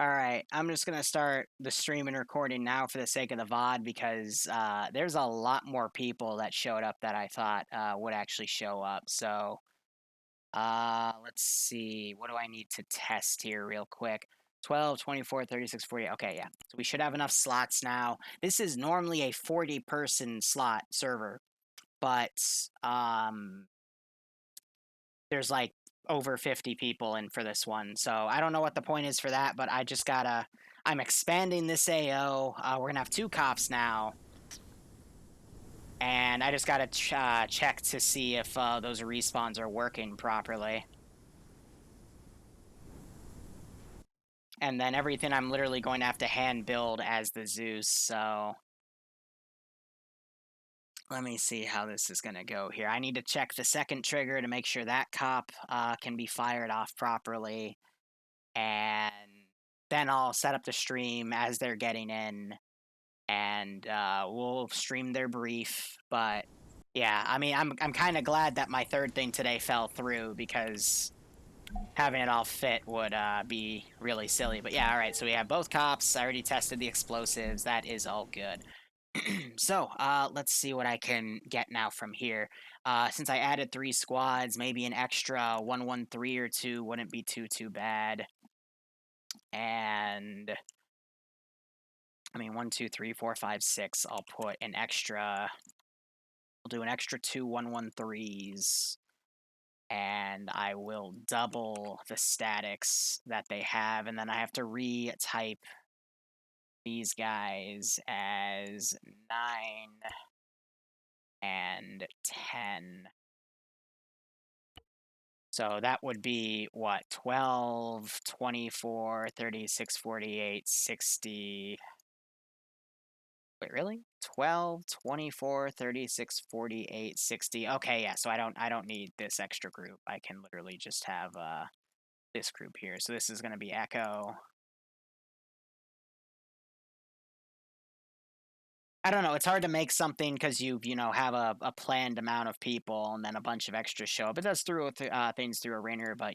All right, I'm just gonna start the stream and recording now for the sake of the VOD because there's a lot more people that showed up that I thought would actually show up. So let's see, what do I need to test here real quick? 12, 24, 36, 40. Okay, yeah. So we should have enough slots now. This is normally a 40-person slot server, but there's like over 50 people in for this one. So I don't know what the point is for that, but I just gotta. I'm expanding this AO. We're gonna have 2 cops now. And I just gotta check to see if those respawns are working properly. And then everything I'm literally going to have to hand build as the Zeus, so let me see how this is going to go here. I need to check the second trigger to make sure that cop can be fired off properly. And then I'll set up the stream as they're getting in, and we'll stream their brief. But yeah, I mean, I'm kind of glad that my third thing today fell through because having it all fit would be really silly. But yeah, all right. So we have both cops. I already tested the explosives. That is all good. So let's see what I can get now from here. Since I added 3 squads, maybe an extra 113 or 2 wouldn't be too bad. And I mean 1, 2, 3, 4, 5, 6. I'll put an extra. I'll do an extra 2 113s, and I will double the statics that they have, and then I have to retype these guys as 9 and 10. So that would be what? 12, 24, 36, 48, 60. Wait, really? 12, 24, 36, 48, 60. Okay, yeah, so I don't need this extra group. I can literally just have this group here. So this is going to be Echo. I don't know. It's hard to make something because you have a planned amount of people and then a bunch of extras show up. It does through things through a ringer, but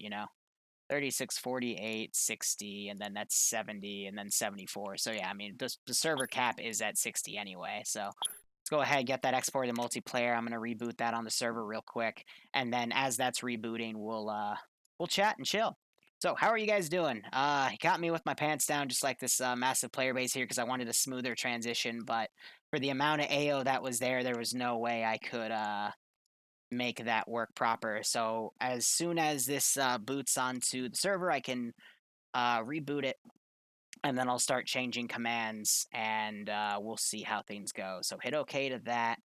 36, 48, 60, and then that's 70, and then 74. So yeah, I mean the server cap is at 60 anyway. So let's go ahead, get that exported to multiplayer. I'm gonna reboot that on the server real quick, and then as that's rebooting, we'll chat and chill. So how are you guys doing? He got me with my pants down, just like this massive player base here, because I wanted a smoother transition. But for the amount of AO that was there was no way I could make that work proper. So as soon as this boots onto the server, I can reboot it, and then I'll start changing commands, and we'll see how things go. So hit OK to that.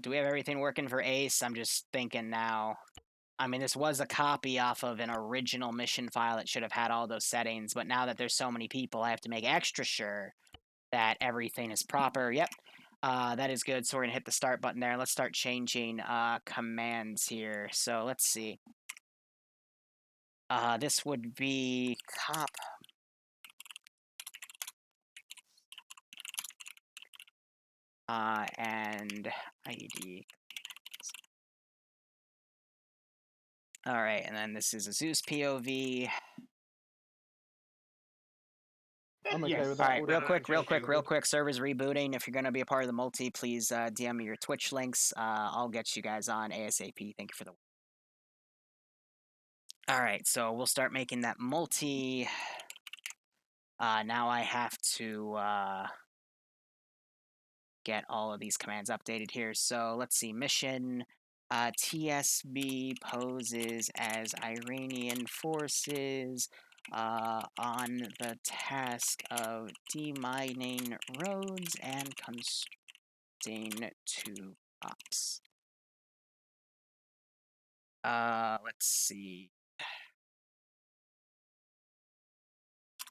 Do we have everything working for Ace? I'm just thinking now. I mean, this was a copy off of an original mission file that should have had all those settings, but now that there's so many people, I have to make extra sure that everything is proper. Yep, that is good. So we're going to hit the start button there. Let's start changing commands here. So let's see. This would be cop. And ID. All right, and then this is a Zeus POV. I'm okay Yes. with All that. right, real quick. Server's rebooting. If you're going to be a part of the multi, please DM me your Twitch links. I'll get you guys on ASAP. Thank you for the. All right, so we'll start making that multi. Now I have to get all of these commands updated here. So let's see. Mission. TSB poses as Iranian forces on the task of demining roads and constructing 2 ops. Let's see.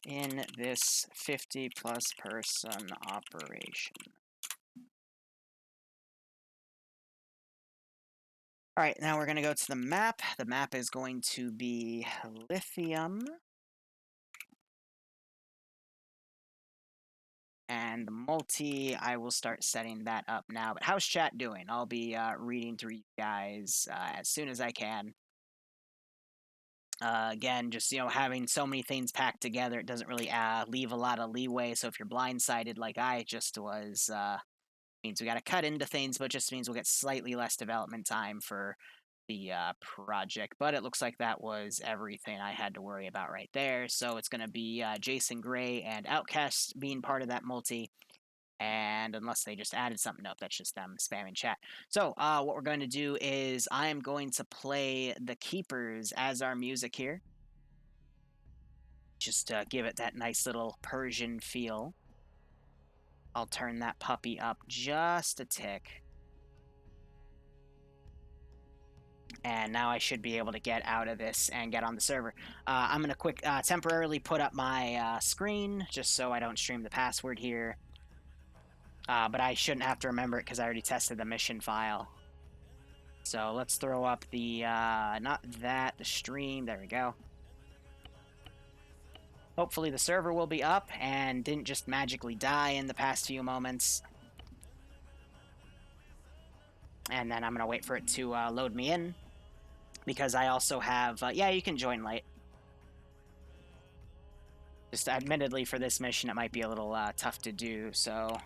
In this 50-plus person operation. All right, now we're going to go to the map. The map is going to be lithium. And the multi, I will start setting that up now. But how's chat doing? I'll be reading through you guys as soon as I can. Again, just having so many things packed together, it doesn't really leave a lot of leeway. So if you're blindsided like I just was, means we got to cut into things, but just means we'll get slightly less development time for the project. But it looks like that was everything I had to worry about right there. So it's going to be Jason Gray and Outcast being part of that multi. And unless they just added something, nope, that's just them spamming chat. So what we're going to do is I am going to play the Keepers as our music here. Just give it that nice little Persian feel. I'll turn that puppy up just a tick. And now I should be able to get out of this and get on the server. I'm going to temporarily put up my screen just so I don't stream the password here. But I shouldn't have to remember it because I already tested the mission file. So let's throw up the, the stream. There we go. Hopefully the server will be up and didn't just magically die in the past few moments. And then I'm going to wait for it to load me in. Because I also have, yeah, you can join late. Just admittedly for this mission, it might be a little tough to do, so...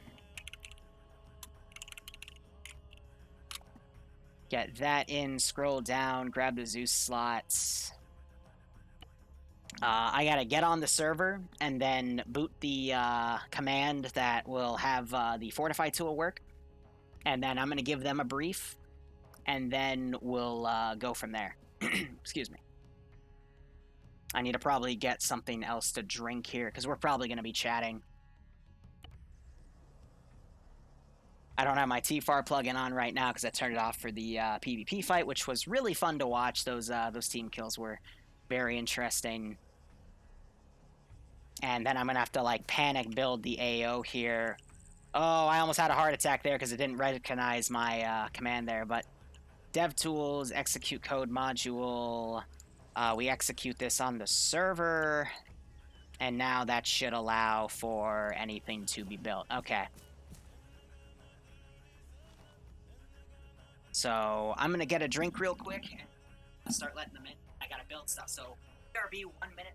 Get that in, scroll down, grab the Zeus slots. I gotta get on the server and then boot the command that will have the Fortify tool work. And then I'm gonna give them a brief. And then we'll go from there. Excuse me. I need to probably get something else to drink here, because we're probably going to be chatting. I don't have my TFAR plugin on right now because I turned it off for the PvP fight, which was really fun to watch. Those team kills were very interesting. And then I'm going to have to, like, panic build the AO here. Oh, I almost had a heart attack there because it didn't recognize my command there, but... DevTools, execute code module. We execute this on the server. And now that should allow for anything to be built. Okay. So I'm going to get a drink real quick. And start letting them in. I got to build stuff. So BRB, 1 minute.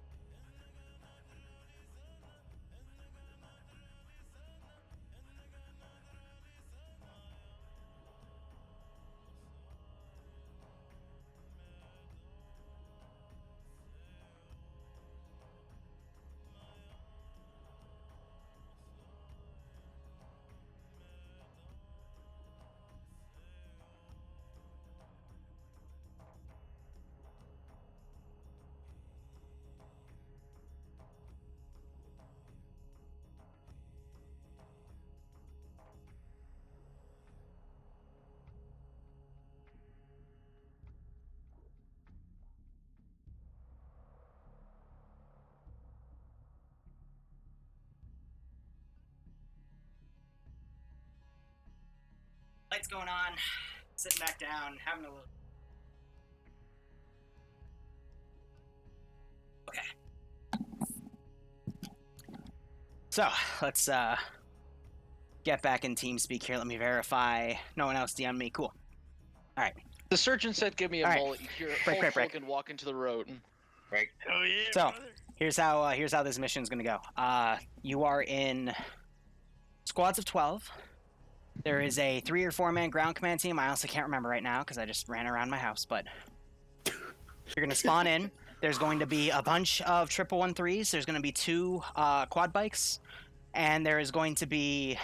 Lights going on, sitting back down, having a little... Okay. So, let's get back in TeamSpeak here. Let me verify. No one else DM'd me. Cool. Alright. The surgeon said give me a mullet. You hear Hulk Hogan walk into the road. Right. Oh yeah, so, brother. here's how this mission's gonna go. You are in squads of 12. There is a 3 or 4 man ground command team. I honestly can't remember right now because I just ran around my house, but you're going to spawn in. There's going to be a bunch of 113s. There's going to be 2 quad bikes, and there is going to be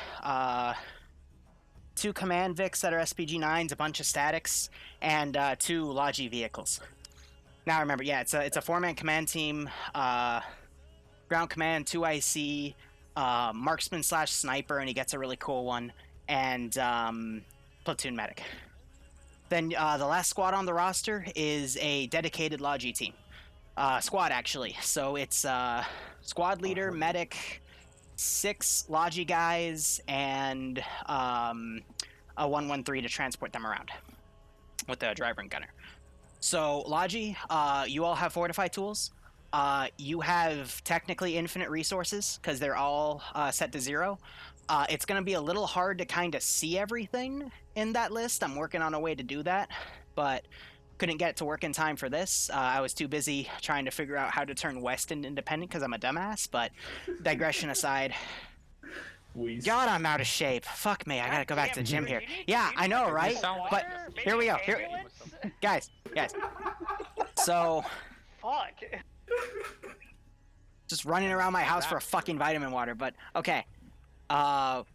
2 command Vics that are SPG-9s, a bunch of statics, and 2 Logi vehicles. Now remember, yeah, it's a 4-man command team, ground command, 2 IC, marksman / sniper, and he gets a really cool one. And platoon medic. Then the last squad on the roster is a dedicated Logi team. Squad, actually. So it's squad leader, medic, 6 Logi guys, and a 113 to transport them around with the driver and gunner. So Logi, you all have Fortify tools. You have technically infinite resources because they're all set to 0. It's going to be a little hard to kind of see everything in that list. I'm working on a way to do that, but couldn't get it to work in time for this. I was too busy trying to figure out how to turn West into independent because I'm a dumbass. But digression aside. God, I'm out of shape. Fuck me, I gotta go back to the gym here. Yeah, I know, right? But here we go. Here, guys. So, fuck. Just running around my house for a fucking vitamin water. But okay. There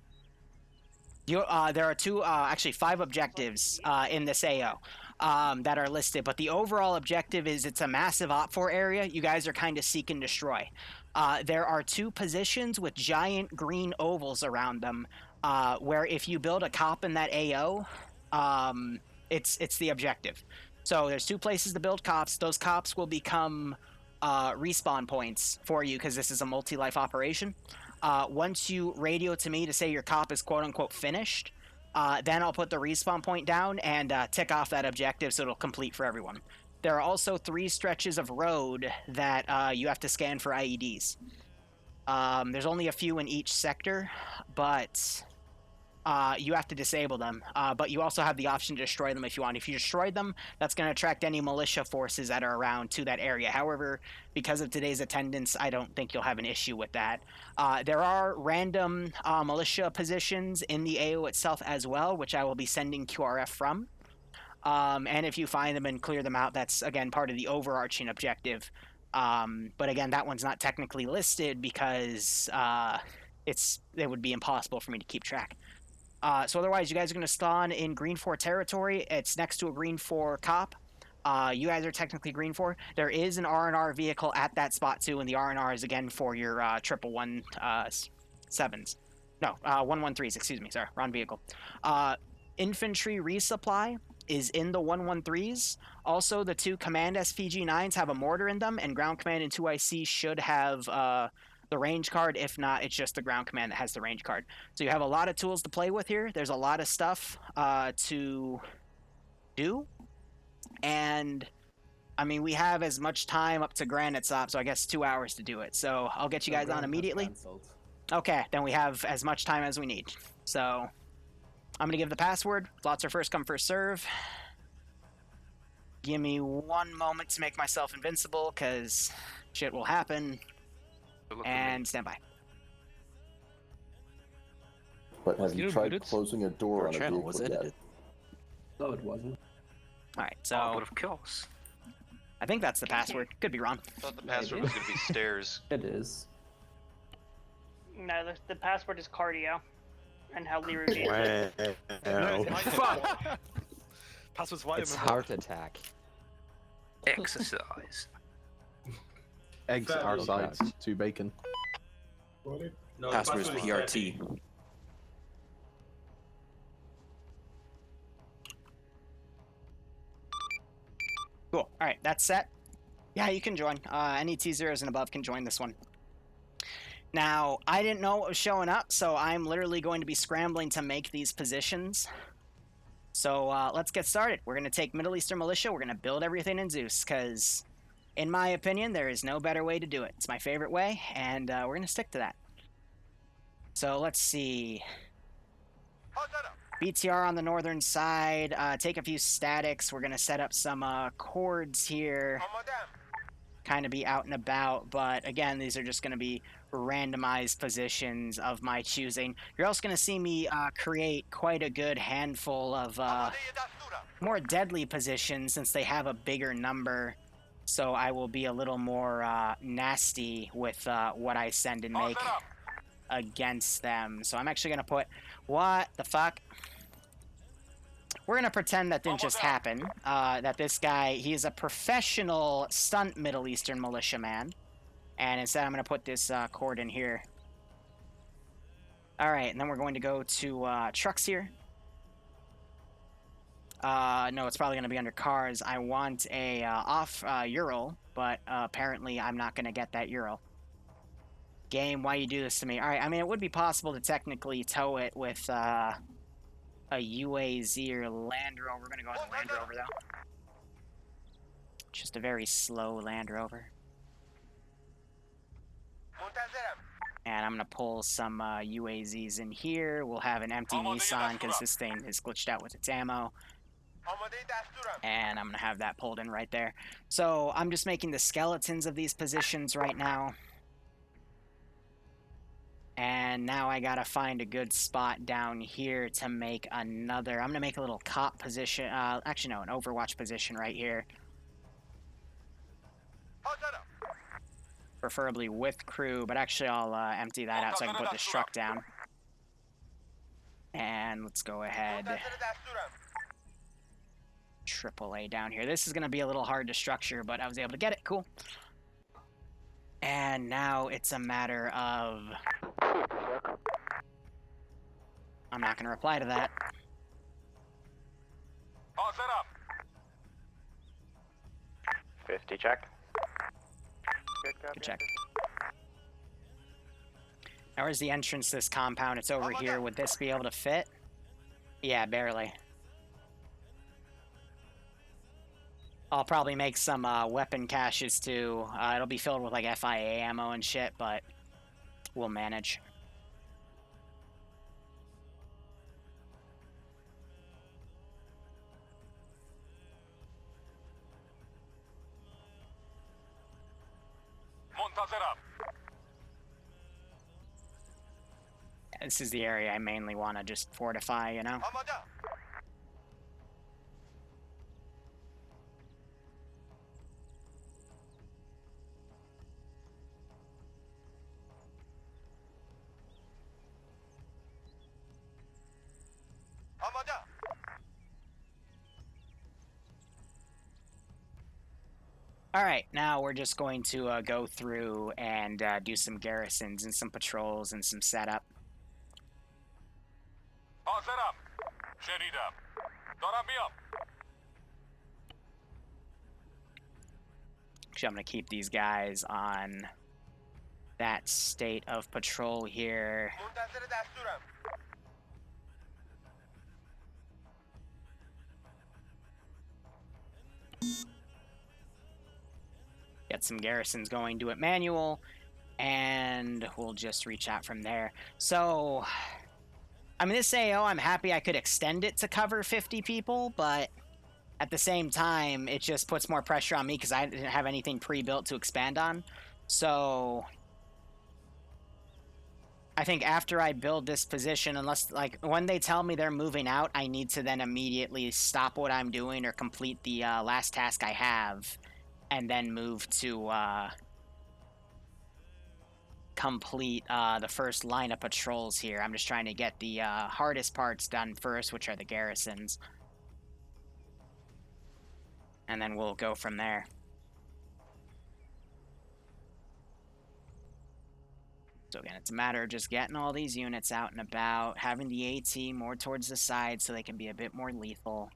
are actually 5 objectives in this AO that are listed, but the overall objective is it's a massive OPFOR area. You guys are kind of seek and destroy. There are 2 positions with giant green ovals around them, where if you build a COP in that AO, it's the objective. So there's 2 places to build COPs. Those COPs will become respawn points for you because this is a multi-life operation. Once you radio to me to say your COP is quote-unquote finished, then I'll put the respawn point down and tick off that objective so it'll complete for everyone. There are also 3 stretches of road that you have to scan for IEDs. There's only a few in each sector, but you have to disable them. But you also have the option to destroy them if you want. If you destroy them, that's going to attract any militia forces that are around to that area. However, because of today's attendance, I don't think you'll have an issue with that. There are random militia positions in the AO itself as well, which I will be sending QRF from. And if you find them and clear them out, that's, again, part of the overarching objective. But again, that one's not technically listed because it would be impossible for me to keep track. So otherwise, you guys are going to spawn in Green 4 territory. It's next to a Green 4 COP. You guys are technically Green 4. There is an R&R vehicle at that spot, too, and the R&R is, again, for your 111-7s. No, 113s, excuse me, sorry, wrong vehicle. Infantry resupply is in the 113s. Also, the 2 Command SPG-9s have a mortar in them, and Ground Command and 2IC should have the range card. If not, it's just the Ground Command that has the range card. So you have a lot of tools to play with here. There's a lot of stuff to do. And, I mean, we have as much time up to Granite Stop, so I guess 2 hours to do it. So I'll get you guys on immediately. Okay, then we have as much time as we need. So I'm going to give the password. Lots are first come, first serve. Give me 1 moment to make myself invincible, because shit will happen. And stand by. But have you tried closing a door on a vehicle yet? No, it wasn't. Alright, so... would have kills. I think that's the password. Could be wrong. I thought the password was going to be stairs. It is. No, the password is cardio. And how Liru views it. Fuck! Password's white. It's heart attack. Exercise. Eggs are sides to bacon. No, password is PRT. Cool. Alright, that's set. Yeah, you can join. Any T0s and above can join this one. Now, I didn't know what was showing up, so I'm literally going to be scrambling to make these positions. So let's get started. We're going to take Middle Eastern Militia. We're going to build everything in Zeus, because, in my opinion, there is no better way to do it. It's my favorite way, and we're going to stick to that. So let's see. BTR on the northern side. Take a few statics. We're going to set up some cords here. Kind of be out and about, but again, these are just going to be randomized positions of my choosing. You're also going to see me create quite a good handful of more deadly positions since they have a bigger number. So I will be a little more nasty with what I send and make against them. So I'm actually going to put, what the fuck? We're going to pretend that didn't just happen. That this guy, he is a professional stunt Middle Eastern militiaman. And instead I'm going to put this cord in here. Alright, and then we're going to go to trucks here. No, it's probably going to be under cars. I want a off Ural, but apparently I'm not going to get that Ural. Game, why you do this to me? Alright, I mean, it would be possible to technically tow it with a UAZ or Land Rover. We're going to go with the Land Rover, though. Just a very slow Land Rover. And I'm going to pull some UAZs in here. We'll have an empty Nissan because this thing is glitched out with its ammo. And I'm gonna have that pulled in right there. So I'm just making the skeletons of these positions right now. And now I gotta find a good spot down here to make another. I'm gonna make a little cop position. Actually, no, an Overwatch position right here. Preferably with crew, but actually I'll empty that out so I can put the struck down. And let's go ahead. AAA down here. This is going to be a little hard to structure, but I was able to get it. Cool. And now it's a matter of... I'm not going to reply to that. All set up. 50 check. Good check. Now where's the entrance to this compound? It's over here. Would this be able to fit? Yeah, barely. I'll probably make some weapon caches too. It'll be filled with like FIA ammo and shit, but we'll manage. This is the area I mainly want to just fortify, you know? Alright, now we're just going to go through and do some garrisons and some patrols and some setup. All set up. Sherida. Doramio. Actually, I'm going to keep these guys on that state of patrol here. Get some garrisons going, do it manual, and we'll just reach out from there. So, I mean, this AO, I'm happy I could extend it to cover 50 people, but at the same time, it just puts more pressure on me because I didn't have anything pre-built to expand on. So, I think after I build this position, unless, like, when they tell me they're moving out, I need to then immediately stop what I'm doing or complete the last task I have, and then move to complete the first line of patrols here. I'm just trying to get the hardest parts done first, which are the garrisons. And then we'll go from there. So again, it's a matter of just getting all these units out and about, having the AT more towards the side so they can be a bit more lethal.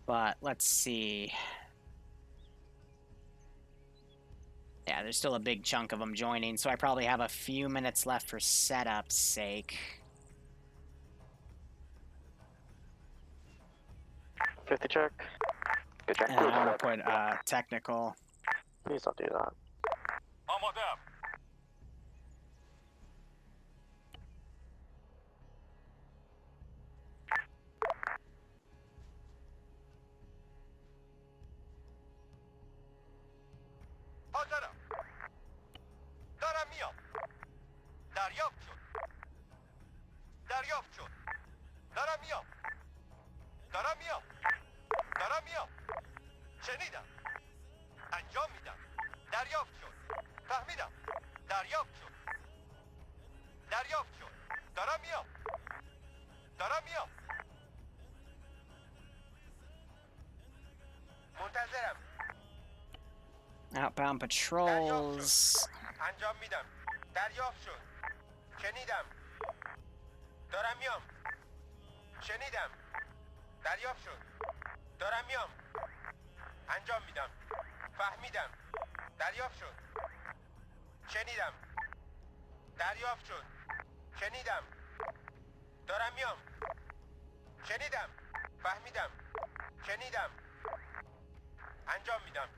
But let's see. Yeah, there's still a big chunk of them joining, so I probably have a few minutes left for setup's sake. 50 check. Good check. And I'm gonna put technical. Please don't do that. Almost up. Outbound patrols. انجام میدم. دریافت شد. شنیدم. دارم میام. شنیدم. دریافت شد. دارم میام. انجام میدم. فهمیدم. دریافت شد. شنیدم. دریافت شد. شنیدم. دارم میام. شنیدم. فهمیدم. شنیدم. انجام میدم.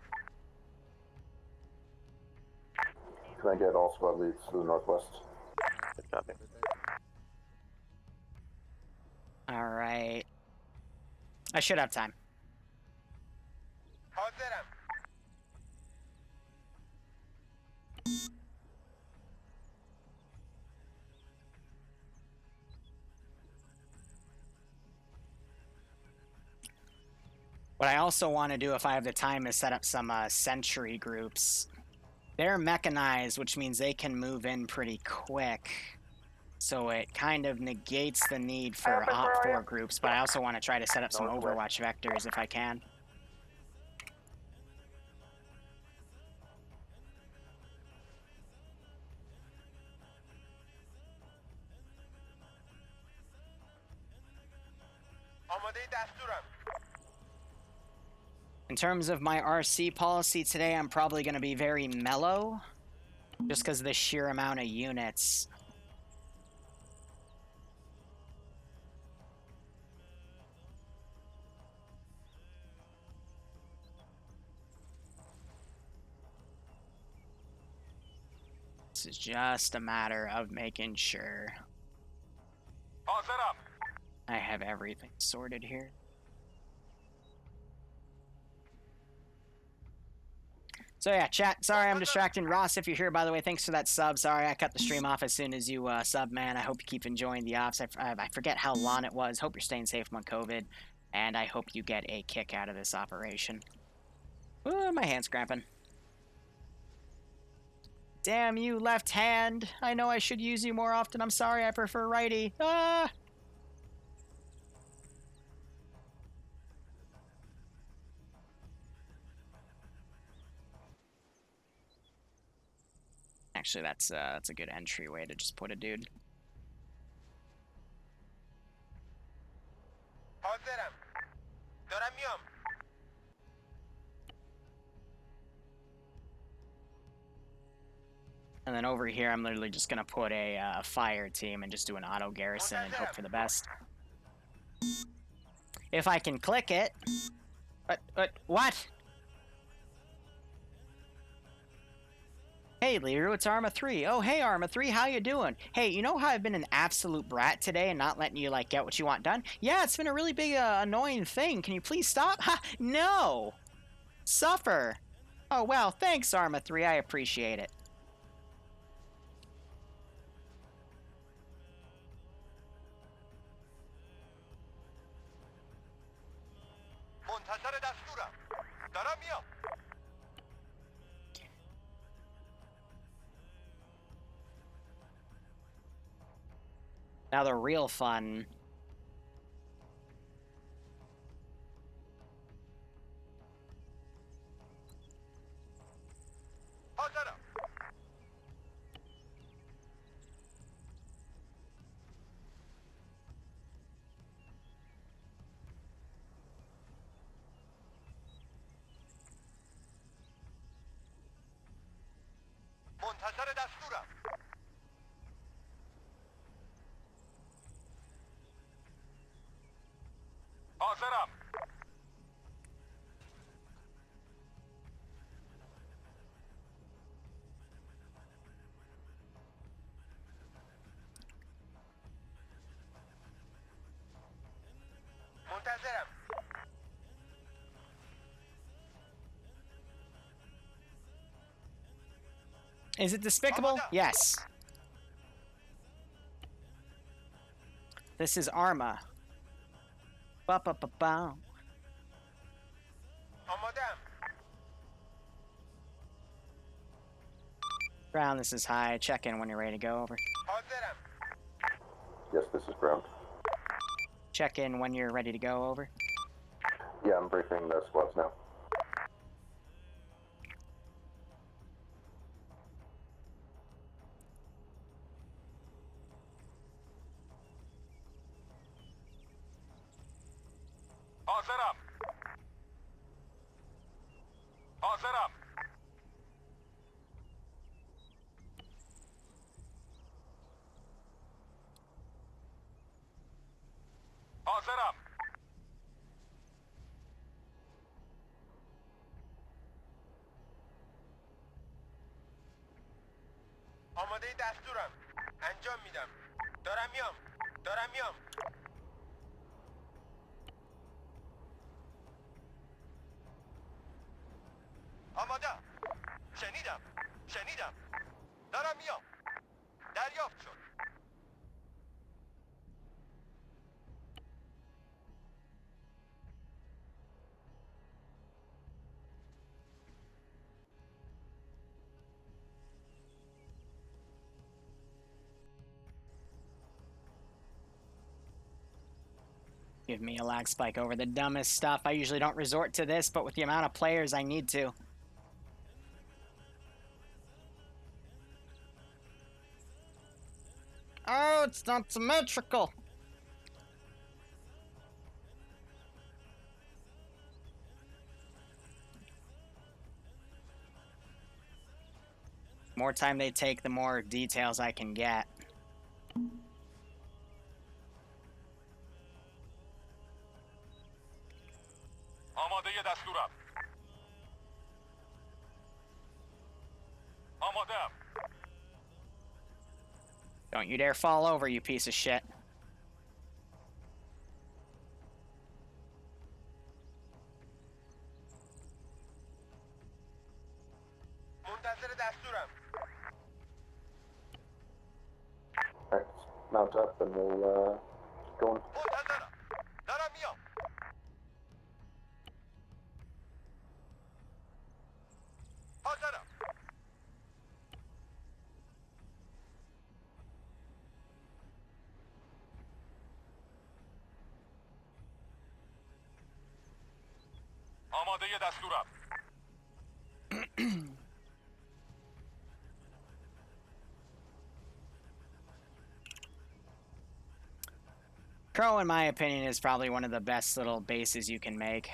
Can I get all squad leads to the northwest? Good copy. All right. I should have time. What I also want to do, if I have the time, is set up some sentry groups. They're mechanized, which means they can move in pretty quick. So it kind of negates the need for Op 4 groups, but I also want to try to set up some Overwatch vectors if I can. In terms of my RC policy today, I'm probably going to be very mellow, just because of the sheer amount of units. This is just a matter of making sure I have everything sorted here. So yeah, chat, sorry I'm distracting. Ross, if you're here, by the way, thanks for that sub. Sorry I cut the stream off as soon as you sub, man. I hope you keep enjoying the ops. I forget how long it was. Hope you're staying safe on COVID, and I hope you get a kick out of this operation. Ooh, my hand's cramping. Damn you, left hand. I know I should use you more often. I'm sorry, I prefer righty. Ah! Actually, that's a good entryway to just put a dude. And then over here, I'm literally just gonna put a fire team and just do an auto garrison and hope for the best. If I can click it. What? Hey, Liru, it's Arma 3. Oh, hey, Arma 3, how you doing? Hey, you know how I've been an absolute brat today and not letting you, like, get what you want done? Yeah, it's been a really big, annoying thing. Can you please stop? Ha! No! Suffer! Oh, well, thanks, Arma 3. I appreciate it. Now the real fun. Is it despicable? Yes. This is Arma. Ba-ba-ba-bow. Ground, this is high. Check in when you're ready to go. Over. Yes, this is ground. Check in when you're ready to go. Over. Yeah, I'm briefing the squads now. آماده دستورم. انجام میدم. دارم میام. دارم میام. آماده. شنیدم. شنیدم. دارم میام. دریافت شد. Give me a lag spike over the dumbest stuff. I usually don't resort to this, but with the amount of players, I need to. Oh, it's not symmetrical. More time they take, the more details I can get. آماده دستورم. آماده‌ام. Don't you dare fall over, you piece of shit. منتظر دستورم. Alright, mount up and we'll go on. منتظرم. دارم میام. حاضرم. آماده دستورم. Crow, in my opinion, is probably one of the best little bases you can make.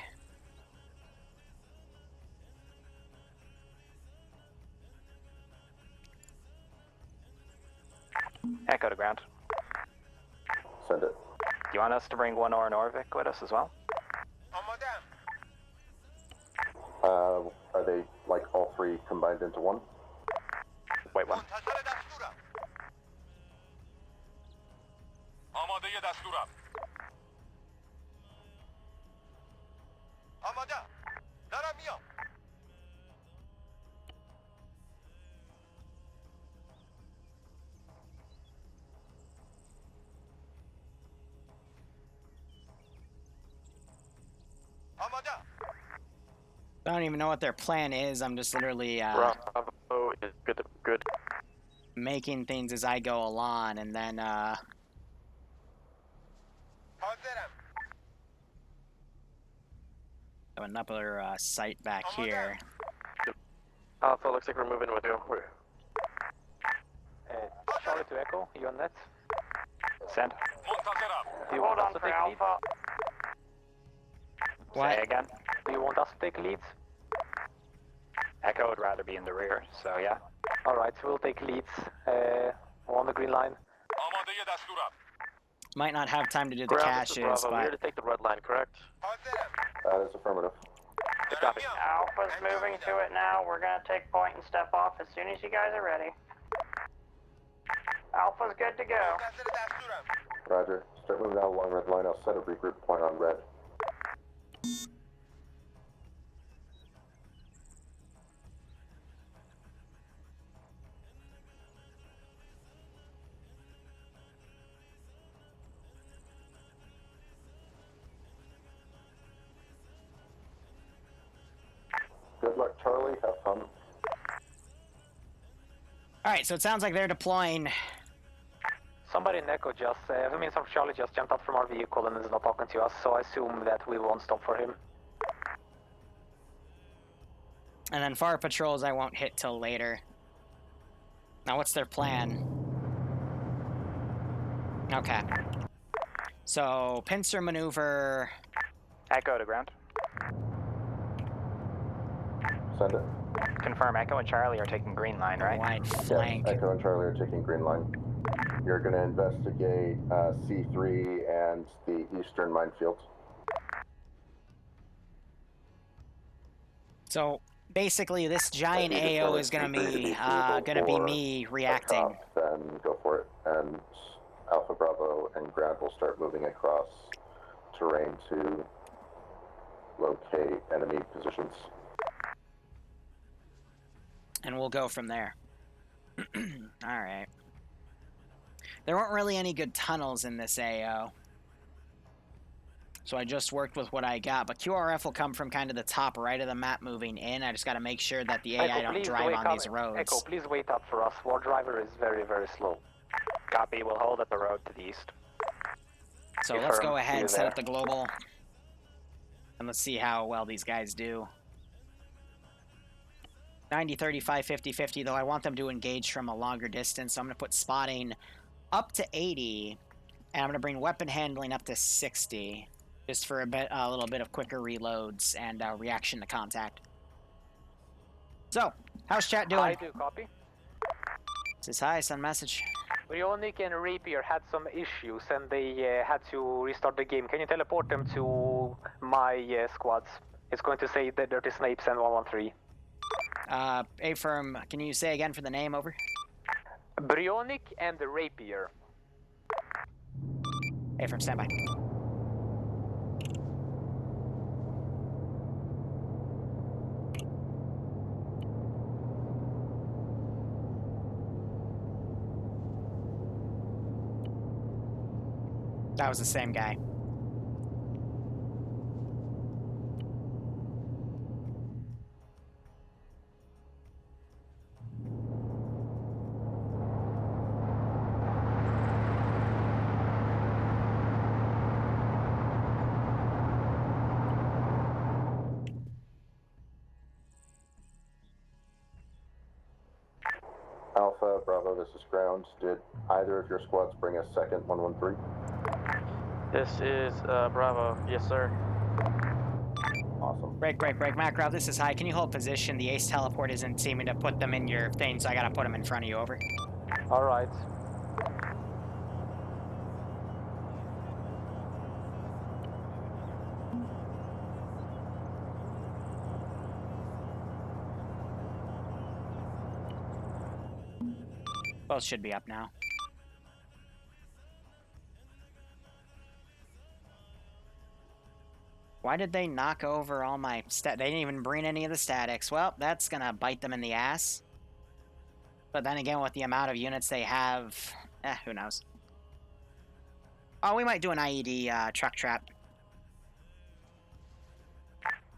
Echo to ground. Send it. Do you want us to bring one or Norvik with us as well? آماده‌ام. Are they like all three combined into one? Wait, what? منتظر دستورم. آماده دستورم. آماده. دارم میام. آماده. I don't even know what their plan is. I'm just literally Bravo is good. Good. making things as I go along, and then حاضرم. have another site back here. Alpha looks like we're moving with you. Charlie to Echo, you on net? Send. منتظرم. Do you Hold want on us to for take lead? Alpha. What? Say again. Do you want us to take leads? Echo would rather be in the rear, so yeah. Alright, we'll take leads on the green line. آماده دستورم. Might not have time to do the Ground, caches, Bravo. We're but to take the red line, correct? حاضرم. That's affirmative. دارم Copy. میام. Alpha's moving to it now. We're gonna take point and step off as soon as you guys are ready. Alpha's good to go. منتظر دستورم. Roger. Start moving down along red line. I'll set a regroup point on red. Good luck, Charlie. Have fun. alright, so it sounds like they're deploying. Somebody in Echo just, some Charlie just jumped out from our vehicle and is not talking to us, so I assume that we won't stop for him. And then fire patrols I won't hit till later. Now what's their plan? Okay. So, pincer maneuver. Echo to ground. Send it. Confirm Echo and Charlie are taking green line, right? Wide Yes, flank. Echo and Charlie are taking green line. You're going to investigate C3 and the eastern minefield. So, Basically, this giant If you AO determine is gonna C3 be for me a reacting. COP, then go for it. And Alpha Bravo and Ground will start moving across terrain to locate enemy positions. And we'll go from there. Alright. There weren't really any good tunnels in this AO. So I just worked with what I got. But QRF will come from kind of the top right of the map moving in. I just got to make sure that the AI don't drive on these roads. Echo, please wait up for us. War driver is very, very slow. Copy, we'll hold at the road to the east. So let's go ahead and set up the global. And let's see how well these guys do. 90, 35, 50, 50, though I want them to engage from a longer distance. So I'm going to put spotting up to 80. And I'm going to bring weapon handling up to 60. Just for a little bit of quicker reloads and reaction to contact. So, how's chat doing? I do, copy. Says hi, send message. Brionic and Rapier had some issues and they had to restart the game. Can you teleport them to my squads? It's going to say the Dirty Snapes and 113. A-firm, can you say again for the name, over? Brionic and Rapier. A-firm, standby. That was the same guy. Alpha, Bravo, this is Ground. Did either of your squads bring a second 113? This is Bravo. Yes, sir. Awesome. Break, Macro, this is high. Can you hold position? The Ace teleport isn't seeming to put them in your thing, so I gotta put them in front of you, over. Alright. Both should be up now. Why did they knock over all my They didn't even bring any of the statics. Well, that's gonna bite them in the ass. But then again, with the amount of units they have, who knows? Oh, we might do an IED truck trap.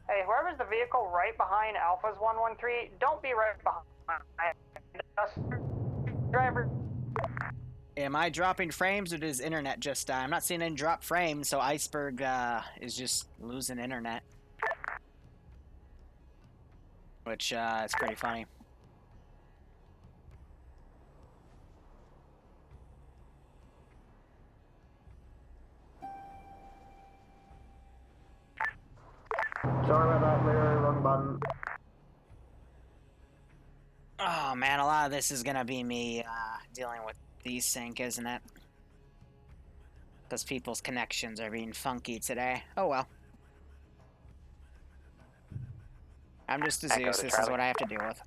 Hey, whoever's the vehicle right behind Alpha's 113, don't be right behind us. Driver. Am I dropping frames, or does internet just die? I'm not seeing any drop frames, so Iceberg is just losing internet. Which is pretty funny. Sorry about that, Liru, wrong button. Oh man, a lot of this is gonna be me dealing with desync, isn't it? Because people's connections are being funky today. Oh well. I'm just a Zeus, this is what I have to deal with.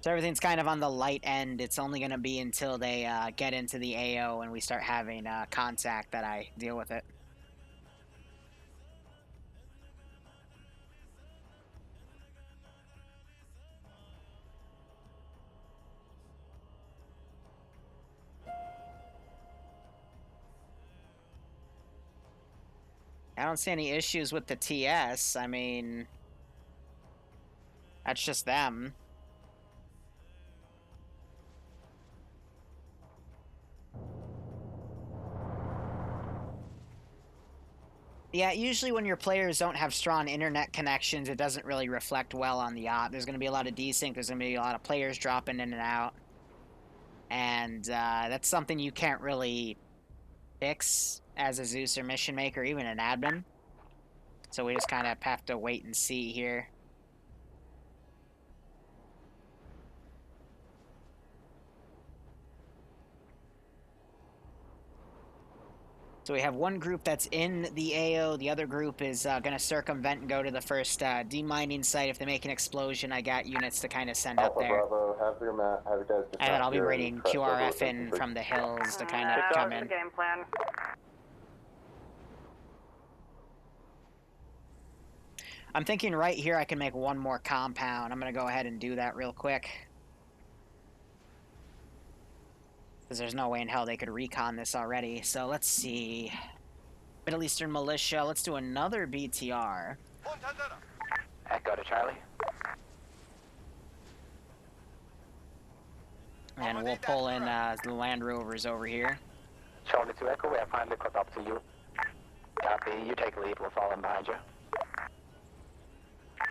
So everything's kind of on the light end. It's only going to be until they get into the AO and we start having contact that I deal with it. I don't see any issues with the TS. I mean, that's just them. Yeah, usually when your players don't have strong internet connections, it doesn't really reflect well on the op. There's going to be a lot of desync. There's going to be a lot of players dropping in and out. And that's something you can't really fix as a Zeus or mission maker, even an admin. So we just kind of have to wait and see here. So we have one group that's in the AO. The other group is going to circumvent and go to the first demining site. If they make an explosion, I got units to kind of send up Alpha there. Bravo, have your have you guys And then I'll be here bringing and crest over QRF with in infantry. from the hills to kind of That's come the in. game plan. I'm thinking right here I can make one more compound. I'm going to go ahead and do that real quick. Because there's no way in hell they could recon this already. So let's see. Middle Eastern Militia. Let's do another BTR. Echo to Charlie. And we'll pull in the Land Rovers over here. Charlie to Echo, we have finally caught up to you. Copy, you take lead, we'll fall in behind you.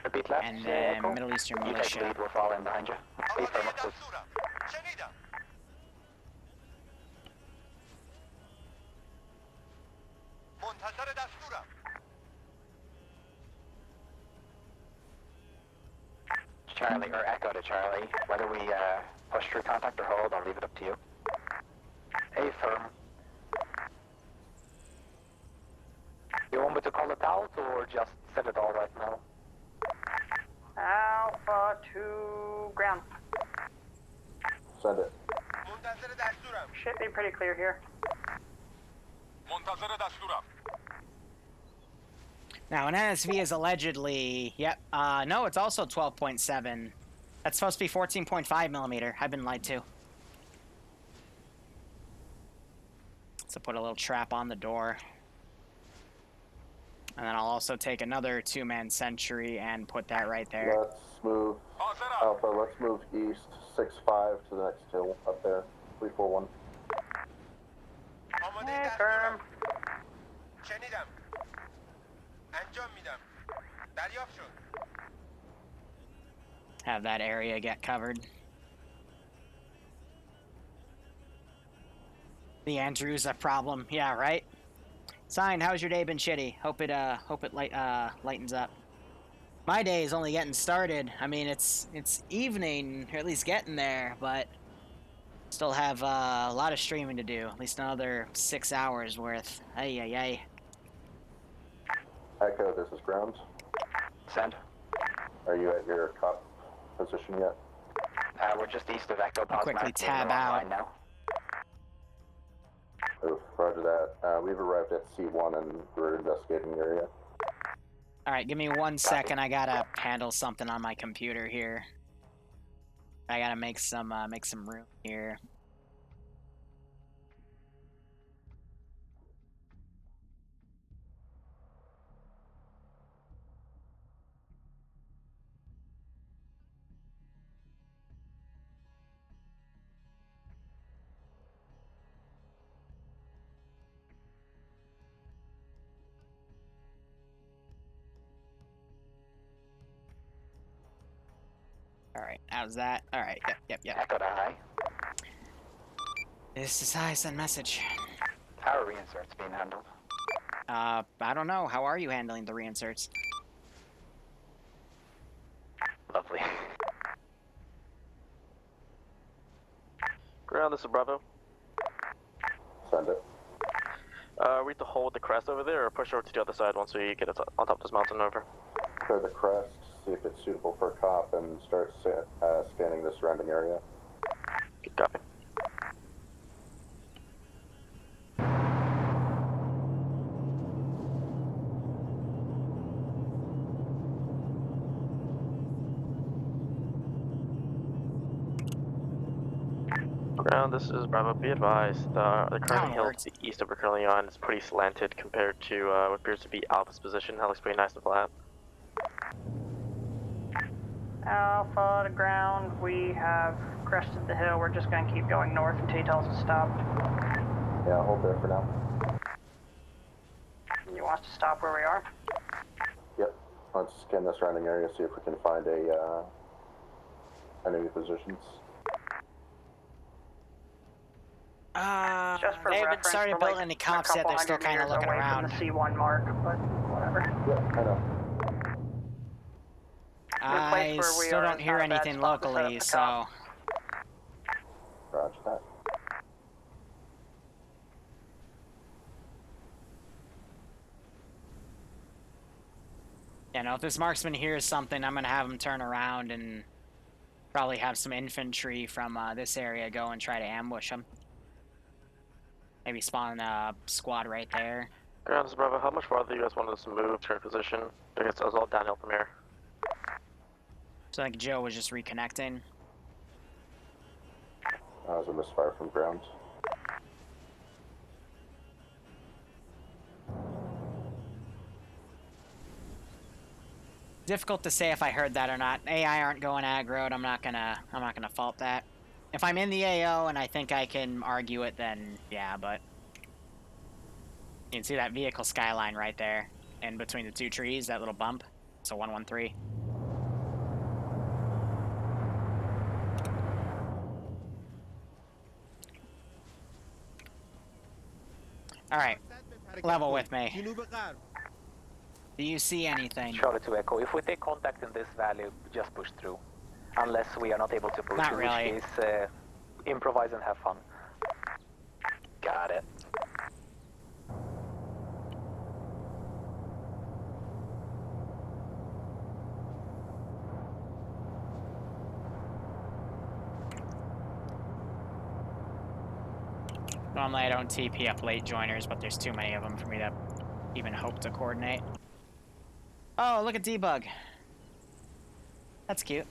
Repeat left, And then Echo. Middle Eastern You take Militia. lead, we'll fall in behind you. Please firm up, please. Charlie, or Echo to Charlie. Whether we push through contact or hold, I'll leave it up to you. A firm. You want me to call it out or just set it all right now? Alpha to ground. Send it. Should be pretty clear here. Now, an NSV is allegedly... Yep. No, it's also 12.7. That's supposed to be 14.5 millimeter. I've been lied to. So put a little trap on the door. And then I'll also take another 2-man sentry and put that right there. Let's move, Alpha, let's move east 6-5 to the next hill up there. 341. Hey, firm. Have that area get covered. The Andrews a problem. Yeah, right? Sign, how's your day been shitty? Hope it lightens up. My day is only getting started. I mean, it's evening, or at least getting there, but still have a lot of streaming to do. At least another 6 hours worth. Ay, ay, ay. Echo, this is ground. Send. Are you at your COP position yet? We're just east of Echo. I'll quickly tab out. Now. Oof, roger that. We've arrived at C1 and we're investigating the area. Alright, give me 1 second. I gotta handle something on my computer here. I gotta make some room here. Alright, how's that? Alright, yep. Echo to high. This is high, send message. How are reinserts being handled? I don't know. How are you handling the reinserts? Lovely. Ground, this is Bravo. Send it. We have to hold the crest over there or push over to the other side once we get it on top of this mountain over. Clear the crest, see if it's suitable for a COP, and start scanning the surrounding area. Good copy. Ground, this is Bravo. Be advised, the current hill to the east of we're currently on is pretty slanted compared to what appears to be Alpha's position. That looks pretty nice and flat. Alpha to ground. We have crested the hill. We're just going to keep going north until he tells us to stop. Yeah, hold there for now. You want us to stop where we are? Yep. Let's scan the surrounding area, see if we can find enemy positions. Just for they haven't reference, started we're building like any comps yet. They're still kind of looking around. From the C1 mark, but whatever. Yeah, I know. I still don't hear anything locally, so... Roger that. You know, if this marksman hears something, I'm gonna have him turn around and probably have some infantry from this area go and try to ambush him. Maybe spawn a squad right there. Ground, this is Bravo. How much farther do you guys want us to move to your position? I guess it was all downhill from here. So I think Joe was just reconnecting. That was a misfire from ground. Difficult to say if I heard that or not. AI aren't going aggroed. I'm not gonna fault that. If I'm in the AO and I think I can argue it, then yeah, but you can see that vehicle skyline right there, in between the two trees, that little bump. So 113. All right, level with me. Do you see anything? Charlie to Echo. If we take contact in this valley, just push through. Unless we are not able to push Not through, really. which case, improvise and have fun. Got it. Normally I don't TP up late joiners, but there's too many of them for me to even hope to coordinate. Oh, look at Debug. That's cute.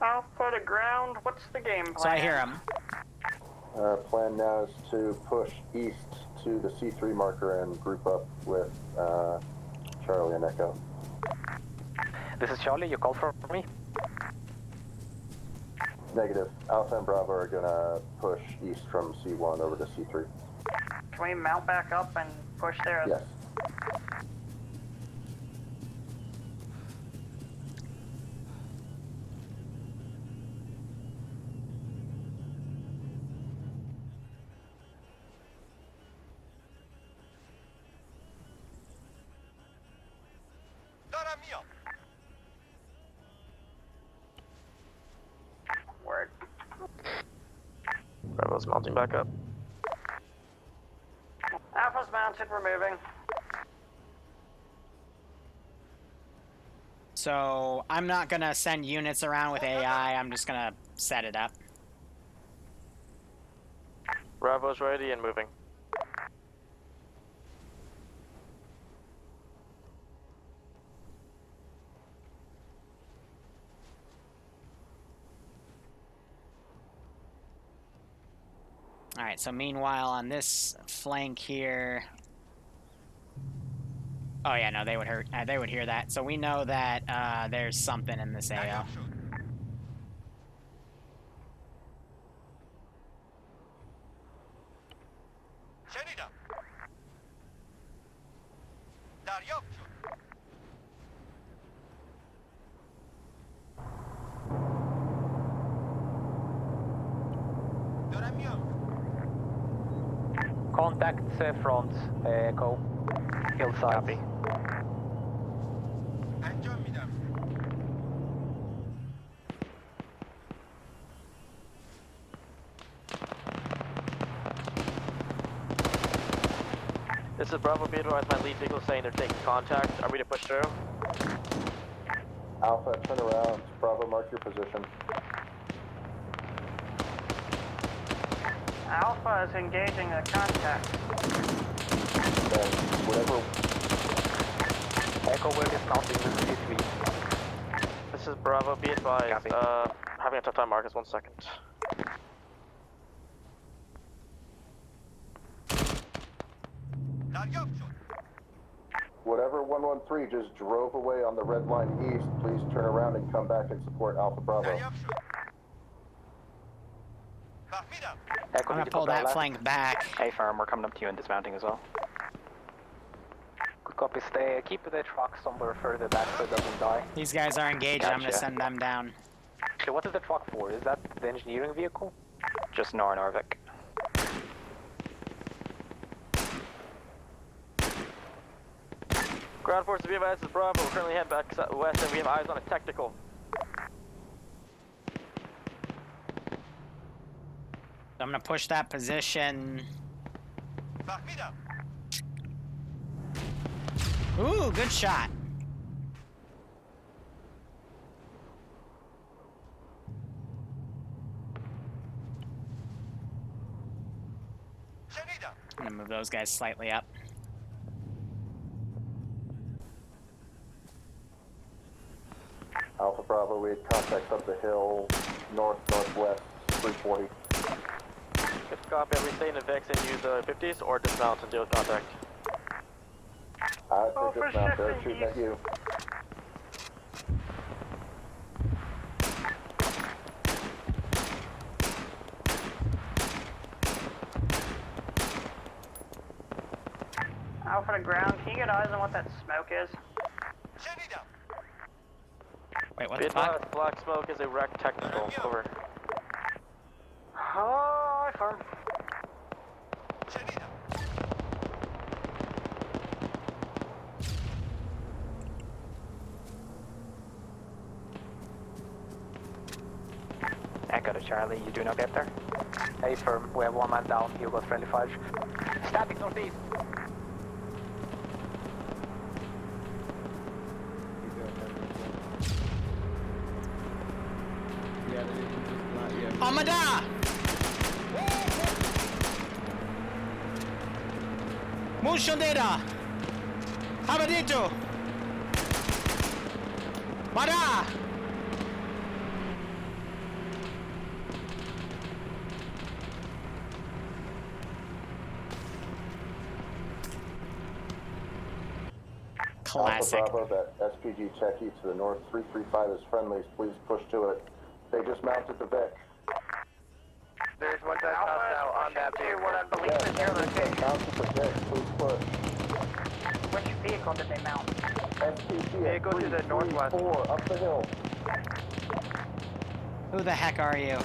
Alpha to ground, what's the game plan? So I hear him. Our plan now is to push east to the C3 marker and group up with Charlie and Echo. This is Charlie, you called for me? Negative. Alpha and Bravo are gonna push east from C1 over to C3. Can we mount back up and push there? Yes. Word. Bravo's mounting back up. Alpha's mounted, we're moving. So I'm not gonna send units around with AI, I'm just gonna set it up. Bravo's ready and moving. Alright, so meanwhile on this flank here... Oh yeah, no, they would hear that. So we know that there's something in this AO. Contact front, Echo. Hillside. Copy. This is Bravo, be advised my lead vehicle saying they're taking contact. Are we to push through? Alpha, turn around. Bravo, mark your position. Alpha is engaging a contact. Then whatever. Echo, we're dismounting the C3. This is Bravo, be advised. Copy. Having a tough time, Marcus, 1 second. Whatever 113 just drove away on the red line east, please turn around and come back and support Alpha Bravo. Echo, I'm gonna pull that flank back. Hey, Farm, we're coming up to you and dismounting as well. Good copy, stay. Keep the truck somewhere further back so it doesn't die. These guys are engaged, I'm gonna Gotcha. send them down. Actually, what is the truck for? Is that the engineering vehicle? Just Norvik. Ground force, be advised, this is Bravo. We're currently heading back west and we have eyes on a technical. I'm gonna push that position. Ooh, good shot. I'm gonna move those guys slightly up. Alpha Bravo, we had contacts up the hill, northwest, 340. Good copy. Are we staying in VIX and use the 50s or dismount and deal with contact? I'd say dismount, they're shooting at you. Alpha to ground, can you get eyes on what that smoke is? Wait, what the fuck? Black smoke is a wreck technical. Over. Oh, firm. Echo to Charlie, you doing okay up there? Hey, firm, we have one man down, you got friendly fire. Static northeast. Amada! Mushondera! Habadito! Mada! Classic. Alpha Bravo, that SPG techie to the north, 335 is friendlies, please push to it. They just mounted the Vic. There's one that's hostile on that to what I believe Yes, is your location. mounted the Vic, please push. Which vehicle did they mount? SPG Vehicle to the northwest. 4 up the hill. Who the heck are you?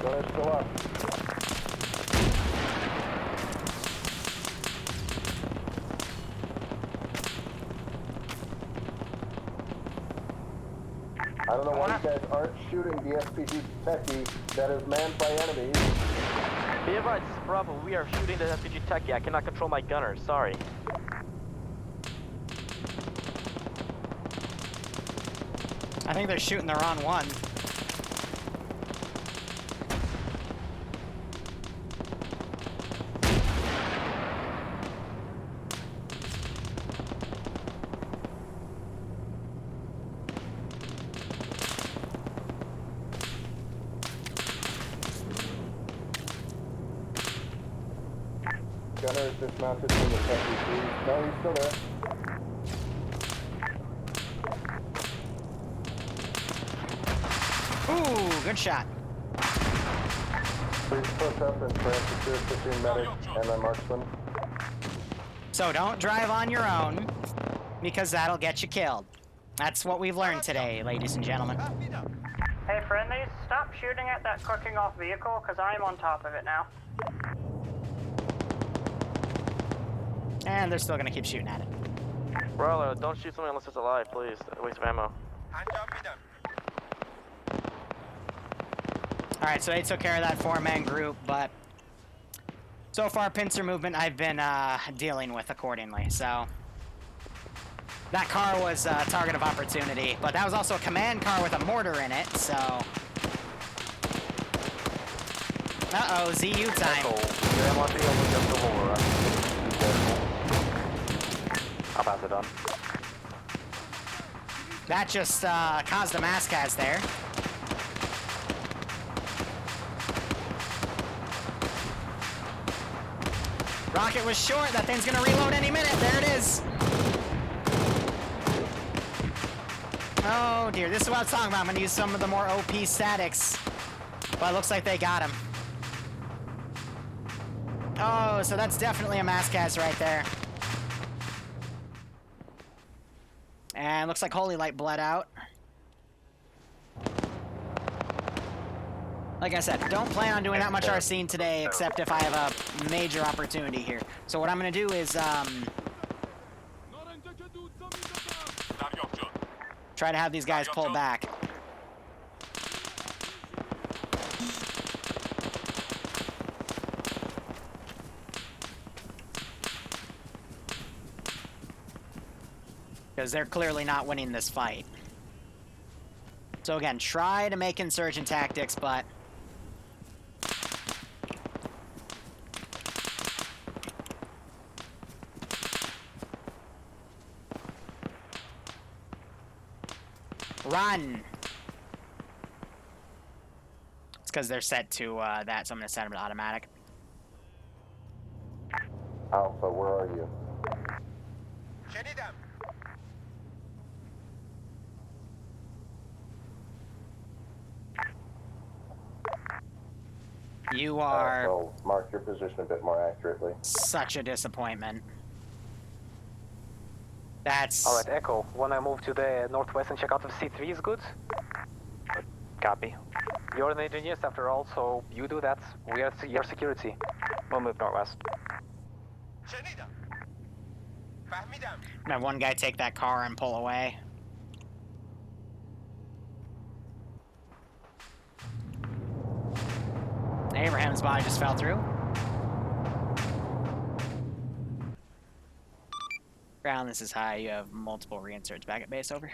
Gunner's still up. I don't know why you guys aren't shooting the SPG techie that is manned by enemies. Be advised, this is Bravo. We are shooting the SPG techie. I cannot control my gunner. Sorry. I think they're shooting the wrong one. Gunner is dismounted from the techie, please. No, he's still there. Ooh, good shot. Please push up and transfer 15 medic and then marksman. So don't drive on your own, because that'll get you killed. That's what we've learned today, ladies and gentlemen. Hey, friendlies, stop shooting at that cooking off vehicle, because I'm on top of it now. And they're still gonna keep shooting at it. Brawler, don't shoot something unless it's alive, please. Waste of ammo. Alright, so they took care of that 4-man group, but so far, pincer movement I've been dealing with accordingly, so. That car was a target of opportunity, but that was also a command car with a mortar in it, so. Uh-oh, ZU time. I'll pass it on. That just caused a mass cast there. Rocket was short. That thing's gonna reload any minute. There it is. Oh dear, this is what I was talking about. I'm gonna use some of the more OP statics. But it looks like they got him. Oh, so that's definitely a mass cast right there. And looks like Holy Light bled out. Like I said, don't plan on doing that much Arsene today, except if I have a major opportunity here. So what I'm gonna do is, try to have these guys pull back. Because they're clearly not winning this fight. So again, try to make insurgent tactics, but... Run! It's because they're set to that, so I'm going to set them to automatic. Alpha, where are you? You are... Well, mark your position a bit more accurately. Such a disappointment. That's... Alright, Echo. Wanna move to the northwest and check out if C3 is good? Copy. You're an engineer after all, so you do that. We are your security. We'll move northwest. Have one guy take that car and pull away. Abraham's body just fell through. Ground, this is high. You have multiple reinserts back at base, over.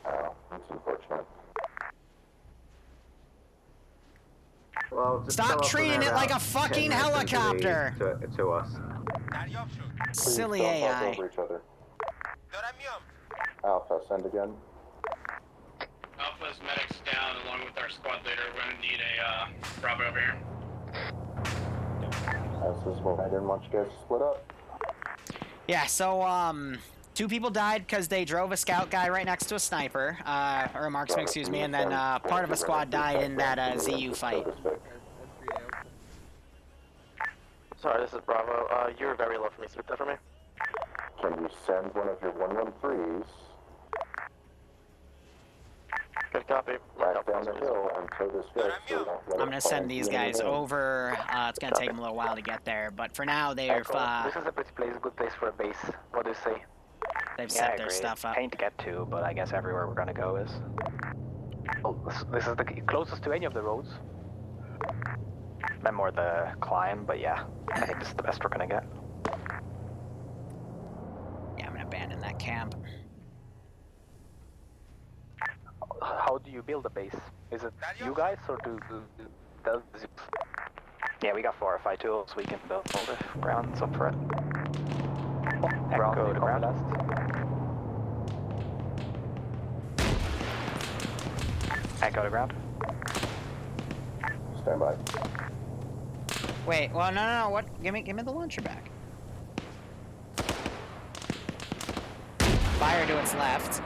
Oh, that's unfortunate. Well, just Stop treating it like a fucking helicopter! To us. Silly Please don't AI. talk over each other. Alpha, send again. Alpha's medics down along with our squad leader. We're gonna need a Bravo over here. This is what I didn't want you guys to split up. Yeah, so, 2 people died because they drove a scout guy right next to a sniper, or a marksman, excuse me, and then part of a squad died in that ZU fight. Sorry, this is Bravo. You're very low for me. Speak that for me. Can you send one of your 113s Good copy. back down the hill and tow this fix so we don't let I'm it gonna fall send into these the enemy guys lane? over. It's gonna take them a little while to get there, but for now they've Echo, this is a pretty place, good place for a base. What do you say? they've Yeah, I set their agree. stuff up. Pain to get to, but I guess everywhere we're gonna go is. Oh, this is the closest to any of the roads. Meant more the climb, but yeah, I think this is the best we're gonna get. Yeah, I'm gonna abandon that camp. How do you build a base? Is it you guys or does it... Yeah, we got 4 or 5 tools. We can build if ground's up for it. Ground, Echo to ground. last. Echo to ground. Stand by. Wait, well, no, what? Give me the launcher back. Fire to its left.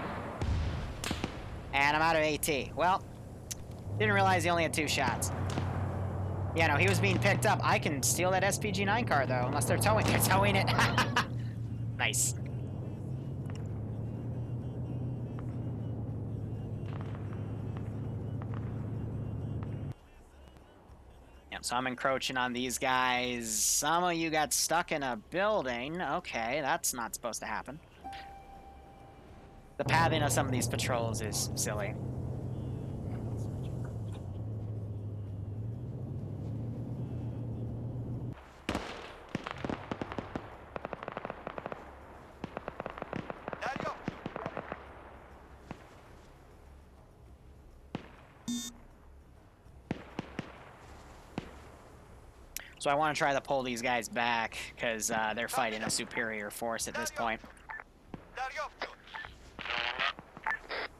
And I'm out of AT. Well, didn't realize he only had 2 shots. Yeah, no, he was being picked up. I can steal that SPG-9 car, though, unless they're towing it. Nice. Yep, so I'm encroaching on these guys. Some of you got stuck in a building. Okay, that's not supposed to happen. The pathing of some of these patrols is silly. So I want to try to pull these guys back, because they're fighting a superior force at this point.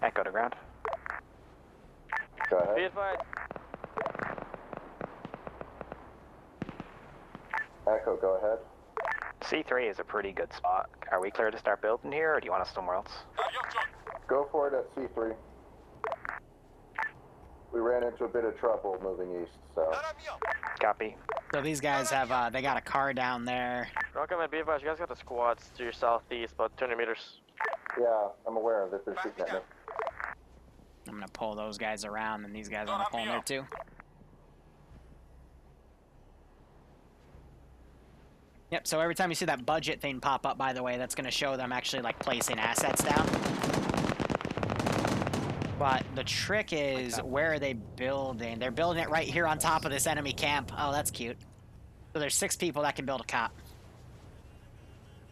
Echo to ground. Go ahead. Be advised. Echo, go ahead. C3 is a pretty good spot. Are we clear to start building here, or do you want us somewhere else? Go for it at C3. We ran into a bit of trouble moving east, so... Copy. So these guys have, they got a car down there. Rocketman, be advised. You guys got the squads to your southeast, about 200 meters. Yeah, I'm aware of it. They're shooting at me. I'm gonna pull those guys around, and these guys are gonna pull in there too. Yep, so every time you see that budget thing pop up, by the way, that's gonna show them actually, like, placing assets down. But the trick is, where are they building? They're building it right here on top of this enemy camp. Oh, that's cute. So there's 6 people that can build a cop.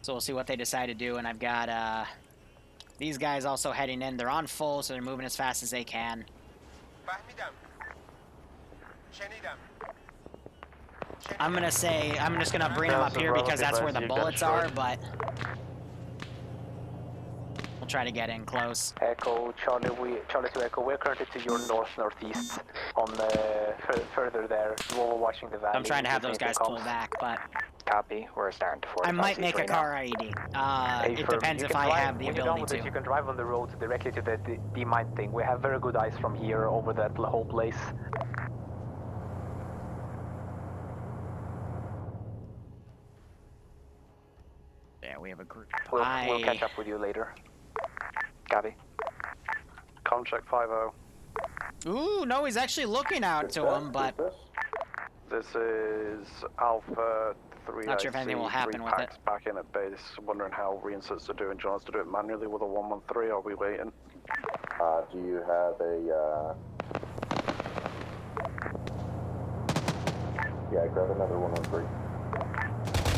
So we'll see what they decide to do, and I've got, these guys also heading in. They're on full, so they're moving as fast as they can. I'm gonna say, I'm just gonna bring them up here because that's where the bullets are, but we'll try to get in close. Echo, Charlie to Echo, we're currently to your north-northeast on further there. We're watching the valley. I'm trying to have those guys pull back, but... Copy, we're starting to fortify. I might make a car IED. It depends if I have the ability to. You can drive on the road directly to the mine thing. We have very good eyes from here over that whole place. Yeah, we have a group. We'll catch up with you later. Copy. Contract 5-0. Ooh, no, he's actually looking out to him, but... This is Alpha 3. Not sure if anything will happen with it. Back in at base, wondering how reinserts are doing. Do you want us to do it manually with a 113, or are we waiting? Do you have a, Yeah, grab another 113.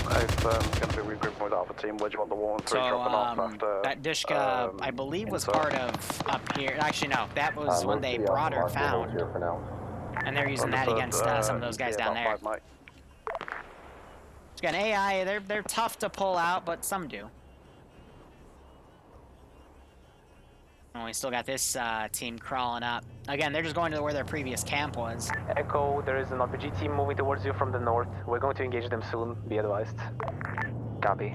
I'm going to be regrouping with Alpha Team. Where do you want the 113 dropping off after? That Dishka, I believe, was part of up here. Actually, no, that was when they brought or found. Here for now. And they're using that against some of those guys down there. Again, AI, they're tough to pull out, but some do. Oh, we still got this team crawling up. Again, they're just going to where their previous camp was. Echo, there is an RPG team moving towards you from the north. We're going to engage them soon, be advised. Copy.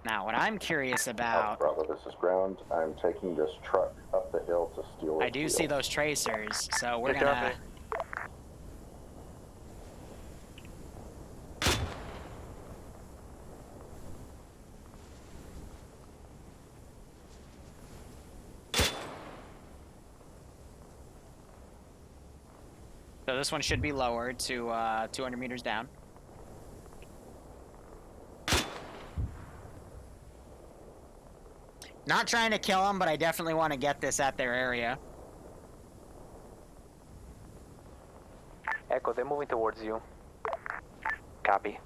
Now, what I'm curious about... Bravo, this is ground. I'm taking this truck up the hill to steal I do see those tracers, so we're gonna... So this one should be lowered to 200 meters down. Not trying to kill them, but I definitely want to get this at their area. Echo, they're moving towards you. Copy.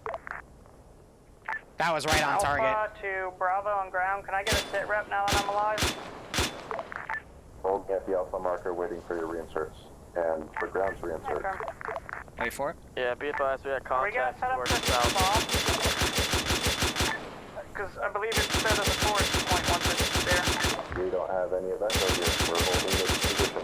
That was right on target. Alpha to Bravo on ground. Can I get a sit rep now that I'm alive? Holding at the Alpha marker, waiting for your reinserts. And for ground's reinsert. Okay. Wait for it. Yeah, be advised, we got contact towards south. Because I believe it said as a forest point once it's there. We don't have any of that over here. We're holding this position.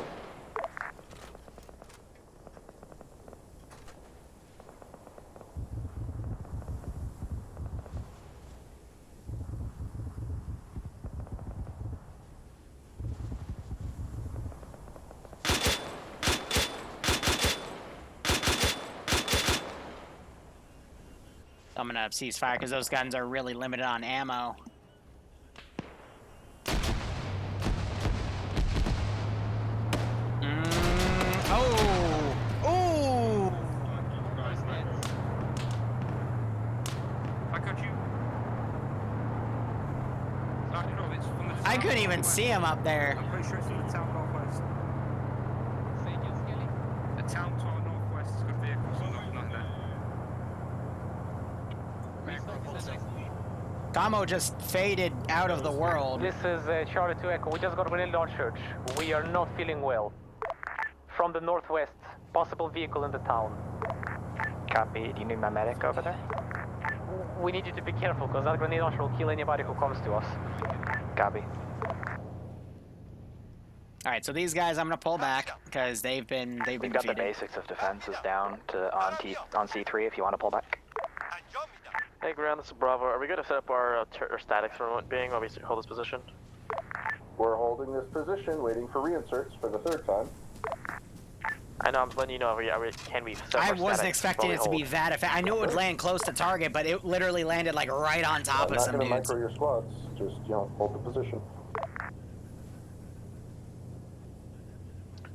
I'm gonna cease fire because those guns are really limited on ammo. Oh! I couldn't even see him up there. I'm pretty sure it's in the town northwest. The town to our northwest has got vehicles on not there. Tomo just faded out of the world. This is Charlie to Echo. We just got a really large search. We are not feeling well. From the northwest, possible vehicle in the town. Copy. Do you need my medic over there? We need you to be careful, because that grenade launcher will kill anybody who comes to us. Copy. All right, so these guys, I'm gonna pull back because they've been We've got defeated. the basics of defenses down to on C3 if you want to pull back. Hey, ground, this is Bravo. Are we going to set up our statics for a moment being while we hold this position? We're holding this position, waiting for reinserts for the third time. I know, I'm letting you know, can we set I our wasn't static expecting while it to we be hold? that effective. I knew it would land close to target, but it literally landed like right on top I'm of not some going to dudes. micro your squads. Just, hold the position.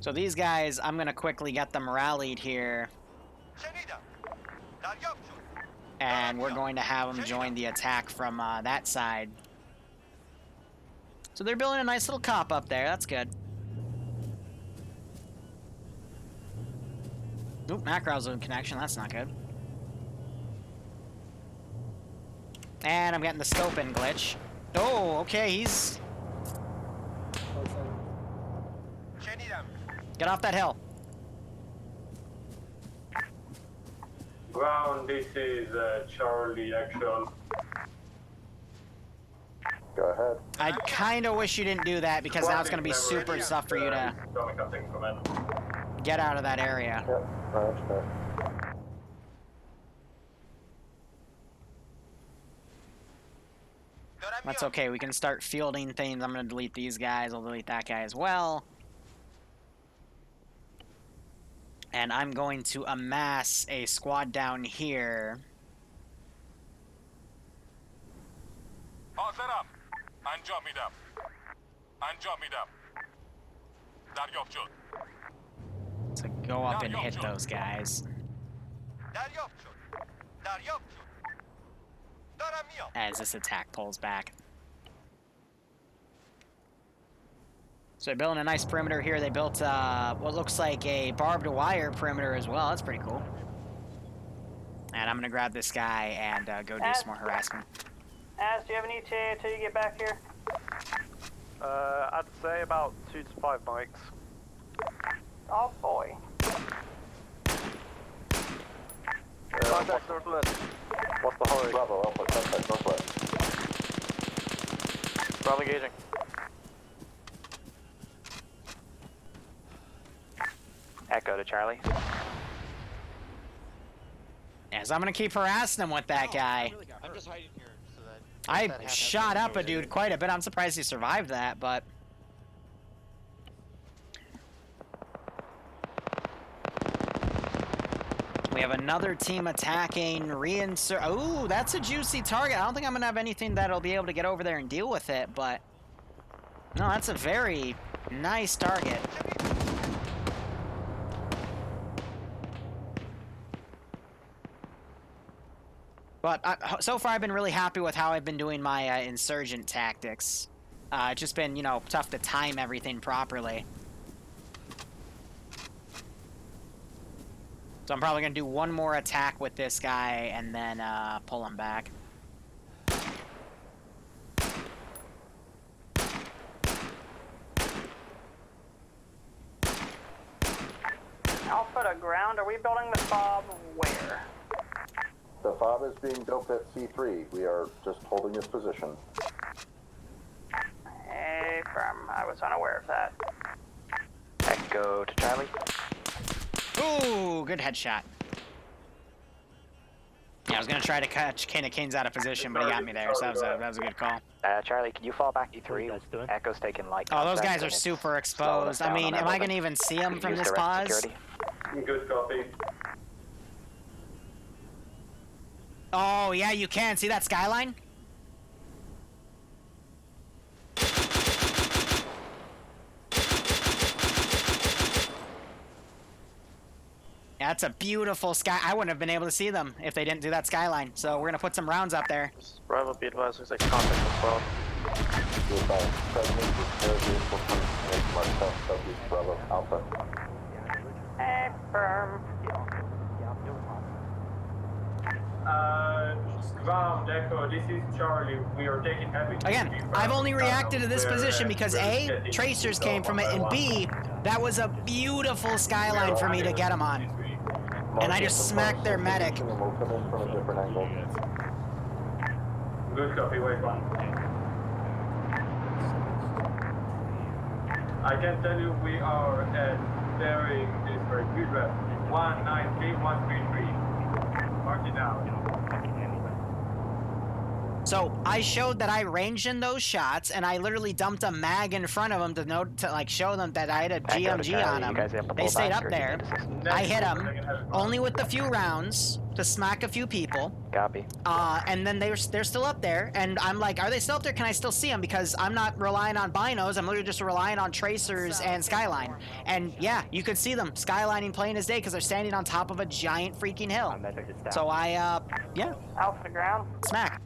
So these guys, I'm going to quickly get them rallied here. And we're going to have them join the attack from that side. So they're building a nice little cop up there. That's good. Oop, macro's in connection. That's not good. And I'm getting the scoping glitch. Oh, okay, he's... Get off that hill. Ground, this is Charlie actual. Go ahead. I kind of wish you didn't do that because now it's going to be super tough for you to get out of that area. Yep, right. That's okay. We can start fielding things. I'm going to delete these guys. I'll delete that guy as well. And I'm going to amass a squad down here. To go up and hit those guys. As this attack pulls back. So they're building a nice perimeter here. They built what looks like a barbed wire perimeter as well. That's pretty cool. And I'm going to grab this guy and go do some more harassment. Az, do you have any ETA till you get back here? I'd say about 2 to 5 mics. Oh boy. Contact northwest. What's the hurry? Bravo, Alpha, contact northwest. Bravo engaging. Echo to Charlie. Yeah, so I'm going to keep harassing him with that guy. I'm just hiding here so that... I shot up a dude quite a bit. I'm surprised he survived that, but... We have another team attacking, reinsert. Oh, that's a juicy target. I don't think I'm going to have anything that'll be able to get over there and deal with it, but... No, that's a very nice target. But so far, I've been really happy with how I've been doing my insurgent tactics. It's just been, tough to time everything properly. So I'm probably going to do one more attack with this guy and then pull him back. Alpha to ground. Are we building the fob where? The fob is being built at C3. We are just holding this position. Hey, firm. I was unaware of that. Echo to Charlie. Ooh, good headshot. Yeah, I was going to try to catch King of Kings out of position, but he got me there, so that was a good call. Charlie, can you fall back E3? Echo's taking light. Oh, those guys are super exposed. I mean, am I going to even see them from this pause? Good copy. Oh, yeah, you can. See that skyline? That's a beautiful sky. I wouldn't have been able to see them if they didn't do that skyline. So we're going to put some rounds up there. Bravo, be advised, looks like contact as well. Be advised, President, repair vehicle coming from Marcel, Southeast Bravo, Alpha. Hey, firm. Ground, Echo, this is Charlie. We are taking heavy. Again, I've only reacted to this position because A, tracers came from it, and B, that was a beautiful skyline for me to get them on. And I just smacked their medic. And we'll come in from a different angle. Good copy, wait one. I can tell you we are at bearing this very good rep. 193-133. Mark it down. So I showed that I ranged in those shots, and I literally dumped a mag in front of them to like show them that I had a GMG on them. They stayed up there. I hit them only with a few rounds to smack a few people. Copy. And then they're still up there, and I'm like, are they still up there? Can I still see them? Because I'm not relying on binos. I'm literally just relying on tracers and skyline. And yeah, you could see them skylining plain as day because they're standing on top of a giant freaking hill. So I yeah. Alpha to ground. Smack.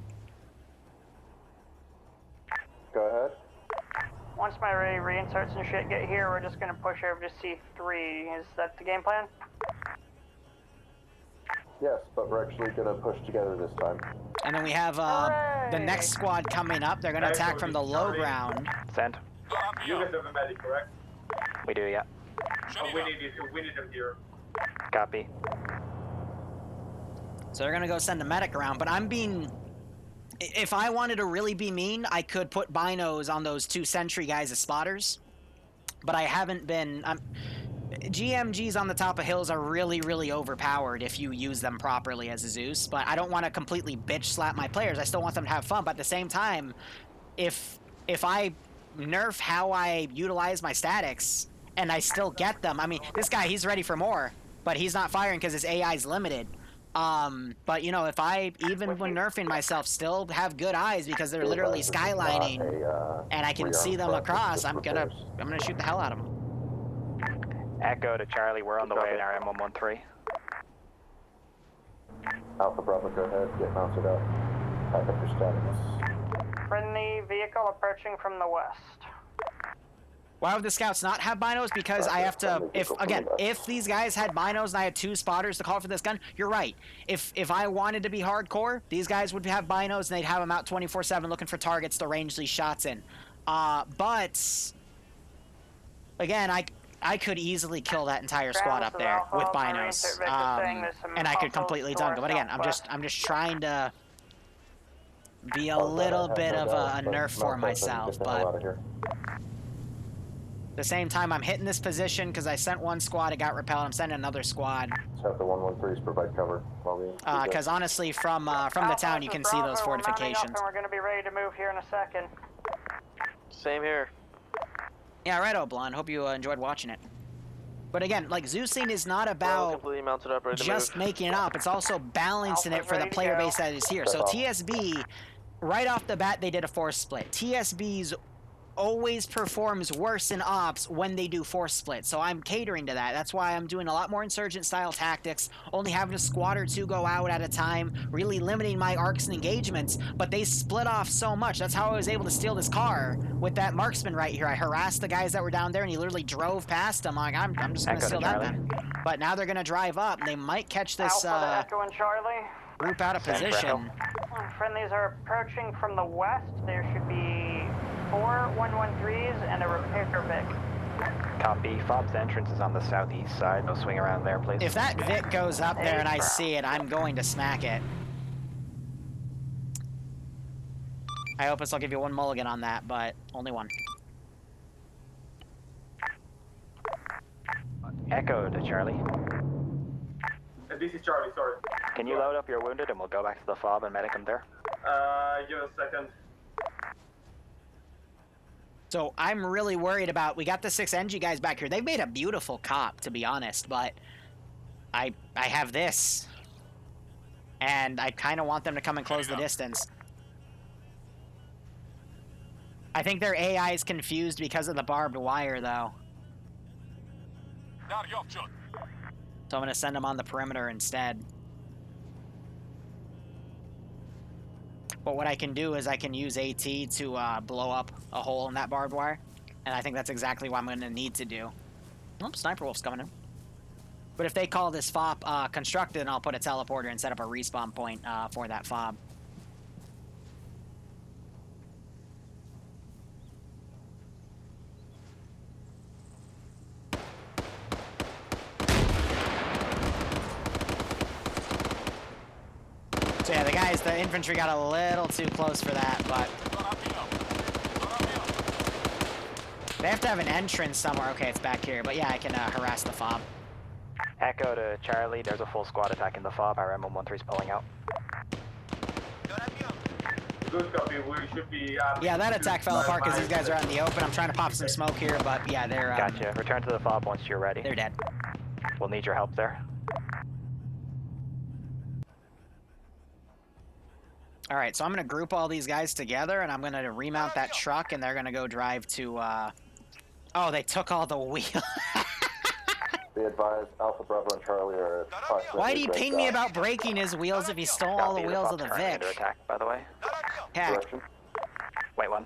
Go ahead. Once my reinserts and shit get here, we're just gonna push over to C3. Is that the game plan? Yes, but we're actually gonna push together this time. And then we have the next squad coming up. They're gonna attack from the low ground. Send. You guys have a medic, correct? We do, yeah. We need them here. Copy. So they're gonna go send a medic around, but I'm being... If I wanted to really be mean, I could put binos on those 2 sentry guys as spotters. But I haven't been... GMGs on the top of hills are really, really overpowered if you use them properly as a Zeus, but I don't want to completely bitch slap my players. I still want them to have fun, but at the same time, if I nerf how I utilize my statics and I still get them, I mean, this guy, he's ready for more, but he's not firing because his AI is limited. But you know, if I, even when nerfing myself, still have good eyes because they're literally skylining and I can see them across, I'm gonna shoot the hell out of them. Echo to Charlie, we're on the way in our M113. Alpha Bravo, go ahead, get mounted up. Pack up your statics. Friendly vehicle approaching from the west. Why would the scouts not have binos? Because I have to, if these guys had binos and I had 2 spotters to call for this gun, you're right. If I wanted to be hardcore, these guys would have binos and they'd have them out 24/7 looking for targets to range these shots in. But, again, I could easily kill that entire squad up there with binos, and I could completely dunk them. But again, I'm just trying to be a little bit of a nerf for myself, but at the same time, I'm hitting this position because I sent 1 squad, it got repelled. I'm sending another squad. Just have the 113s provide cover while we... Because honestly, from the town, you can see those fortifications. We're going to be ready to move here in a second. Same here. Yeah, right, Oblon. Hope you enjoyed watching it. But again, like, Zeusing is not about completely mounted up, ready to just move. making it up. It's also balancing it for the player base that is here. So TSB, right off the bat, they did a force split. TSB's always performs worse in ops when they do force split, so I'm catering to that. That's why I'm doing a lot more insurgent style tactics, only having a squad or 2 go out at a time, really limiting my arcs and engagements, but they split off so much. That's how I was able to steal this car with that marksman right here. I harassed the guys that were down there and he literally drove past them. Like, I'm just gonna steal that then. But now they're gonna drive up and they might catch this group out of position. Friendlies are approaching from the west. There should be 4 113s and a repair Vic. Copy. FOB's entrance is on the southeast side. No swing around there, please. If that Vic goes up there and I see it, I'm going to smack it. I hope I'll give you 1 mulligan on that, but only 1. Echo to Charlie. This is Charlie, sorry. Can you load up your wounded and we'll go back to the FOB and medic him there? Give a second. So I'm really worried about, we got the 6 NG guys back here. They've made a beautiful cop, to be honest, but I have this. And I kind of want them to come and close the distance. I think their AI is confused because of the barbed wire, though. So I'm going to send them on the perimeter instead. But what I can do is I can use AT to blow up a hole in that barbed wire. And I think that's exactly what I'm going to need to do. Oh, Sniper Wolf's coming in. But if they call this FOB constructed, then I'll put a teleporter and set up a respawn point for that FOB. So yeah, the infantry got a little too close for that, but they have to have an entrance somewhere. Okay, it's back here, but yeah, I can harass the FOB. Echo to Charlie, there's a full squad attacking the FOB. Our M113's pulling out. Good copy, we should be... Yeah, that attack fell apart because these guys are out in the open. I'm trying to pop some smoke here, but yeah, they're... Gotcha. Return to the fob once you're ready. They're dead. We'll need your help there. Alright, so I'm going to group all these guys together, and I'm going to remount that truck, and they're going to go drive to, Oh, they took all the wheels. Be advised, Alpha Bravo and Charlie are... Why did he ping me about breaking his wheels if he stole all the wheels of the Vic? Under attack, by the way. Heck. Wait, one.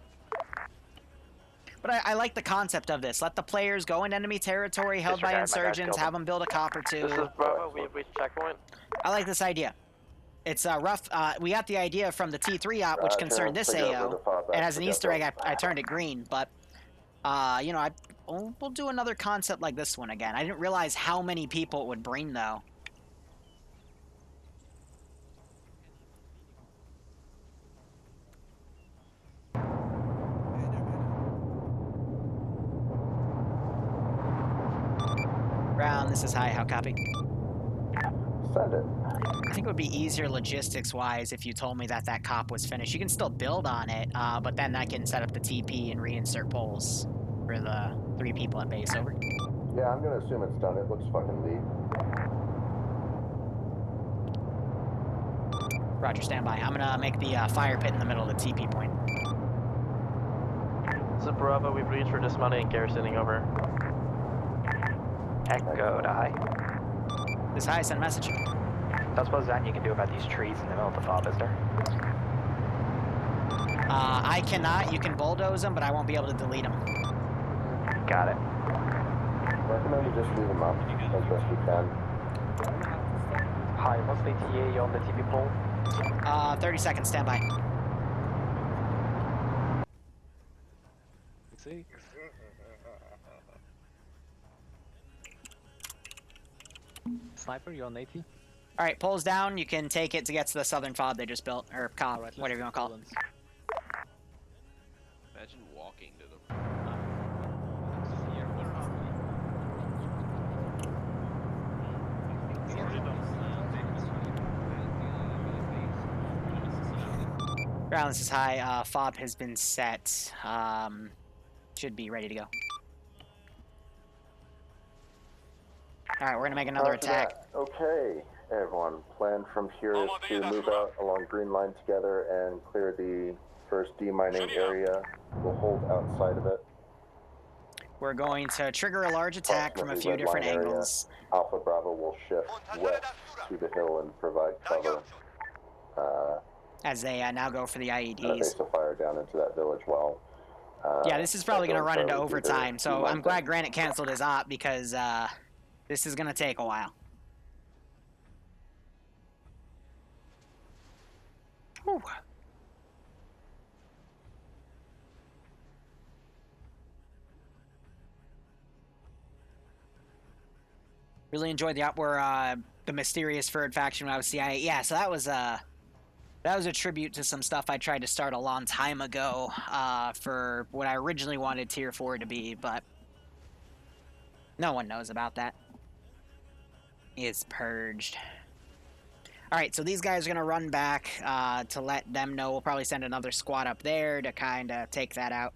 But I like the concept of this. Let the players go in enemy territory held by insurgents, have them build a cop or two. This is Bravo, we reached checkpoint. I like this idea. It's rough. We got the idea from the T3 op, which concerned this AO, and as an Easter egg, I turned it green. But you know, we'll do another concept like this one again. I didn't realize how many people it would bring, though. Ground, this is high. How copy? Send it. I think it would be easier logistics-wise if you told me that that cop was finished. You can still build on it, but then I can set up the TP and reinsert poles for the 3 people at base. Over. Yeah, I'm gonna assume it's done. It looks fucking neat. Roger, stand by. I'm gonna make the fire pit in the middle of the TP point. This is Bravo, we've reached for dismounting and garrisoning over. Echo to high. This high, send a message. Don't suppose that you can do about these trees in the middle of the fob, is there? I cannot. You can bulldoze them, but I won't be able to delete them. Got it. Recommend you just leave them up as best you can. Hi, what's the TA on the TP pole? 30 seconds, stand by. Sniper, you're on 80. Alright, poles down. You can take it to get to the southern fob they just built, or cop, whatever you want to call it. Imagine walking to the... Ground, this is high. Fob has been set. Should be ready to go. Alright, we're gonna make another attack. Okay, everyone. Plan from here is to move out along green line together and clear the first demining area. We'll hold outside of it. We're going to trigger a large attack from a few different angles. Alpha Bravo will shift west to the hill and provide cover. As they now go for the IEDs. Base of fire down into that village well. Yeah, this is probably going to run into overtime, so I'm glad Granite canceled his op because this is going to take a while. Whew. Really enjoyed the op where the mysterious third faction when I was CIA. Yeah, so that was a tribute to some stuff I tried to start a long time ago for what I originally wanted Tier 4 to be, but no one knows about that. It's purged. Alright, so these guys are going to run back to let them know. We'll probably send another squad up there to kind of take that out.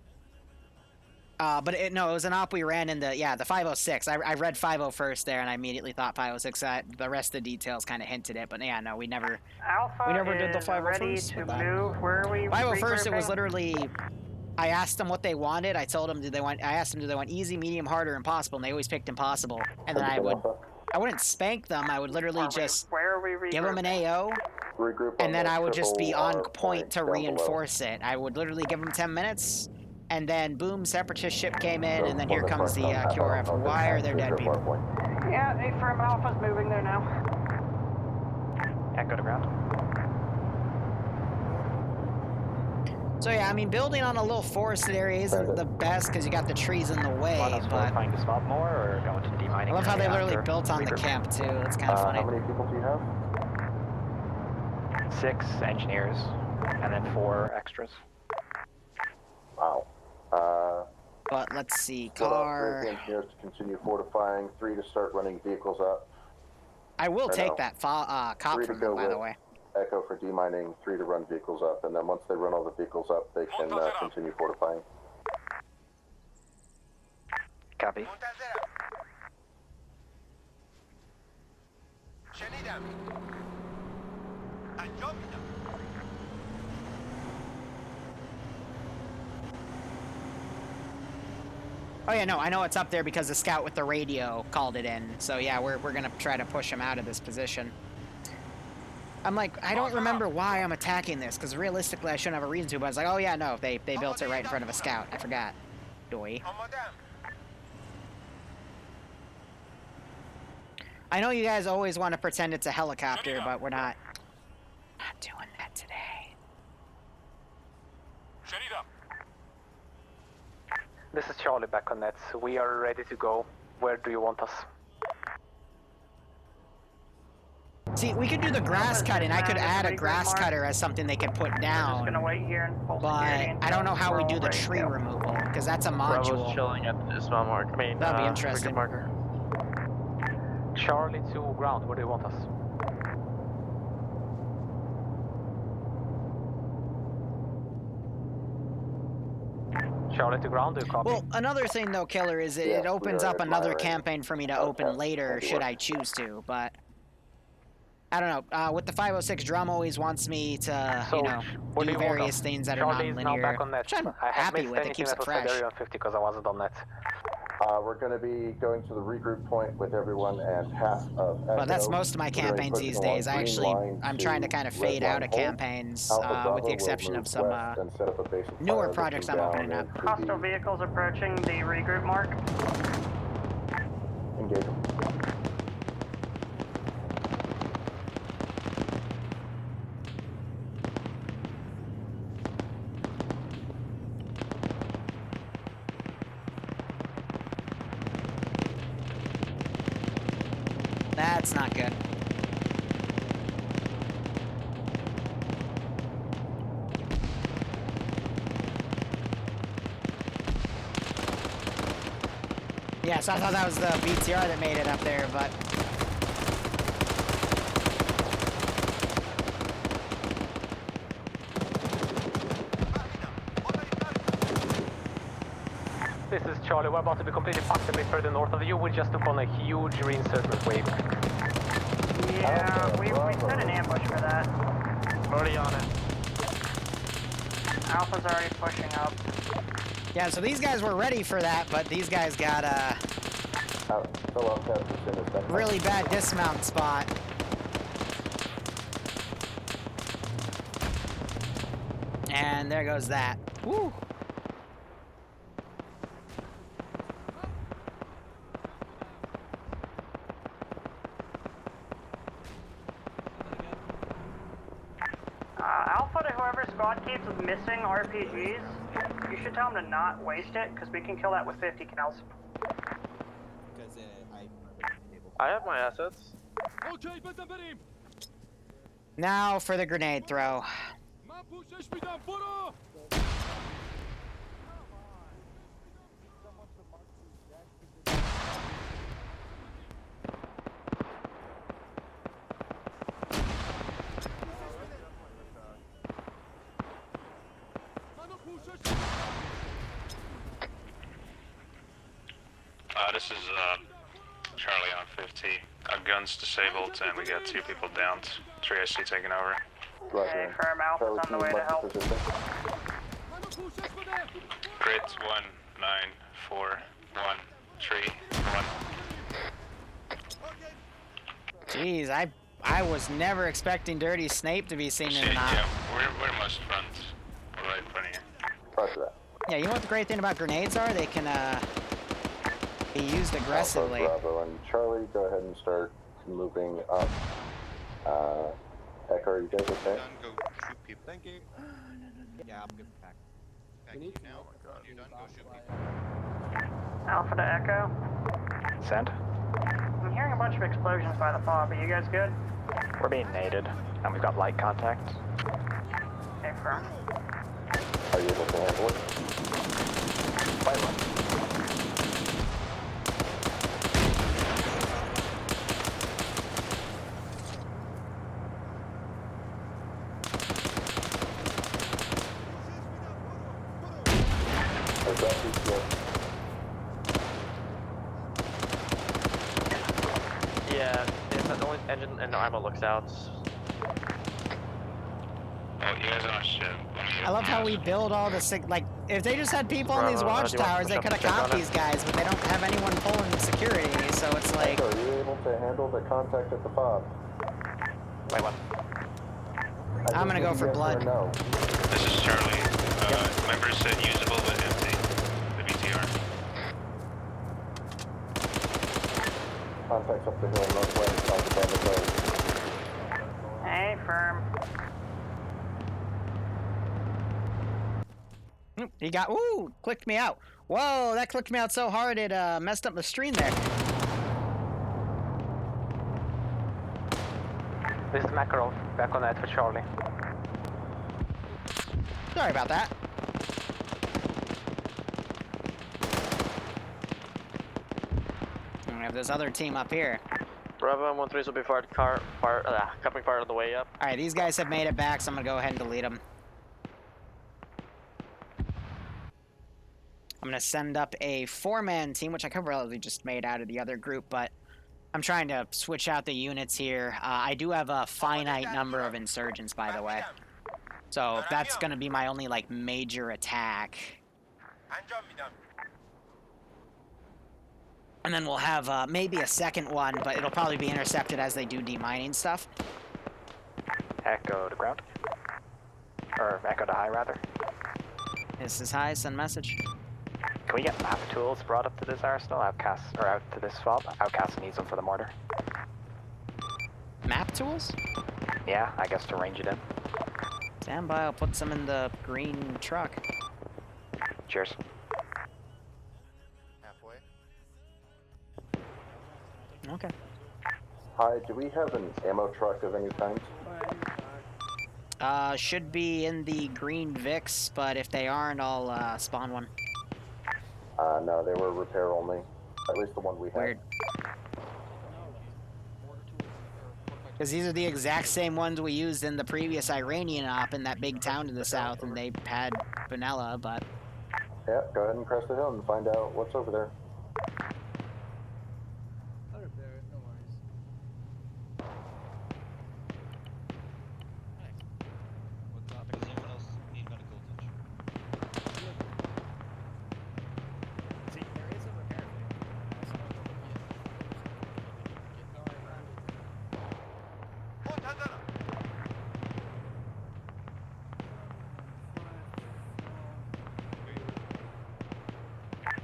But no, it was an op we ran in the 506. I read 501st there, and I immediately thought 506. The rest of the details kind of hinted it, but yeah, no, we never did the 501st. Where are we? 501st, it was literally, I asked them what they wanted. I told them, I asked them, do they want easy, medium, hard, or impossible? And they always picked impossible. And then I wouldn't spank them. I would literally just give them an AO, and then I would just be on point to reinforce it. I would literally give them 10 minutes. And then, boom, Separatist ship came in, and then here comes the QRF. Why are there dead people? Yeah, A-Firm Alpha's moving there now. Echo to ground. So yeah, I mean, building on a little forested area isn't the best because you got the trees in the way, but... Trying to swap more, or going to the demining? I love how they literally built on the camp, too. It's kind of funny. How many people do you have? 6 engineers, and then 4 extras. Wow. But let's see, car... 3 engineers to continue fortifying, 3 to start running vehicles up. I will take that cop from them, by the way. Echo for demining, 3 to run vehicles up, and then once they run all the vehicles up, they can continue fortifying. Copy. شنیدم. انجام میدم. Oh yeah, no, I know it's up there because the scout with the radio called it in. So yeah, we're gonna try to push him out of this position. I'm like, I don't remember why I'm attacking this, because realistically I shouldn't have a reason to, but I was like, oh yeah, no, they built it right in front of a scout. I forgot. Doy. I know you guys always want to pretend it's a helicopter, but we're not doing that today. This is Charlie back on nets. We are ready to go. Where do you want us? See, we could do the grass cutting. I could add a grass cutter as something they could put down. Just gonna wait here and full but I don't know how we do the tree removal, because that's a module. Bravo's chilling at the dismount mark. I mean, that'd be interesting. Marker. Charlie to ground. Where do you want us? Charlie to ground, do you copy? Well, another thing though, Killer, is it opens up another campaign for me to open later, should I choose to, but I don't know. With the 506, Drum always wants me to, So, you know, what do you want us? various things that Charlie are is now back on net. which I'm I have happy missed with. It anything keeps that it was said fresh. earlier on 50 because I wasn't on net. We're going to be going to the regroup point with everyone and half of Echo. Well, that's most of my campaigns these days. I'm trying to kind of fade out of campaigns, with the exception of some newer projects I'm opening up. Hostile vehicles approaching the regroup mark. Engage. That's not good. Yeah, so I thought that was the BTR that made it up there, but... This is Charlie. We're about to be completely fucked a bit further north of you. We just took on a huge reinsertment wave. Yeah, we set an ambush for that. Already on it. Alpha's already pushing up. Yeah, so these guys were ready for that, but these guys got a really bad dismount spot. And there goes that. Woo! Alpha to whoever squad keeps missing RPGs, you should tell them to not waste it, because we can kill that with 50 cals. I have my assets. Now for the grenade throw. This is Charlie on 50. Guns disabled, and we got 2 people downed. 3SC taking over. Okay, firm Alpha's on the way to help. Grid 194131. Jeez, I was never expecting Dirty Snape to be seen in an op. Yeah, we're most front. We're right in front of you. Roger that. Yeah, you know what the great thing about grenades are? They can be used aggressively. Alpha, Bravo, and Charlie, go ahead and start moving up. Echo, are you guys okay? Go shoot people. Thank you. Yeah, I'm good. Thank you. Now, when you're done, go shoot people. Alpha to Echo. Send. I'm hearing a bunch of explosions by the fob. Are you guys good? We're being naded, and we've got light contact. Okay, firm. Are you able to handle it? Quite well. engine and ammo looks out. Oh, you guys are on ship. I love how we build all the like, if they just had people on these Bravo, do you want watchtowers, to they push could up have and check caught on these it? guys, but they don't have anyone pulling security, so it's like... Echo, are you able to handle the contact at the fob? Wait, what? I'm gonna go for blood. No. This is Charlie. Members said usable but empty. The BTR. Contacts up the hill northwest on the bandit road. Hey, firm. He got, ooh, clicked me out. Whoa, that clicked me out so hard it messed up the stream there. This is Makarov, back on that for Charlie. Sorry about that. And we have this other team up here. Bravo and 1-3 will be fired, coming fire on the way up. Alright, these guys have made it back, so I'm gonna go ahead and delete them. I'm gonna send up a 4-man team, which I could probably just made out of the other group, but I'm trying to switch out the units here. I do have a finite number of insurgents, by the way. So that's gonna be my only, like, major attack. And then we'll have maybe a second one, but it'll probably be intercepted as they do demining stuff. Echo to ground. Or echo to high, rather. This is high, send message. Can we get map tools brought up to this arsenal? Outcast, or out to this swap? Outcast needs them for the mortar. Map tools? Yeah, I guess to range it in. Stand by, I'll put some in the green truck. Cheers. Halfway. Okay. Hi, do we have an ammo truck of any kind? Should be in the green Vix, but if they aren't, I'll spawn one. No, they were repair only. At least the one we had. Weird. Because these are the exact same ones we used in the previous Iranian op in that big town to the south, and they had vanilla, but... Yeah, go ahead and crest the hill and find out what's over there.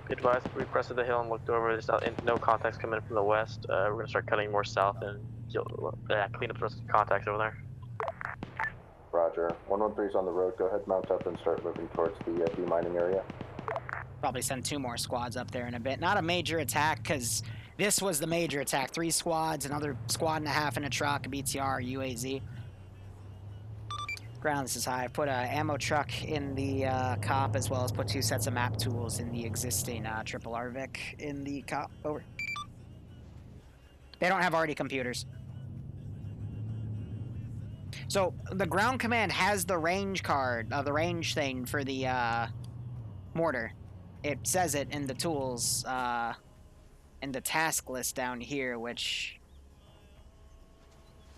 Be advised, we crested the hill and looked over. There's no contacts coming in from the west. We're gonna start cutting more south and clean up the rest of the contacts over there. Roger. 113's on the road. Go ahead, mount up, and start moving towards the demining area. Probably send 2 more squads up there in a bit. Not a major attack, because this was the major attack. 3 squads, another squad and a half in a truck, a BTR, UAZ. Ground, this is high. I put a ammo truck in the COP, as well as put 2 sets of map tools in the existing triple RVIC in the COP. Over. They don't have already computers. So the ground command has the range card, the range thing for the mortar. It says it in the tools, in the task list down here, which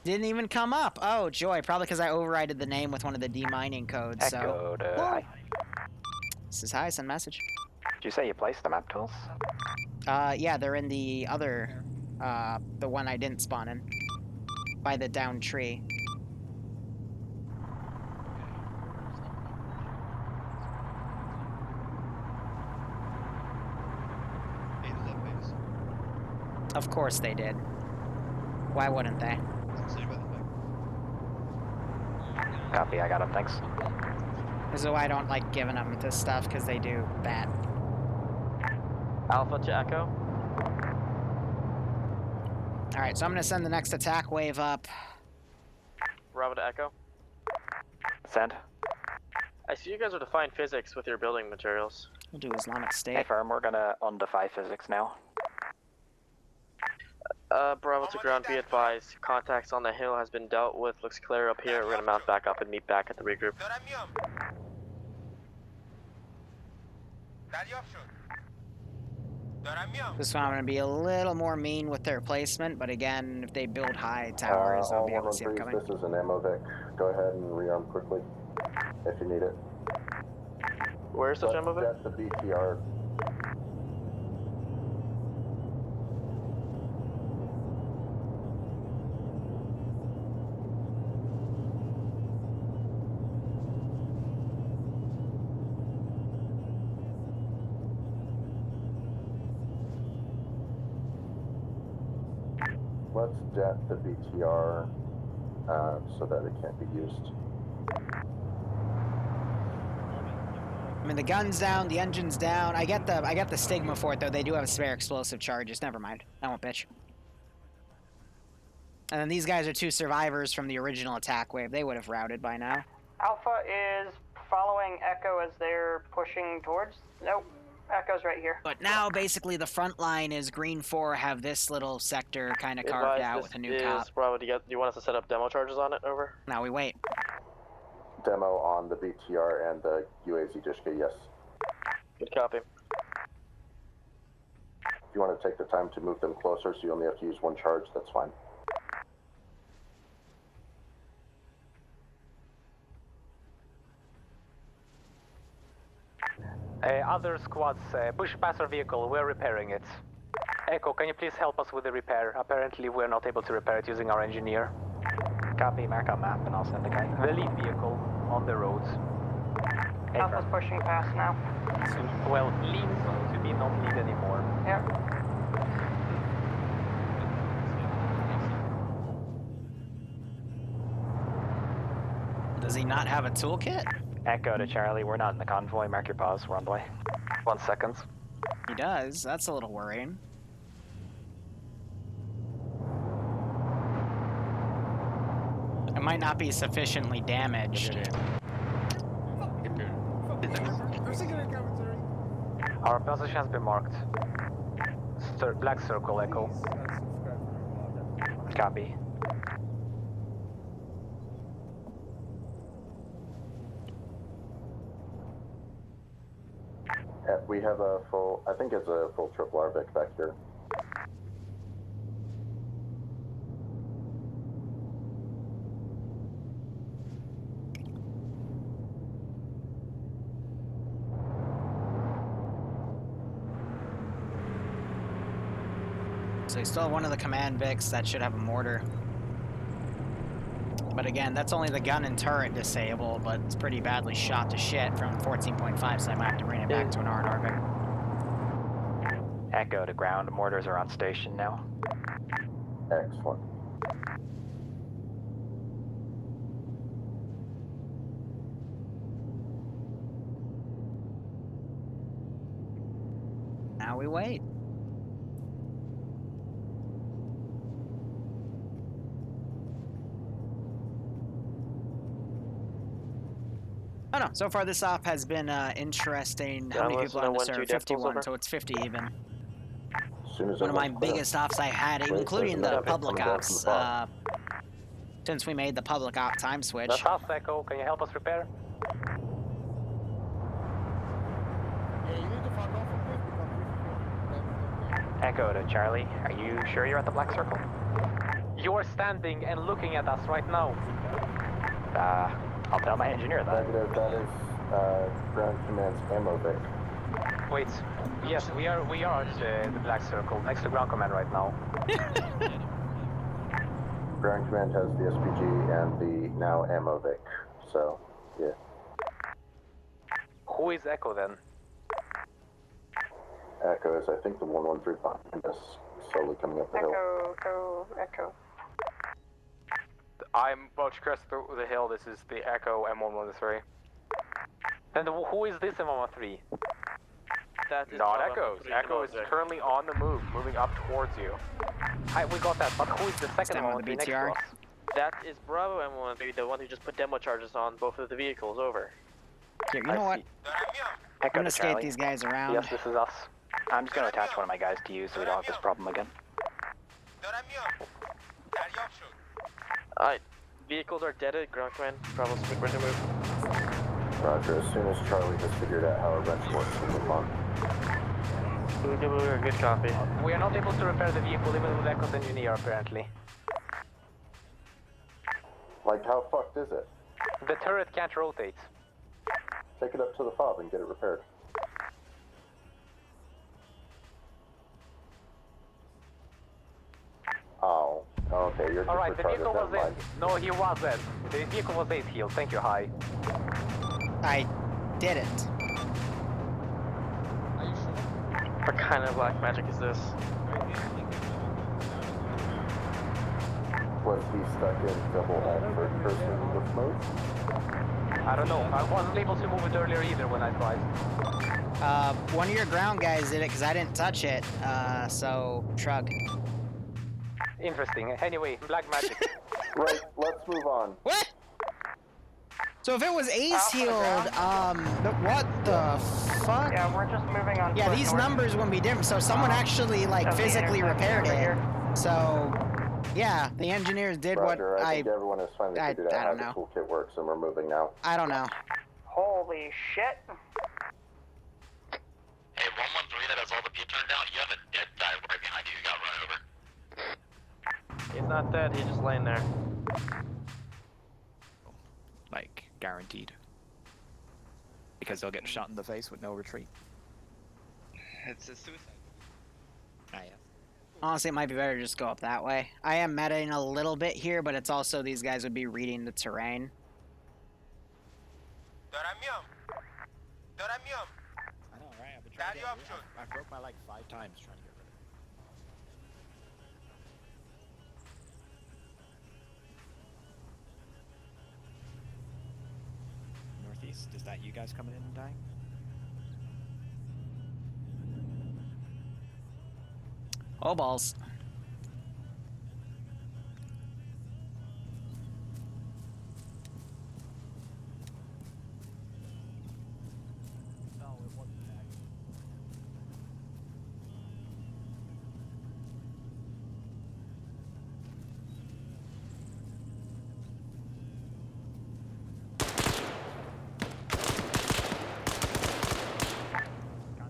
didn't even come up. Oh, joy. Probably because I overrided the name with one of the demining codes. Echo to high. This is high, send message. Did you say you placed the map tools? Yeah, they're in the other, the one I didn't spawn in. By the down tree. Of course they did. Why wouldn't they? Copy, I got him, thanks. This is why I don't like giving them this stuff, because they do bad. Alpha to Echo. Alright, so I'm going to send the next attack wave up. Bravo to Echo. Send. I see you guys are defying physics with your building materials. We'll do Islamic State. Hey firm, we're gonna undefy physics now. Bravo to ground, be advised. Contacts on the hill has been dealt with. Looks clear up here. We're gonna mount back up and meet back at the regroup. This one I'm going to be a little more mean with their placement, but again, if they build high towers, I'll all be able to see them 113s, coming. this is an ammo Vic. Go ahead and rearm quickly if you need it. Where's the ammo Vic? That's the BTR. Let's jet the BTR so that it can't be used. I mean, the gun's down, the engine's down. I get the stigma for it though. They do have spare explosive charges. Never mind. I won't bitch. And then these guys are two survivors from the original attack wave. They would have routed by now. Alpha is following Echo as they're pushing towards. Nope. Echo's right here. But now, basically, the front line is Green 4 have this little sector kind of carved out with a new cop. Bravo, do you want us to set up demo charges on it? Over. Now we wait. Demo on the BTR and the UAZ Dishka, yes. Good copy. If you want to take the time to move them closer so you only have to use one charge, that's fine. Other squads, push past our vehicle, we're repairing it. Echo, can you please help us with the repair? Apparently we're not able to repair it using our engineer. Copy, mark on map and I'll send the guy. The lead vehicle on the roads. Alpha's pushing past now. Well, leads to be not lead anymore. Yep. Does he not have a toolkit? Echo to Charlie, we're not in the convoy. Mark your pause, we're on boy. 1 second. He does. That's a little worrying. It might not be sufficiently damaged. Our position has been marked. Black circle, Echo. Copy. We have a full, I think it's a full triple RVIC back here. So you still have one of the command Vics that should have a mortar. But again, that's only the gun and turret disabled, but it's pretty badly shot to shit from 14.5, so I might have to bring it back to an R&R Vic. Echo to ground, mortars are on station now. Excellent. Now we wait. Oh no, so far this op has been interesting. How many people on the server? 51, so it's 50 even. One of my biggest ops I had, including the public ops, since we made the public op time switch. That's us, Echo. Can you help us repair? Echo to Charlie, are you sure you're at the black circle? You're standing and looking at us right now. I'll tell my engineer that. Negative, that is ground command's ammo Vic. Wait, yes, we are at the black circle, next to ground command right now. Ground command has the SPG and the now ammo Vic, so, yeah. Who is Echo then? Echo is, I think, the 113 behind us, slowly coming up the hill. Echo. I'm about to crest through the hill. This is the Echo M113. And who is this M113? That is not Echo's. Echo is currently on the move, moving up towards you. We got that, but who is the second one next to us? That is Bravo M113, the one who just put demo charges on both of the vehicles. Over. Here, you know what? I'm gonna skate these guys around. Yes, this is us. I'm just gonna attach one of my guys to you so we don't have this problem again. Alright, vehicles are deaded. Ground command, Bravo's quick ready to move. Roger, as soon as Charlie has figured out how a wrench works, we'll move on. Good copy. We are not able to repair the vehicle even with Echo's engineer, apparently. Like, how fucked is it? The turret can't rotate. Take it up to the fob and get it repaired. Oh, okay, you're just Alright, the vehicle was retarded, in. No, he wasn't. The vehicle was 8 healed. Thank you, Hi. I didn't. Are you sure? What kind of black magic is this? Was he stuck in double and first person with mode? I don't know. I wasn't able to move it earlier either when I tried. One of your ground guys did it because I didn't touch it, so shrug. Interesting. Anyway, black magic. Right, let's move on. What? So if it was ace healed, what the fuck? Yeah, we're just moving on. Yeah, these numbers wouldn't be different. So someone actually like physically repaired it. So yeah, the engineers did Roger, what I think everyone has finally figured out how the toolkit works, and we're moving now. I don't know. Holy shit. Hey, 113 that has all the view turned down, you have a dead guy right behind you who got run over. He's not dead, he's just laying there. Like, guaranteed. Because they'll get shot in the face with no retreat. It's a suicide. Ah, yeah. Honestly, it might be better to just go up that way. I am metaing a little bit here, but it's also these guys would be reading the terrain. I know, right? I've been trying to get rid of I broke my leg 5 times trying to get rid of it. Northeast, is that you guys coming in and dying? Oh, balls.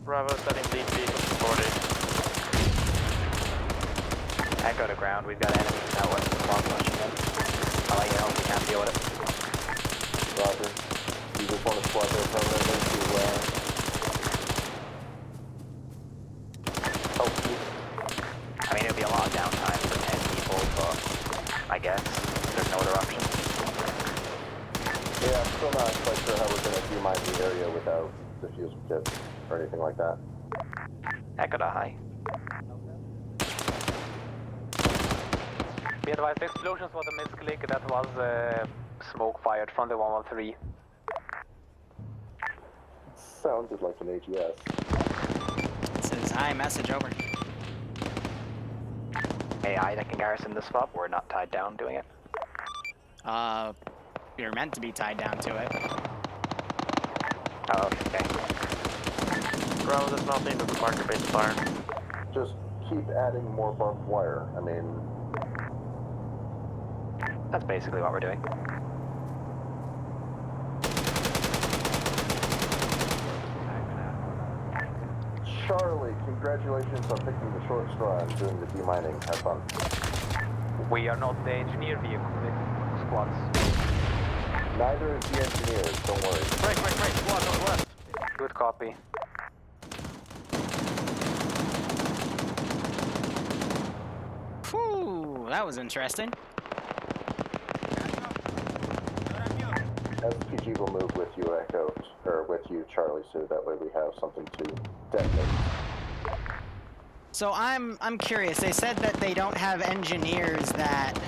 Bravo setting lead vehicle supported. Echo to ground, we've got enemies now west of the long pushing in. I'll let you know if we can't deal with it. Roger. You just want to squad there permanently to, help you? I mean, it'd be a lot of downtime for 10 people, but I guess there's no other option. Yeah, I'm still not quite sure how we're going to demine the area without diffusal kits or anything like that. Echo to High. Be advised, the explosions was a misclick. That was smoke fired from the 113. Sounded like an AGS. This is High, message over. AI that can garrison this spot, we're not tied down doing it. You're meant to be tied down to it. Oh, okay. Bravo, there's nothing to the marker base fire. Just keep adding more barbed wire. I mean... That's basically what we're doing. Charlie, congratulations on picking the short straw and doing the demining. Have fun. We are not the engineer vehicle squads. Neither is the engineers, don't worry. Break, squad northwest. Good copy. Whew, that was interesting. SPG will move with you, Echo, or with you, Charlie, so that way we have something to detonate. So I'm curious. They said that they don't have engineers that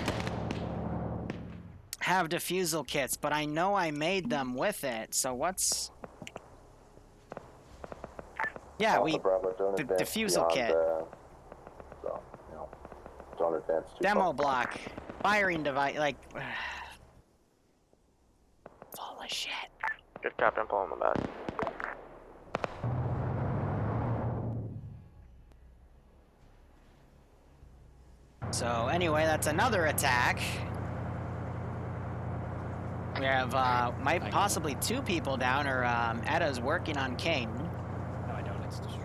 have defusal kits, but I know I made them with it. So what's? Yeah, Alpha Bravo, don't the advance defusal beyond, kit. So, you know, don't advance too Demo far. block, firing device, like. Full of shit. Good captain, pulling the back. So anyway, that's another attack. We have might possibly 2 people down, or Edda's working on King. No, I don't. It's destroyed.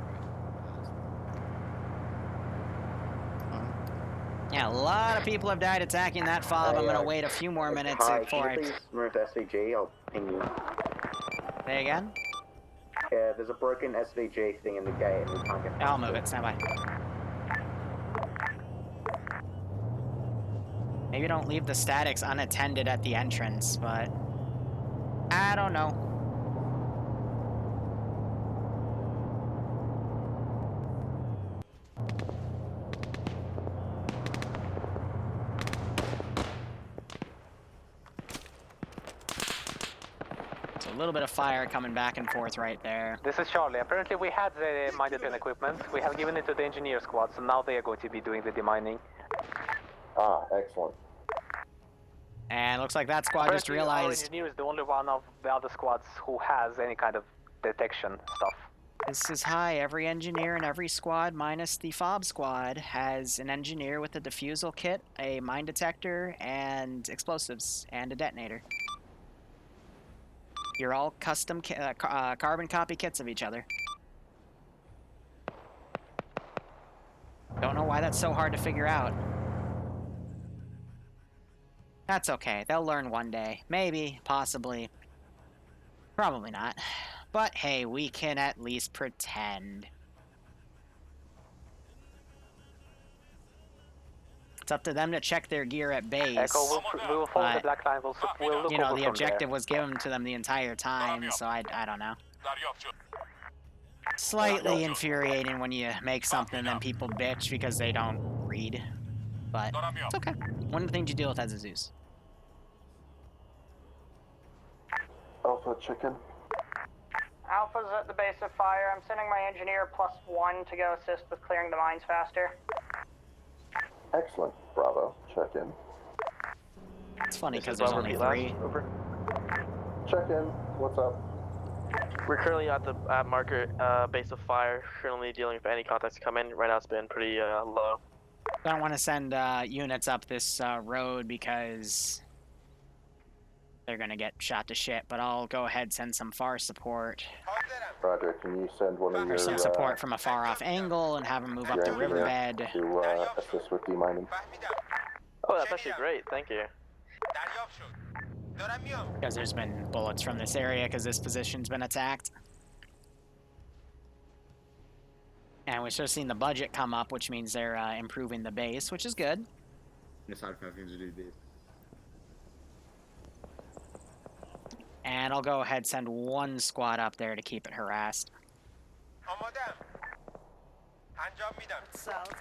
Yeah, a lot of people have died attacking that fob. I'm gonna wait a few more minutes before I... Please move to SVG, I'll ping you. Say again? Yeah, there's a broken SVG thing in the gate and we can't get past I'll move it, stand by. Maybe don't leave the statics unattended at the entrance, but... I don't know. So a little bit of fire coming back and forth right there. This is Charlie. Apparently we had the mine design equipment. We have given it to the engineer squad, so now they are going to be doing the demining. Ah, excellent. And looks like that squad Apparently just realized... our engineer is the only one of the other squads who has any kind of detection stuff. This is high. Every engineer in every squad, minus the FOB squad, has an engineer with a defusal kit, a mine detector, and explosives, and a detonator. You're all custom carbon copy kits of each other. Don't know why that's so hard to figure out. That's okay. They'll learn one day. Maybe, possibly. Probably not. But hey, we can at least pretend. It's up to them to check their gear at base. Echo, we will follow the black line. We'll look you know, over the from objective there. was given to them the entire time, so I don't know. Slightly infuriating when you make something and then people bitch because they don't read. But it's okay. One of the things you deal with as a Zeus. Alpha chicken. Alpha's at the base of fire. I'm sending my engineer +1 to go assist with clearing the mines faster. Excellent. Bravo. Check in. It's funny because there's only 3. Over. Check in. What's up? We're currently at the marker base of fire. Currently dealing with any contacts come in. Right now it's been pretty low. I don't want to send units up this road because they're gonna get shot to shit. But I'll go ahead and send some far support. Roger. Can you send one of your... Or some support from a far off angle and have them move up the riverbed. To assist with demining. Oh, that's actually great. Thank you. Because there's been bullets from this area because this position's been attacked. And we've just seen the budget come up, which means they're improving the base, which is good. And I'll go ahead and send 1 squad up there to keep it harassed. Let's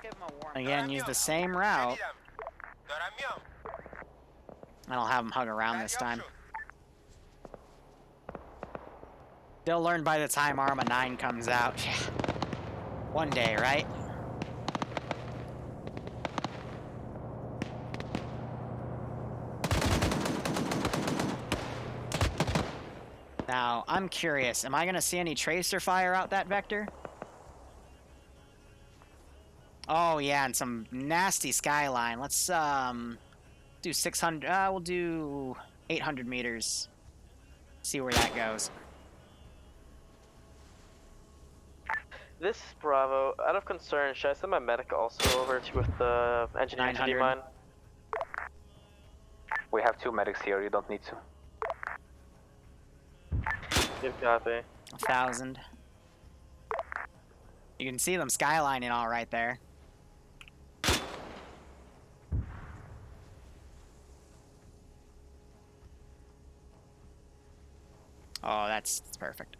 give them a warning. Again, use the same route. And I'll have them hug around this time. They'll learn by the time Arma 9 comes out. One day, right? Now, I'm curious. Am I going to see any tracer fire out that vector? Oh, yeah, and some nasty skyline. Let's, do 600. We'll do 800 meters. See where that goes. This is Bravo. Out of concern, should I send my medic also over to with the engineering to demine? We have 2 medics here. You don't need to. Good copy. 1,000. You can see them skylining all right there. Oh, that's perfect.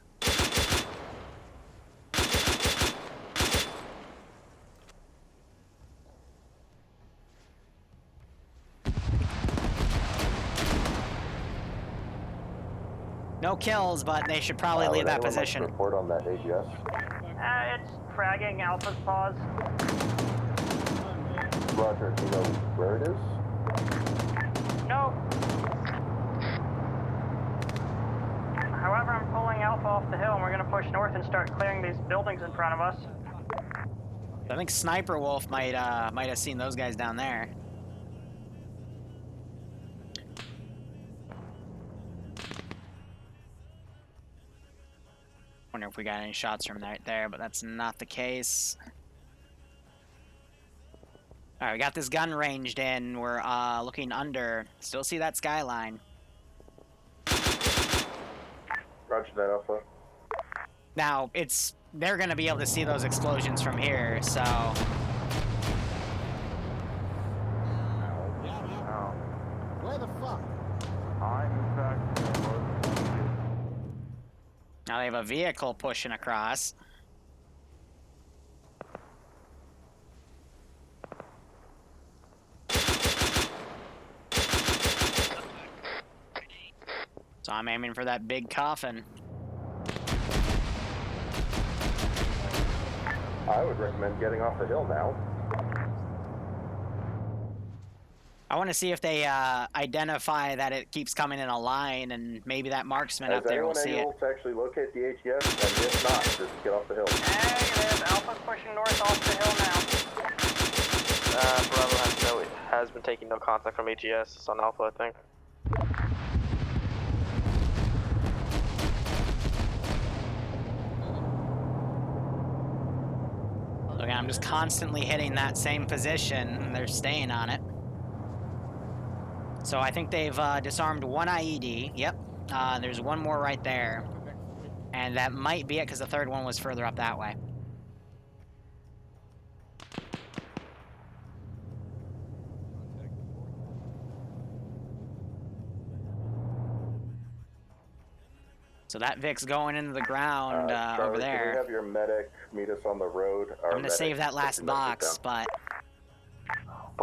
No kills, but they should probably leave that position. Report on that AGS. It's fragging Alpha's pause. Roger, do you know where it is? Nope. However, I'm pulling Alpha off the hill and we're gonna push north and start clearing these buildings in front of us. I think Sniper Wolf might have seen those guys down there. Wonder if we got any shots from right there, but that's not the case. Alright, we got this gun ranged in. We're looking under. Still see that skyline. Roger that, Alpha. Now, they're gonna be able to see those explosions from here, so... Where the fuck? Now they have a vehicle pushing across. So I'm aiming for that big coffin. I would recommend getting off the hill now. I want to see if they identify that it keeps coming in a line, and maybe that marksman up there will see it. Is anyone able to actually locate the ATS? And if not, just get off the hill. Negative. Alpha's pushing north off the hill now. Bravo has been taking no contact from AGS. It's on Alpha, I think. Look, I'm just constantly hitting that same position, and they're staying on it. So I think they've disarmed one IED. Yep. There's one more right there. And that might be it, because the third one was further up that way. So that Vic's going into the ground Charlie, over there. Can we have your medic meet us on the road? I'm going to save that last box, but...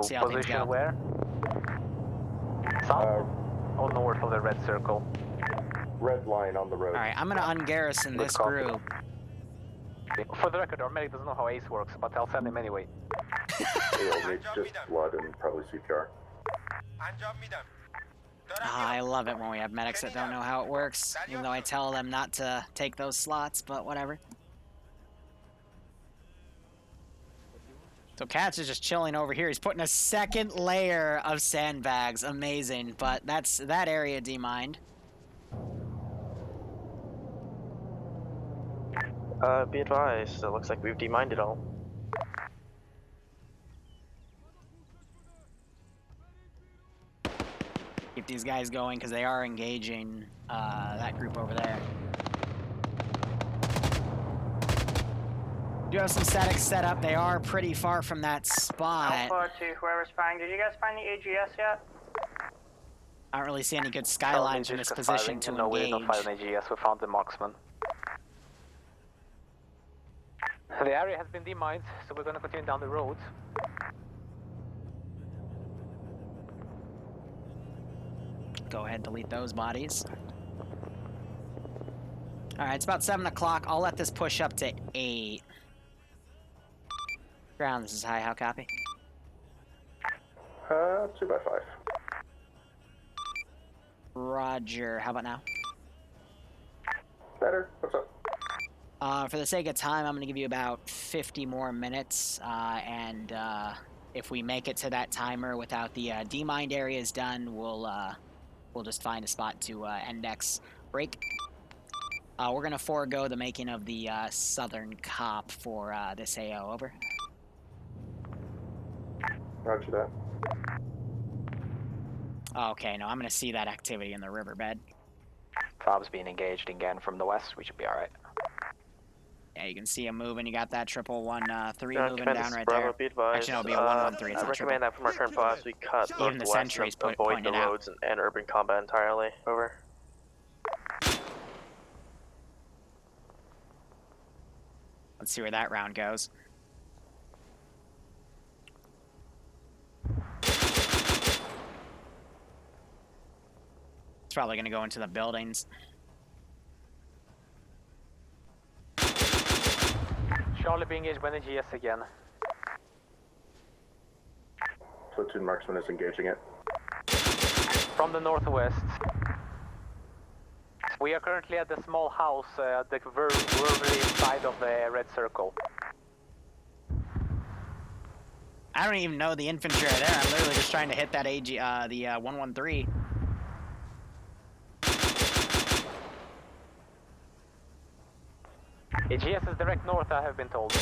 see how things go. Position where? South or north of the red circle? Red line on the road. Alright, I'm going to ungarrison this group. For the record, our medic doesn't know how ACE works, but I'll send him anyway. He'll need just blood and probably CPR. I love it when we have medics that don't know how it works, even though I tell them not to take those slots, but whatever. So Katz is just chilling over here. He's putting a second layer of sandbags. Amazing, but that's that area demined. Be advised, it looks like we've demined it all. Keep these guys going, because they are engaging that group over there. Do have some statics set up. They are pretty far from that spot. Alpha to whoever's firing. Did you guys find the AGS yet? I don't really see any good skylines in this position to no, engage. No, we did not find an AGS. We found the marksman. The area has been demined, so we're going to continue down the road. Go ahead, delete those bodies. Alright, it's about 7 o'clock. I'll let this push up to 8. Ground, this is high. How copy? 2x5. Roger. How about now? Better. What's up? For the sake of time, I'm going to give you about 50 more minutes, and if we make it to that timer without the demined areas done, we'll just find a spot to index break. We're going to forego the making of the southern COP for this AO. Over. Roger that. Okay, no, I'm going to see that activity in the riverbed. Fob's being engaged again from the west. We should be alright. Yeah, you can see him moving. You got that 113 moving Command, down right Bravo, there. be advised. Actually, no, it'll be a 113. It's I not recommend that from our current boss, we cut even the northwest sentries and avoid the out. roads and urban combat entirely. Over. Let's see where that round goes. It's probably going to go into the buildings. Charlie being engaged by the GS again. Platoon marksman is engaging it. From the northwest. We are currently at the small house, the verbally side of the red circle. I don't even know the infantry are there. I'm literally just trying to hit that the 113. AGS is direct north, I have been told.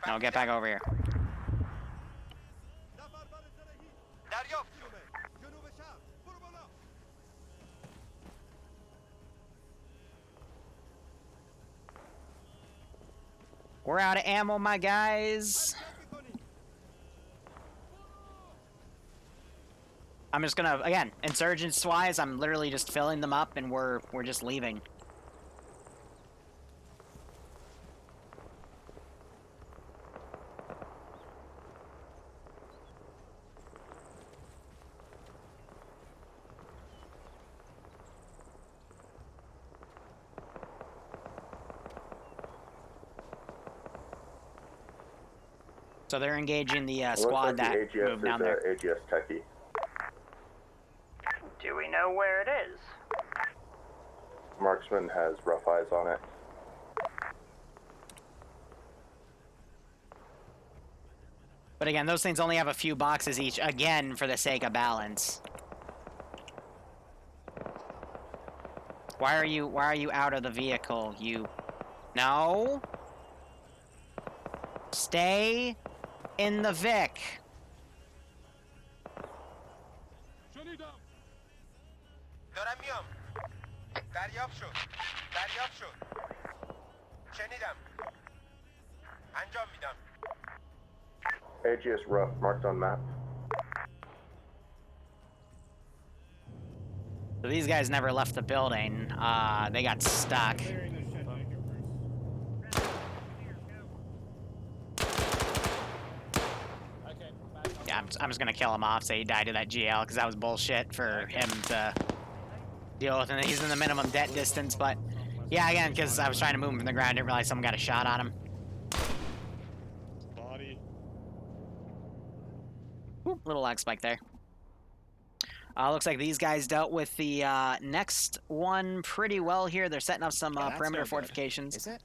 No, get back over here. We're out of ammo, my guys. I'm just gonna, again, insurgents-wise, I'm literally just filling them up, and we're just leaving. So they're engaging the squad that moved down there. AGS techie. Do we know where it is? Marksman has rough eyes on it. But again, those things only have a few boxes each, again, for the sake of balance. Why are you out of the vehicle? No? Stay in the Vic. دارم دریافت شد شنیدم انجام میدم AGS rough marked on map. So these guys never left the building. They got stuck. Yeah, I'm just gonna kill him off, say he died to that GL, because that was bullshit for him to deal with, and he's in the minimum debt distance, but yeah, again, because I was trying to move him from the ground, I didn't realize someone got a shot on him. Body. Ooh, little lag spike there. Looks like these guys dealt with the next one pretty well here. They're setting up some perimeter fortifications. Is it?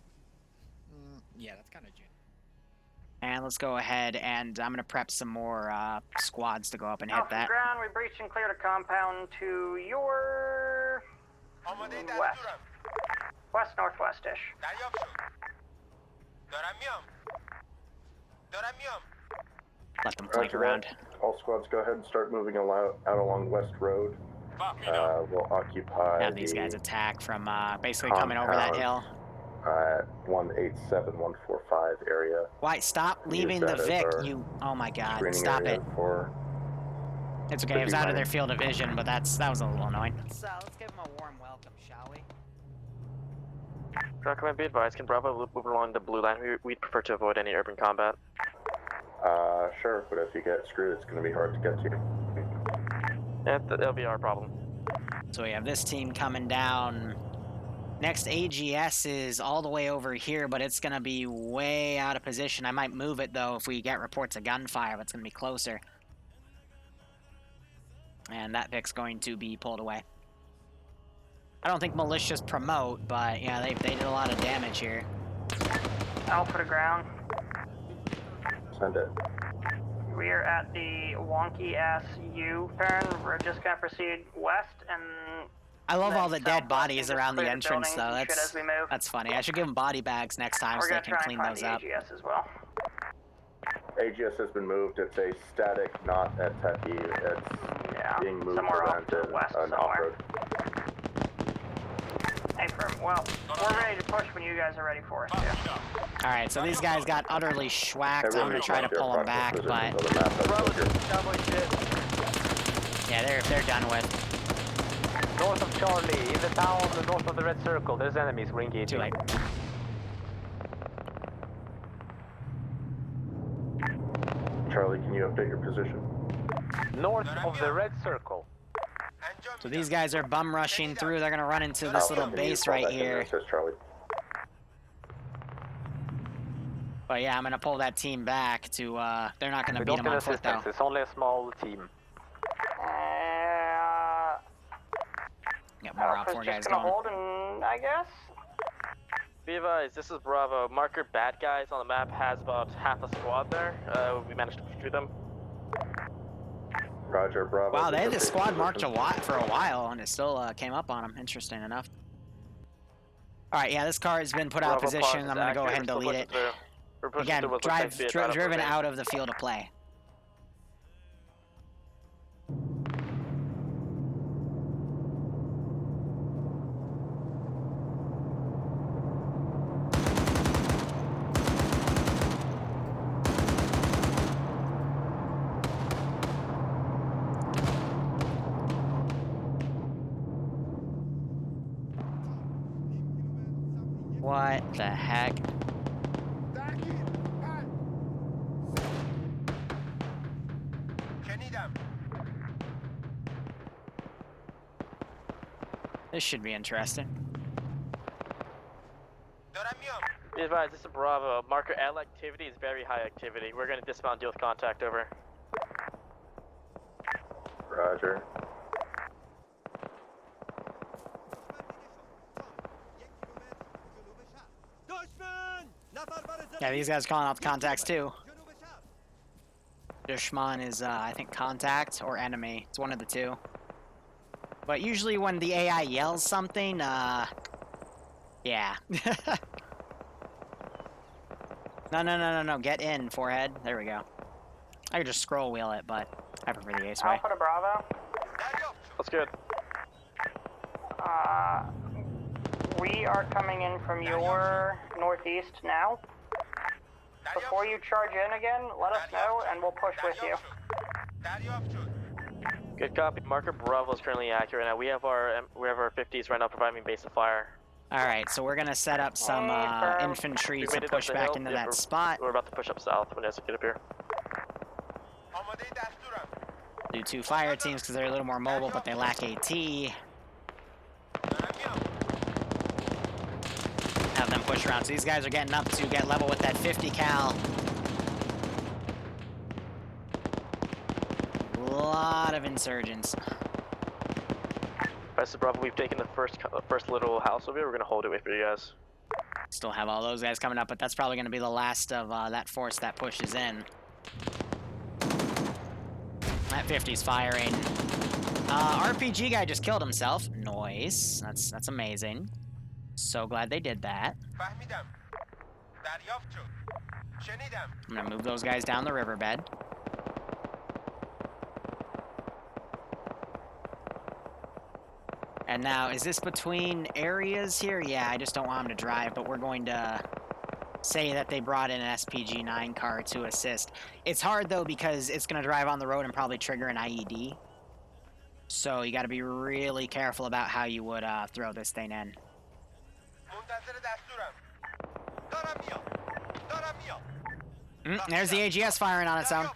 Yeah, that's kind of jam. And let's go ahead and I'm going to prep some more squads to go up and hit that. Ground, we breached and cleared a compound to your west. West-northwest-ish. Let them flank around. All squads go ahead and start moving out along West Road. We'll occupy Have these guys attack from basically coming over that hill. At 187-145 area. Why? Stop leaving the Vic, you... Oh my god, stop it. It's okay, it was out of their field of vision, but that was a little annoying. Let's give them a warm welcome, shall we? Ground Command, be advised, can Bravo move along the blue line? We'd prefer to avoid any urban combat. Sure, but if you get screwed, it's going to be hard to get to. Yeah, that'll be our problem. So we have this team coming down. Next AGS is all the way over here, but it's going to be way out of position. I might move it, though, if we get reports of gunfire, but it's going to be closer. And that Vic's going to be pulled away. I don't think militias promote, but yeah, they did a lot of damage here. Alpha to ground. Send it. We are at the wonky-ass U-turn. We're just going to proceed west and... I love all the dead bodies around the entrance, though. That's funny. I should give them body bags next time so they can clean those up. AGS as well. AGS has been moved. It's a static, not at techie. It's being moved around to an off-road. Hey, well, we're ready to push when you guys are ready for us, too. Alright, so these guys got utterly schwacked. I'm gonna try to pull them back, but... Yeah, they're done with. North of Charlie, in the town, north of the red circle, there's enemies. We're engaging. Too late. Charlie, can you update your position? North of the red circle. So these guys are bum rushing through. They're gonna run into this little base right here. But yeah, I'm gonna pull that team back to. They're not gonna beat them on foot though. It's only a small team. Got more OP4 guys going. Hold and, I guess. Be advised, this is Bravo. Marker bad guys on the map has about half a squad there. We managed to push through them. Roger, Bravo. Wow, they had this squad marked for a while, and it still came up on them. Interesting enough. All right, yeah, this car has been put out of position. I'm gonna go ahead and delete it. We're pushing Again, through what looks like to be a driven out of the field of play. What the heck? This should be interesting. Be advised, this is Bravo. Marker L activity is very high activity. We're going to dismount and deal with contact, over. Roger. Yeah, these guys are calling out the contacts too. Dushman is, I think, contact or enemy. It's one of the two. But usually when the AI yells something, yeah. No. Get in, forehead. There we go. I could just scroll wheel it, but I prefer the ace way. Alpha to Bravo. That's good. We are coming in from your northeast now. Before you charge in again, let us know and we'll push with you. Good copy. Marker Bravo is currently accurate now. We have our 50s right now providing base of fire. Alright, so we're gonna set up some infantry to push back into that spot. We're about to push up south when it get up here. Do 2 fire teams because they're a little more mobile, but they lack AT. Have them push around. So these guys are getting up to get level with that 50 cal. A lot of insurgents. This is Bravo. We've taken the first little house over here. We're gonna hold it. Wait for you guys. Still have all those guys coming up, but that's probably gonna be the last of that force that pushes in. That 50's firing. RPG guy just killed himself. Nice. That's amazing. So glad they did that. I'm gonna move those guys down the riverbed. And now, is this between areas here? Yeah, I just don't want them to drive, but we're going to say that they brought in an SPG-9 car to assist. It's hard, though, because it's going to drive on the road and probably trigger an IED. So you got to be really careful about how you would throw this thing in. There's the AGS firing on its own.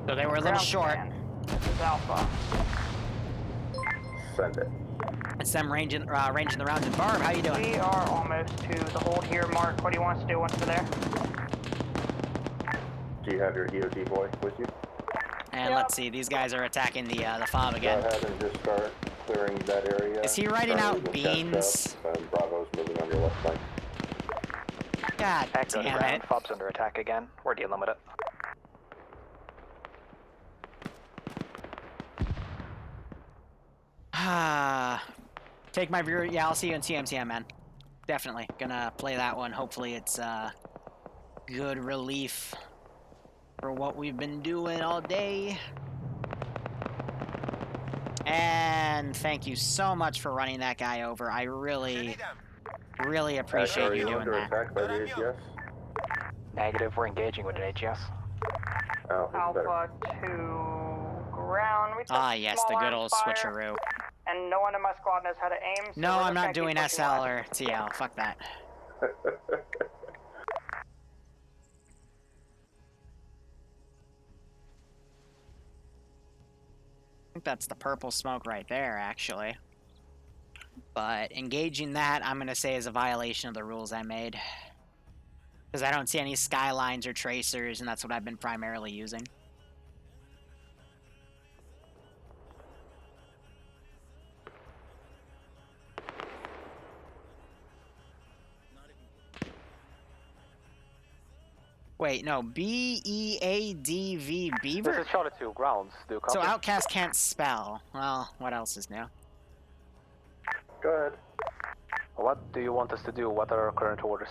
So they were a little short. Alpha. Send it. It's them ranging the rounds. And Barb, how you doing? We are almost to the hold here. Mark, what do you want us to do once we're there? Do you have your EOD boy with you? And let's see, these guys are attacking the FOB again. Go ahead and just start clearing that area. Is he writing out beans? Bravo's moving on your left flank. God damn it. FOB's under attack again. We're dealing with it. Take my viewer. Yeah, I'll see you in TMTM, man. Definitely gonna play that one. Hopefully it's good relief for what we've been doing all day. And thank you so much for running that guy over. I really appreciate you doing that. Attacked by the AGS? Negative, we're engaging with an AGS. Oh, Alpha to ground. Yes, the good old switcheroo. And no one in my squad knows how to aim. So no, I'm not doing SL or TL. Fuck that. I think that's the purple smoke right there, actually. But engaging that, I'm going to say is a violation of the rules I made. Because I don't see any skylines or tracers, and that's what I've been primarily using. Wait, no, B-E-A-D-V, Beaver? This is Charlie 2, grounds. Do you copy? So Outcast can't spell. Well, what else is new? Go ahead. What do you want us to do? What are our current orders?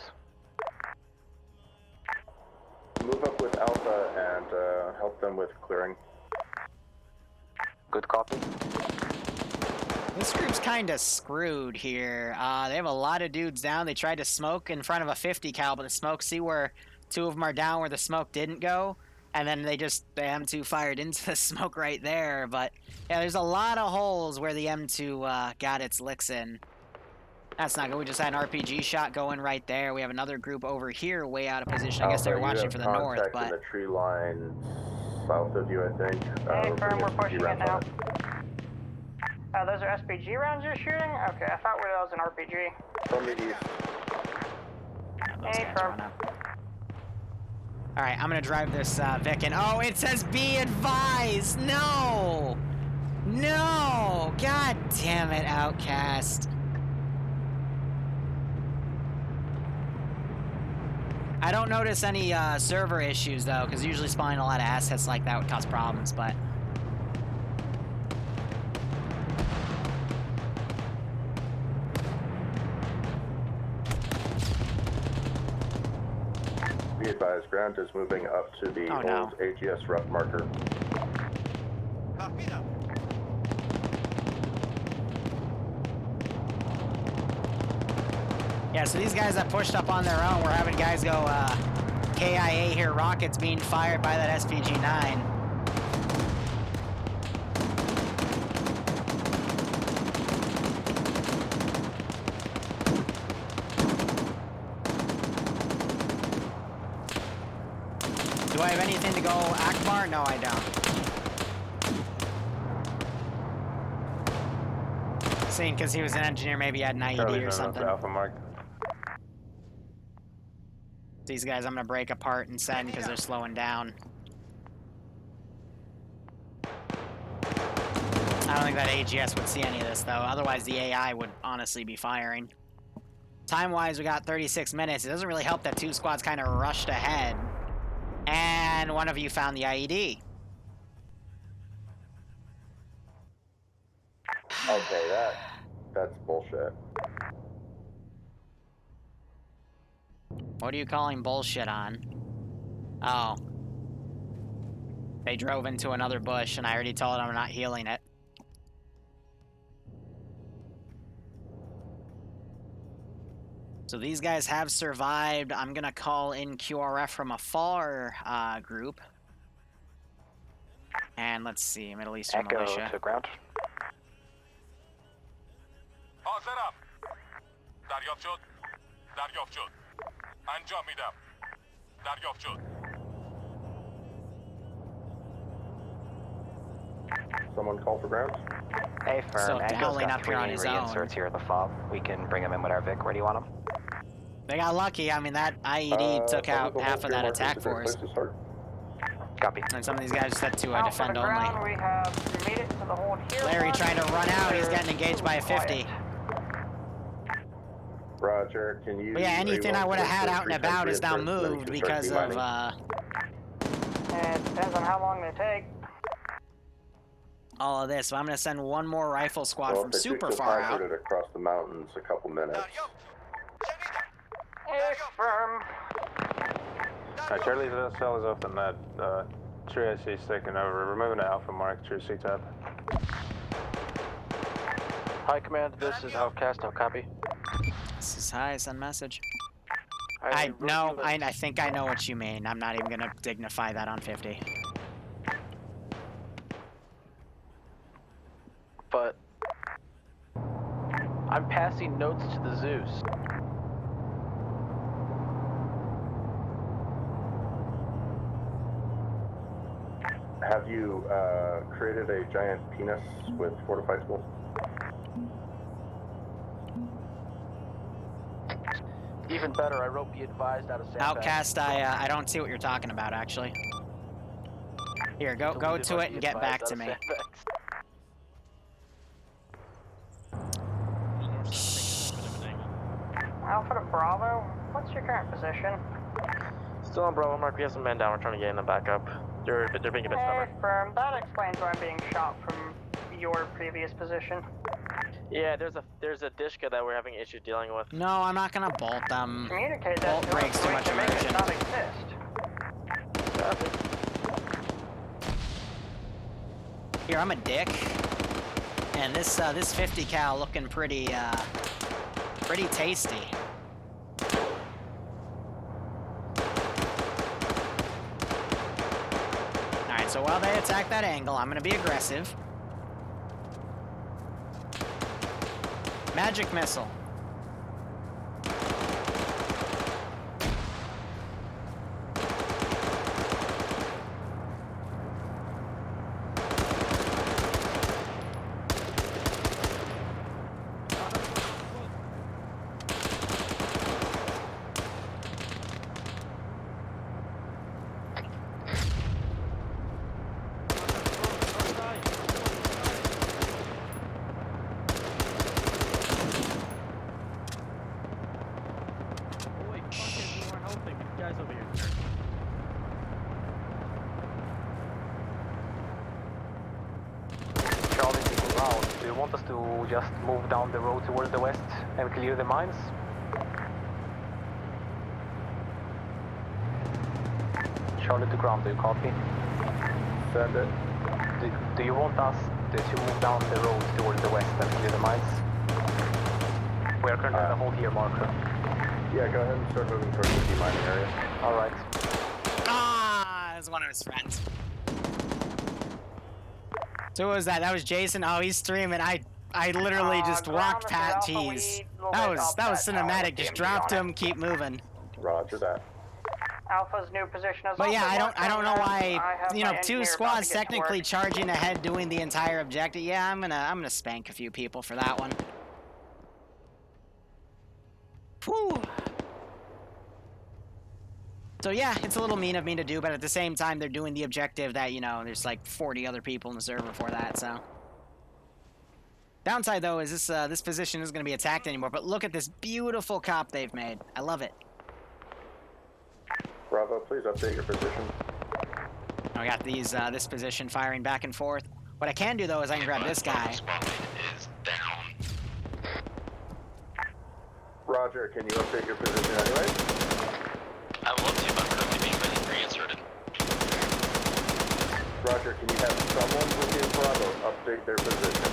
Move up with Alpha and help them with clearing. Good copy. This group's kind of screwed here. They have a lot of dudes down. They tried to smoke in front of a 50 cal, but the smoke, see where two of them are down where the smoke didn't go? And then the M2 fired into the smoke right there. But yeah, there's a lot of holes where the M2 got its licks in. That's not good. We just had an RPG shot going right there. We have another group over here way out of position. I guess they were watching for the north, but... in the tree line south of you, I think. Hey, firm, we're pushing it now. Oh, those are SPG rounds you're shooting? Okay, I thought that was an RPG. From the east. Hey, firm. Alright, I'm gonna drive this Vic in. Oh, it says be advised! No! No! God damn it, Outcast. I don't notice any server issues though, because usually spawning a lot of assets like that would cause problems, but... Be advised, ground is moving up to the old AGS rough marker. Yeah, so these guys that pushed up on their own, we're having guys go KIA here, rockets being fired by that SPG-9. Do I have anything to go Akbar? No, I don't. Seeing because he was an engineer, maybe he had an IED or something. Alpha Mark. These guys I'm gonna break apart and send because they're slowing down. I don't think that AGS would see any of this though, otherwise the AI would honestly be firing. Time-wise, we got 36 minutes. It doesn't really help that two squads kind of rushed ahead. And one of you found the IED. Okay, that's bullshit. What are you calling bullshit on? Oh. They drove into another bush and I already told them I'm not healing it. So these guys have survived. I'm gonna call in QRF from a far group. And let's see, Middle Eastern militia. Echo to ground. حاضرم. دریافت شد. دریافت شد. انجام میدم. دریافت شد. Someone call for ground? Hey, firm. So Echo's howling got up here on 3 his reinserts here at the fob. We can bring him in with our Vic. Where do you want him? They got lucky. I mean, that IED took out half of that attack force. Copy. And some of these guys set to defend the only. ground, we have made it to the hold here. Larry trying to run out. He's getting engaged by a 50. Roger, can you... But yeah, anything I would have had out and about is now moved because of, It depends on how long they take. all of this. So I'm going to send one more rifle squad from super far out. Across the mountains a couple minutes. Firm. Alright, Charlie's cell is open. That true IC taking over. We're moving to Alpha Mark, true C-Tab. Hi, Command. This is Outcast. I'll copy. This is hi, send message. I think I know what you mean. I'm not even going to dignify that on 50. But I'm passing notes to the Zeus. Have you created a giant penis with fortified tools? Even better, I wrote be advised out of sandbags. Outcast, I don't see what you're talking about, actually. Here, go to it and get back to me. Alpha to Bravo, what's your current position? Still on Bravo Mark, we have some men down, we're trying to get in the backup. They're being a bit stubborn. Firm, that explains why I'm being shot from your previous position. Yeah, there's a Dishka that we're having an issue dealing with. No, I'm not gonna bolt them. Communicate that Bolt to breaks us too so we much can make it immersion. not exist. Here, I'm a dick. And this 50 cal looking pretty tasty. Alright, so while they attack that angle, I'm gonna be aggressive. Magic missile. Charlie to ground. Do you want us to just move down the road towards the west and clear the mines? Charlie to ground, do you copy? Send it. Do you want us to move down the road towards the west and clear the mines? We are currently on the hold here, marker. Yeah, go ahead and start moving towards the mining area. Alright. Ah, that's one of his friends. So what was that? That was Jason. Oh, he's streaming. I literally just walked Pat T's. That was cinematic. Just dropped him, keep moving. Roger that. Alpha's new position is But yeah, also I don't know why, you know, my two engineer squads about to get to technically work. charging ahead doing the entire objective. Yeah, I'm gonna spank a few people for that one. Whew. So yeah, it's a little mean of me to do, but at the same time, they're doing the objective that, you know, there's like 40 other people in the server for that, so. Downside, though, is this position isn't going to be attacked anymore, but look at this beautiful cop they've made. I love it. Bravo, please update your position. I got these, this position firing back and forth. What I can do, though, is I can grab this guy. Roger, can you update your position anyway? I would love to, but I'm currently being reinserted. Roger, can you have someone within Bravo update their position?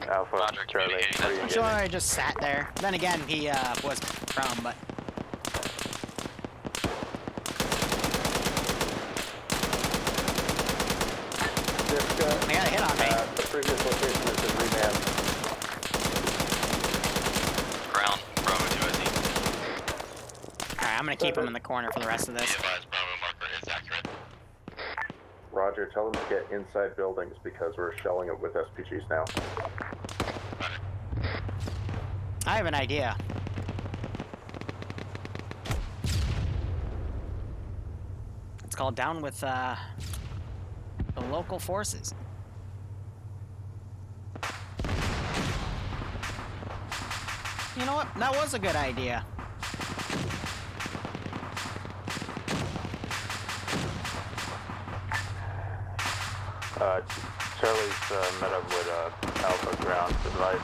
Alpha, Roger, Charlie. I'm sure I just sat there. Then again, he was prone, but. Disca, They got a hit on me. the previous location has been remanned. Ground, Bravo 2 SE. Alright, I'm gonna keep him in the corner for the rest of this. Advised, Bravo marker is accurate. Roger, tell them to get inside buildings because we're shelling it with SPGs now. I have an idea. It's called Down with, the local forces. You know what? That was a good idea. Charlie's met up with Alpha ground advice.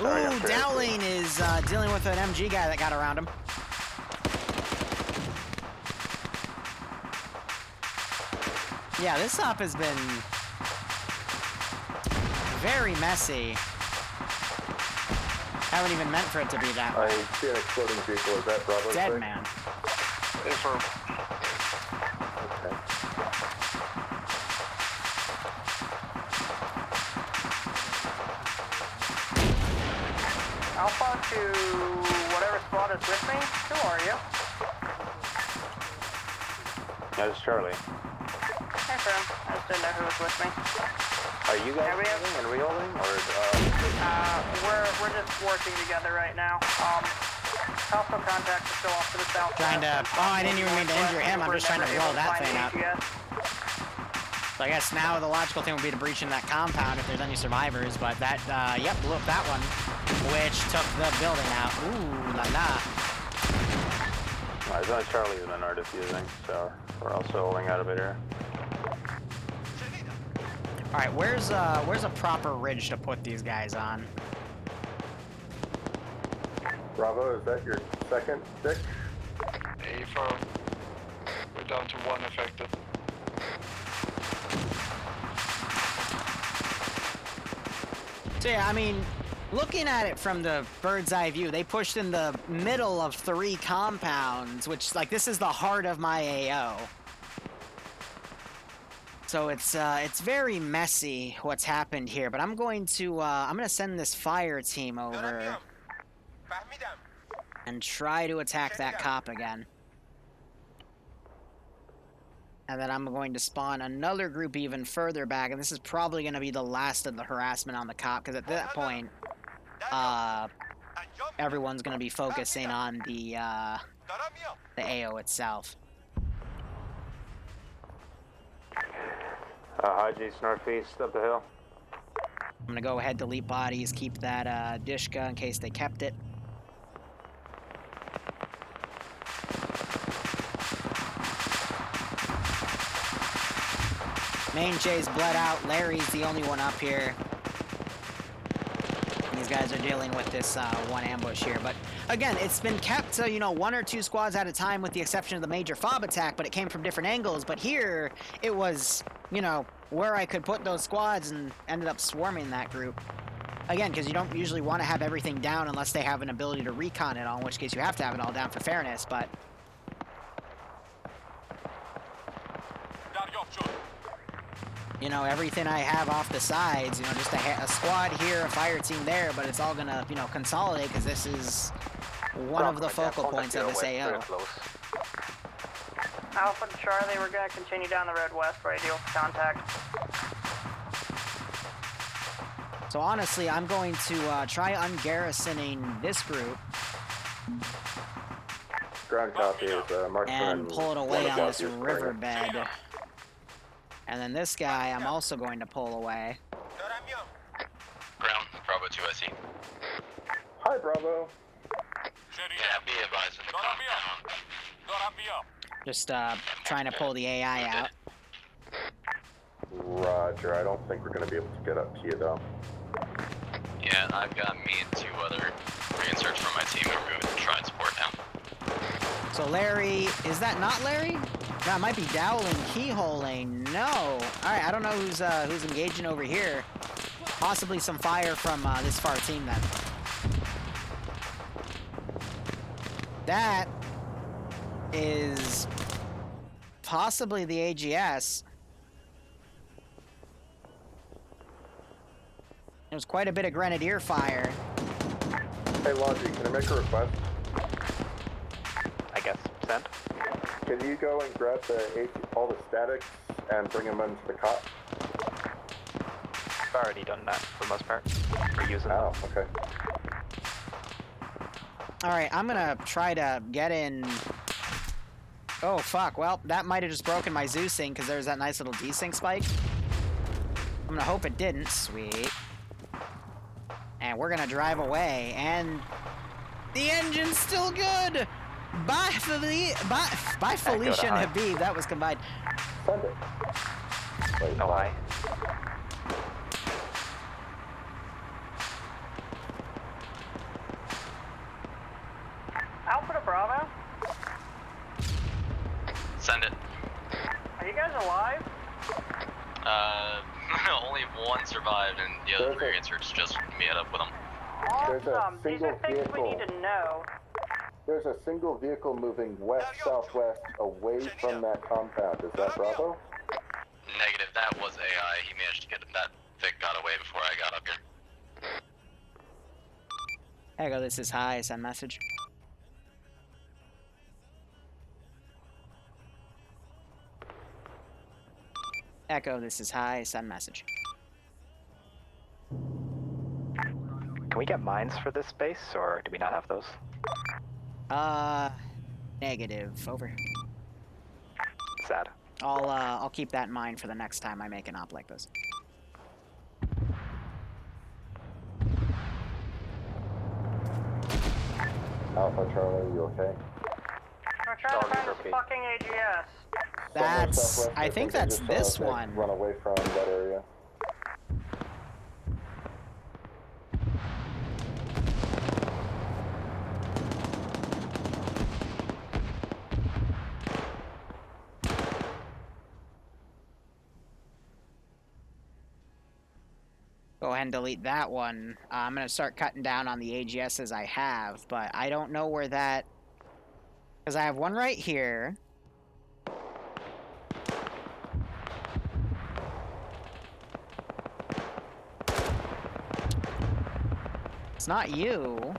Ooh, Dowling is dealing with an MG guy that got around him. Yeah, this op has been very messy. Haven't even meant for it to be that way. I see an exploding vehicle. Is that Bravo? Dead sir? man. Okay. Alpha to whatever squad is with me. Who are you? That's Charlie. Hey, friend. I just didn't know who was with me. Are you guys moving and reholding, or We're just working together right now. Alpha contact is still off to the south. Trying to. Oh, I didn't even mean to injure him. I'm just trying to blow that thing up. So I guess now the logical thing would be to breach in that compound if there's any survivors. But that, yep, blew up that one, which took the building out. Ooh la la. It's only Charlie who's been our defusing, so we're also holding out a bit here. All right, where's a proper ridge to put these guys on? Bravo, is that your second stick? A4. We're down to 1 affected. So yeah, I mean, looking at it from the bird's eye view, they pushed in the middle of 3 compounds, which, like, this is the heart of my AO. So it's very messy what's happened here, but I'm going to send this fire team over and try to attack that cop again. And then I'm going to spawn another group even further back, and this is probably going to be the last of the harassment on the cop, because at that point, everyone's going to be focusing on the AO itself. High East northeast up the hill. I'm gonna go ahead, delete bodies, keep that Dishka in case they kept it. Main J's bled out. Larry's the only one up here. These guys are dealing with this one ambush here, but again, it's been kept to, you know, 1 or 2 squads at a time with the exception of the major fob attack, but it came from different angles. But here, it was, you know, where I could put those squads and ended up swarming that group. Again, because you don't usually want to have everything down unless they have an ability to recon it all, in which case you have to have it all down for fairness, but... You know, everything I have off the sides, you know, just a squad here, a fire team there, but it's all gonna, you know, consolidate, because this is one of the focal points of this AO. Alpha to Charlie, we're gonna continue down the road west for ideal contact. So honestly, I'm going to try ungarrisoning this group. Ground copy is and pull it away on this riverbed. And then this guy, I'm also going to pull away. Ground, Bravo 2, I see. Hi, Bravo. Yeah, be advised in the compound. Just trying to pull the AI out. Roger, I don't think we're going to be able to get up to you, though. Yeah, I've got me and 2 other reinserts from my team who are moving to try and support now. So Larry, is that not Larry? No, it might be dowling, keyholing. No. Alright, I don't know who's engaging over here. Possibly some fire from this far team then. That is possibly the AGS. There was quite a bit of grenadier fire. Hey, Laundry, can I make a request? I guess. Send. Can you go and grab all the statics and bring them into the cop? I've already done that for the most part. We're using them. Oh, okay. Alright, I'm gonna try to get in... Oh, fuck. Well, that might have just broken my Zeusing, because there's that nice little desync spike. I'm gonna hope it didn't. Sweet. And we're gonna drive away, and... The engine's still good! Bye, Felicia and Habib. That was combined. Send it. Wait, no lie. Alpha to Bravo? Send it. Are you guys alive? Only 1 survived and the other 3 reinserts just met up with them. Awesome. These are things we need to know. There's a single vehicle moving west-southwest away from that compound. Is that Bravo? Negative, that was AI. He managed to get that Vic got away before I got up here. Echo, this is hi, send message. Echo, this is hi, send message. Can we get mines for this base, or do we not have those? Negative. Over. Sad. I'll keep that in mind for the next time I make an op like this. Alpha Charlie, you okay? We're trying to find this fucking AGS. That's... I think that's this one. Run away from that area. Go ahead and delete that one. I'm going to start cutting down on the AGSs I have, but I don't know where that... Because I have one right here. It's not you.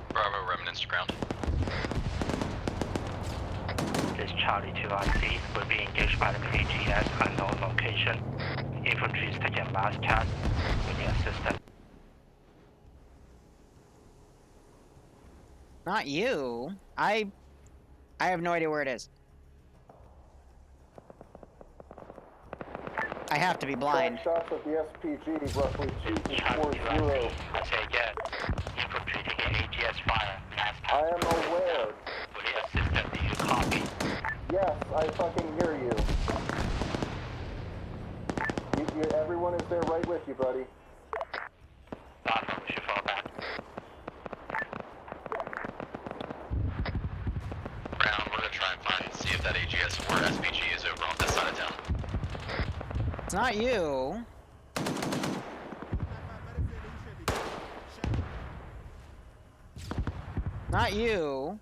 Bravo, remnants to ground. This is Charlie 2IC. We're being engaged by the AGS unknown location. Infantry is taking last chance. We need assistance. Not you. I have no idea where it is. I have to be blind. Shots of the SPG, roughly 240. I say again. Infantry taking AGS fire. I am aware. We need assistance. Do you copy? Yes, I fucking hear you. Everyone is there right with you, buddy. We should fall back. Brown, we're gonna try and see if that AGS or SPG is over on this side of town. It's not you. Not you.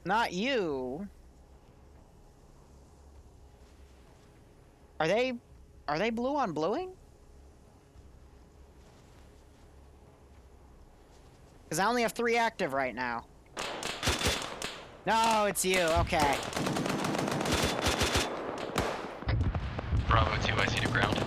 Not you. Are they blue on bluing? Because I only have 3 active right now. No, it's you. Okay. Bravo 2, I see to ground.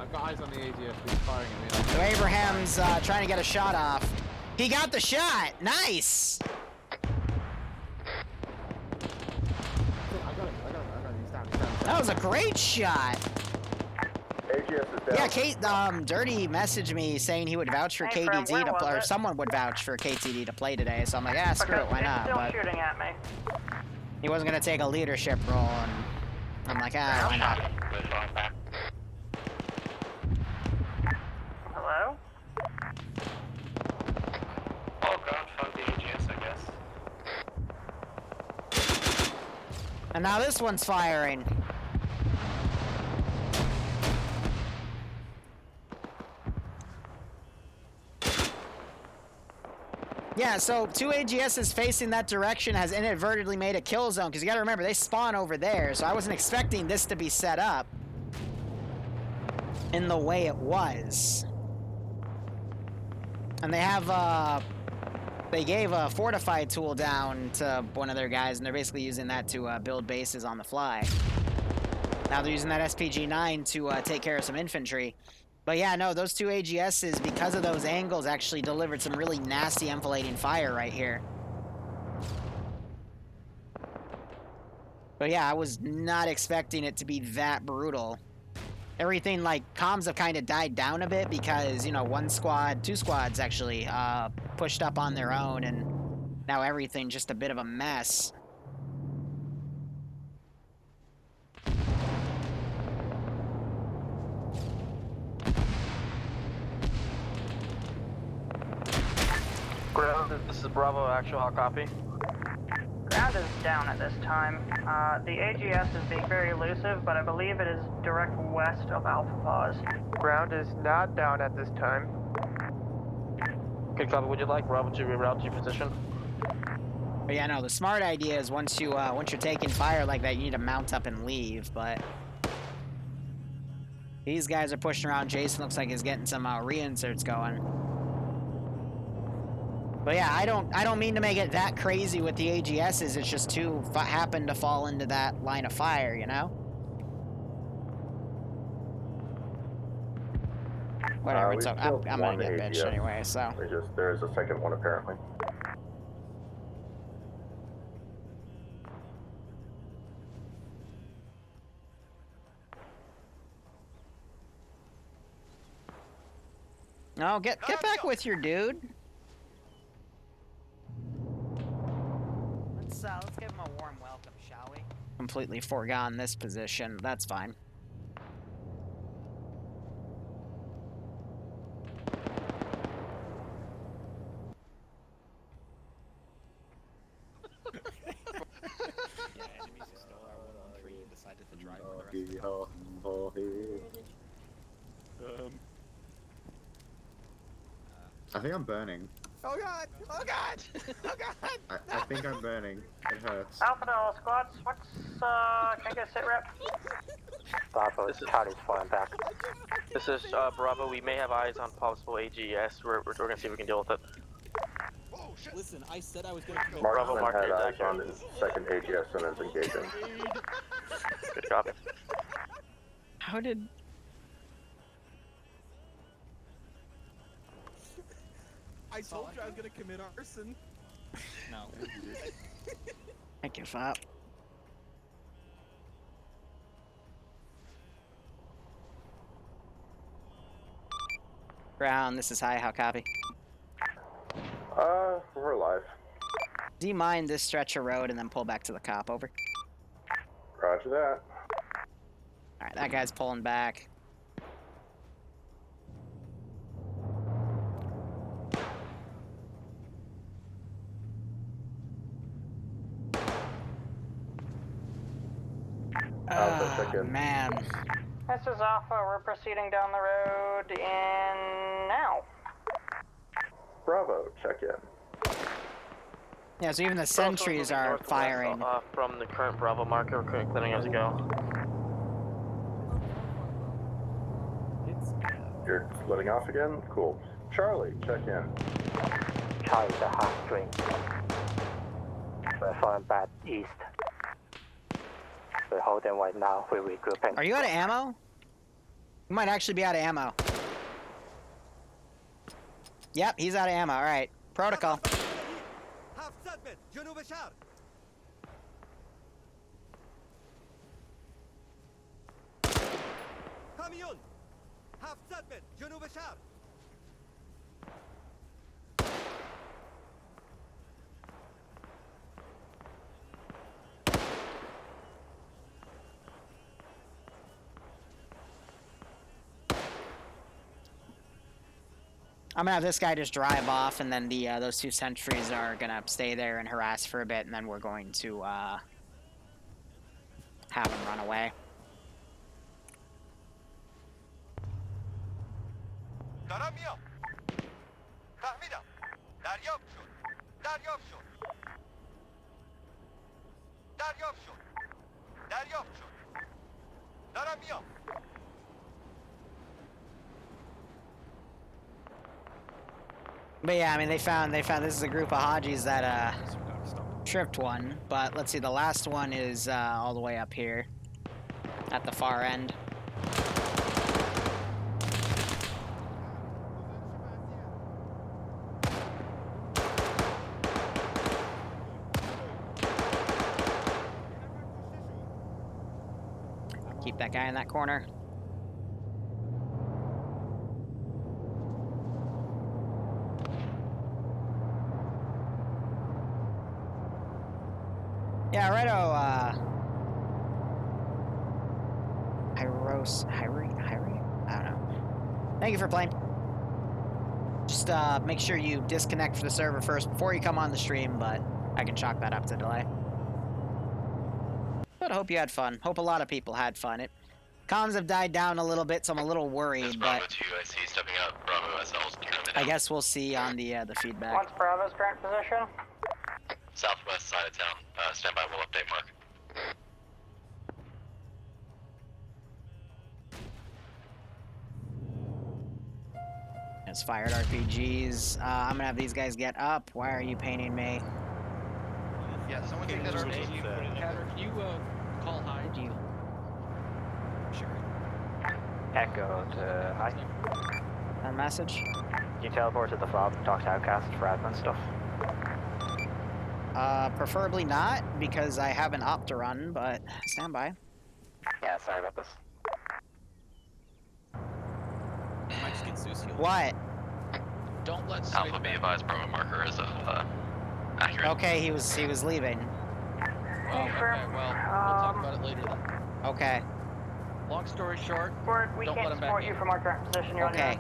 I've got eyes on the ADF. He's firing at me. So Abraham's trying to get a shot off. He got the shot. Nice. I got him. He's down. That was a great shot. AGS is down. Yeah, Kate, Dirty messaged me saying he would vouch for Hey, KDD friend, to play, or it? someone would vouch for KTD to play today. So I'm like, ah, screw it, why not? Still But shooting at me. he wasn't gonna take a leadership role, and I'm like, ah, why not? Hello? Oh god, fuck the AGS, I guess. And now this one's firing. Yeah, so 2 AGSs facing that direction has inadvertently made a kill zone, because you gotta remember, they spawn over there, so I wasn't expecting this to be set up in the way it was. And they have, they gave a fortified tool down to one of their guys, and they're basically using that to build bases on the fly. Now they're using that SPG-9 to take care of some infantry. But yeah, no, those 2 AGSs, because of those angles, actually delivered some really nasty enfilading fire right here. But yeah, I was not expecting it to be that brutal. Everything, like, comms have kind of died down a bit because, you know, 2 squads actually pushed up on their own, and now everything just a bit of a mess. Ground, this is Bravo, actual, hot copy. Ground is down at this time. The AGS is being very elusive, but I believe it is direct west of Alpha Pause. Ground is not down at this time. Good copy, would you like Bravo to reroute to your position? But yeah, no, the smart idea is once you're taking fire like that, you need to mount up and leave, but these guys are pushing around. Jason looks like he's getting some reinserts going. But yeah, I don't mean to make it that crazy with the AGSs. It's just 2 happened to fall into that line of fire, you know? Whatever, it's okay. I'm gonna get bitched anyway, so. There is a second one apparently. No, get back with your dude. Let's give him a warm welcome, shall we? Completely foregone this position. That's fine. I think I'm burning. Oh god! Oh god! Oh god! I think I'm burning. It hurts. Alpha to all squads, what's, can I get a sit rep? Bravo, Charlie's falling back. This is Bravo. We may have eyes on possible AGS. We're gonna see if we can deal with it. Oh shit! Listen, I said I was gonna commit. Bravo Marksman marker had is eyes accurate. on his second AGS and is engaging. Good copy. How did... I told you I was gonna commit arson. No. I give up. Brown, this is high. How copy? We're alive. Do you mind this stretch of road and then pull back to the cop? Over. Roger that. Alright, that guy's pulling back. Man. This is Alpha, we're proceeding down the road in now. Bravo, check in. Yeah, so even the sentries are firing. From the current Bravo marker, we're clearing as we go. You're splitting off again? Cool. Charlie, check in. Charlie's a half string. We're falling back east. We're holding right now, we're regrouping. Are you out of ammo? You might actually be out of ammo. Yep, he's out of ammo. Alright. Protocol. I'm gonna have this guy just drive off, and then the those two sentries are gonna stay there and harass for a bit, and then we're going to have him run away. But yeah, I mean, they found this is a group of Hajis that tripped one. But let's see, the last one is all the way up here at the far end. Keep that guy in that corner. Yeah, righto, Hyri? I don't know. Thank you for playing. Just, make sure you disconnect from the server first before you come on the stream, but I can chalk that up to delay. But I hope you had fun. Hope a lot of people had fun. Comms have died down a little bit, so I'm a little worried, but... Bravo 2, I see stepping up. Bravo SL's I guess we'll see on the feedback. What's Bravo's current position? Southwest side of town. Stand by, we'll update Mark. It's fired RPGs. I'm gonna have these guys get up. Why are you painting me? Yeah, someone take that RPG. Hatter, can you call high? Did you? Sure. Echo to high. That message? Can you teleport to the fob and talk to Outcast for admin stuff? Preferably not, because I have an op to run, but stand by. Yeah, sorry about this. Might just get Susie. What? Don't let Alpha be advised, Bravo marker is accurate. Okay, he was leaving. Oh, okay, well, we'll talk about it later then. Okay. Long story short, We don't can't let him support back you in. from our current position. You're Okay.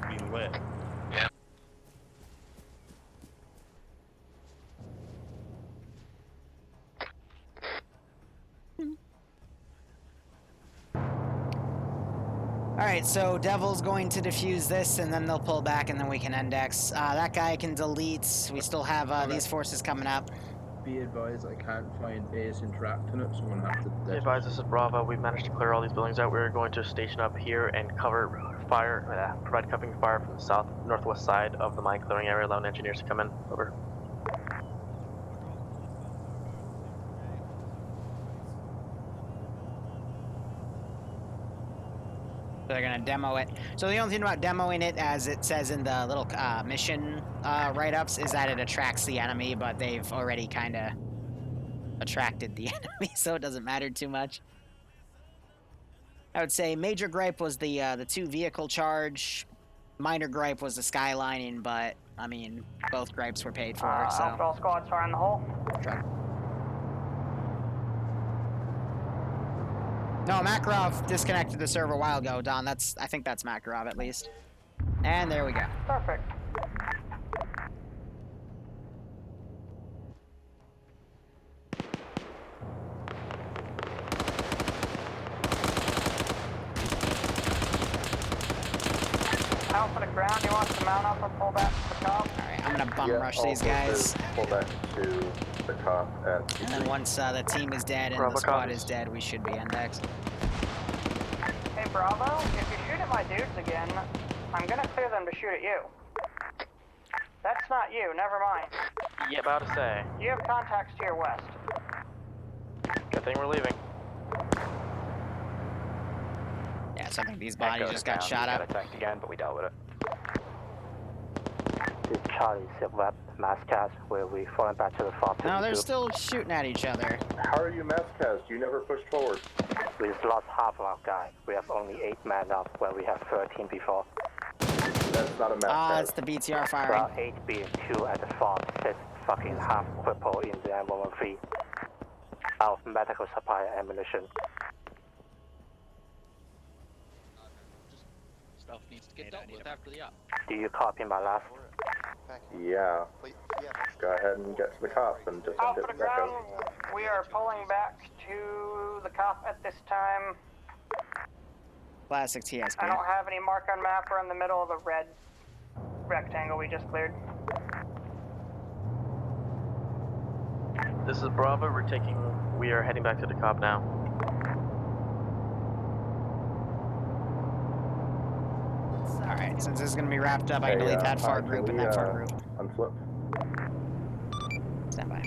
Being lit. Yeah. Alright, Alright, so Devil's going to defuse this, and then they'll pull back, and then we can index. That guy can delete. We still have these forces coming up. Be advised, I can't find base interacting it, so I'm gonna have to... Be advised, this is Bravo. We've managed to clear all these buildings out. We're going to station up here and cover fire, provide covering fire from the northwest side of the mine clearing area, allowing engineers to come in. Over. They're gonna demo it. So the only thing about demoing it, as it says in the little mission write-ups, is that it attracts the enemy, but they've already kind of attracted the enemy, so it doesn't matter too much. I would say major gripe was the 2-vehicle charge. Minor gripe was the skylining, but I mean, both gripes were paid for. So All squads are in the hole. No, Makarov disconnected the server a while ago, Don. I think that's Makarov at least. And there we go. Perfect. Alpha to ground, you want to mount up or pull back to the top? Alright, I'm gonna bum rush these guys. Pull back to the cop and then once the team is dead and the squad is dead, we should be indexed. Hey Bravo, if you shoot at my dudes again, I'm gonna clear them to shoot at you. That's not you, never mind. Yeah, about to say. You have contacts to your west. Good thing we're leaving. Yeah, so I think these bodies just got shot up. Attacked again, but we dealt with it. This is Charlie Silver, Mascas, where we falling back to the FOB. No, they're still shooting at each other. How are you mass-cast? You never pushed forward. We've lost half of our guys. We have only 8 men up, where we have 13 before. That's not a mass-cast. It's the BTR firing. Well, 8 being 2 at the FOB, 6 fucking half cripple in the M113. Out of medical supply and ammunition. Stuff needs to get dealt with after the op. Do you copy my last? Yeah. Go ahead and get to the cop and just Alpha get to back ground, up. we are pulling back to the cop at this time. Classic TSB. I don't have any mark on map. We're in the middle of the red rectangle we just cleared. This is Bravo. We are heading back to the cop now. Alright, since this is gonna be wrapped up, I can delete that far group and that far group. Unflip. Stand by.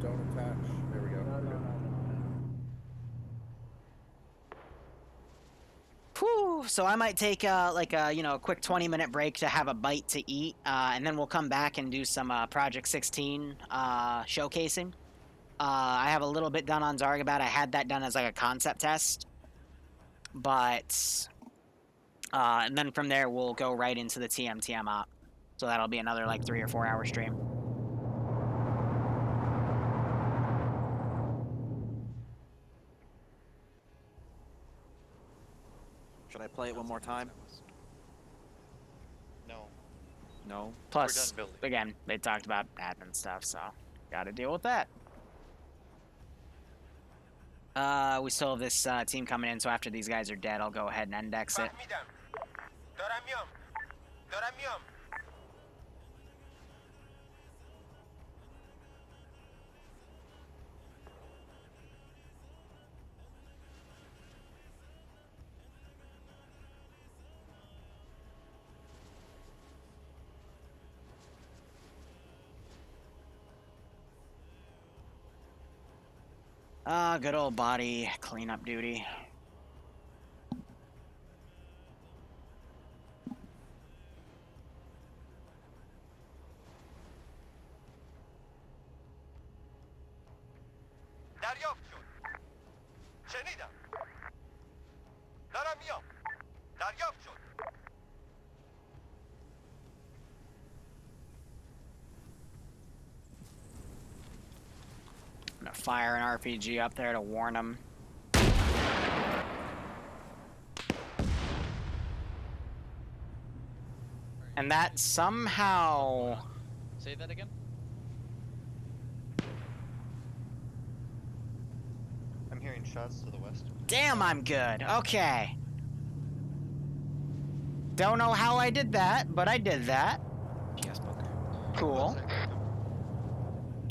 Don't attach. There we go. Whew, so I might take a quick 20-minute break to have a bite to eat, and then we'll come back and do some Project 16 showcasing. I have a little bit done on Zargabat. I had that done as like a concept test, but and then from there we'll go right into the TM op. So that'll be another like 3 or 4 hour stream. Should I play it one more time? No. No? Plus, again, they talked about admin stuff, so gotta deal with that. We still have this team coming in, so after these guys are dead, I'll go ahead and index it. Good old body cleanup duty. دریافت شد. شنیدم. دارم میام. دریافت شد. I'm gonna fire an RPG up there to warn them. And that somehow... Say that again? I'm hearing Shooting shots to the west. Damn, I'm good. Okay. Don't know how I did that, but I did that. Yes, book. Cool.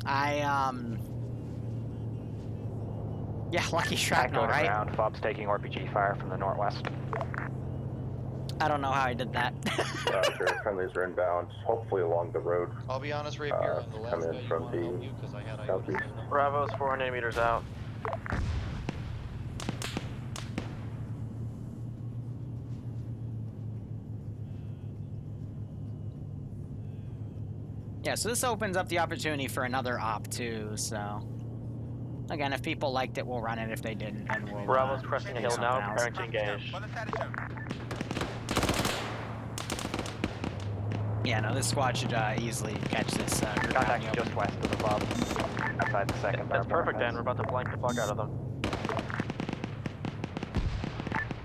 Yeah, lucky shrapnel, right? Ground, Fob's taking RPG fire from the northwest. I don't know how I did that. Roger, friendlies are inbound, hopefully along the road. I'll be honest, Rapier, I'm the last come guy in you from want to help the you because I had southeast. Bravo's 400 meters out. Yeah, so this opens up the opportunity for another op too, so... Again, if people liked it, we'll run it. If they didn't, then we'll Bravo's cresting a do hill now, something preparing to engage. Yeah, no, this squad should easily catch this group out in the Contact open. just west of the Fob. Outside the second. That's perfect, Dan. We're about to blank the fuck out of them.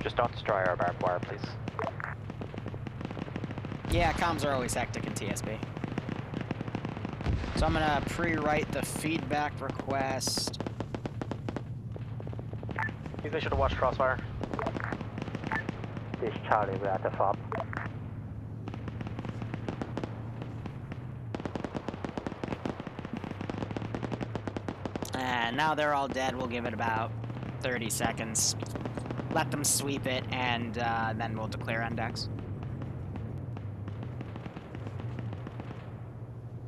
Just don't destroy our barbed wire, please. Yeah, comms are always hectic in TSB. So I'm gonna pre-write the feedback request. They should have watched crossfire. This is Charlie, we're at the Fob. And now they're all dead. We'll give it about 30 seconds. Let them sweep it, and then we'll declare index.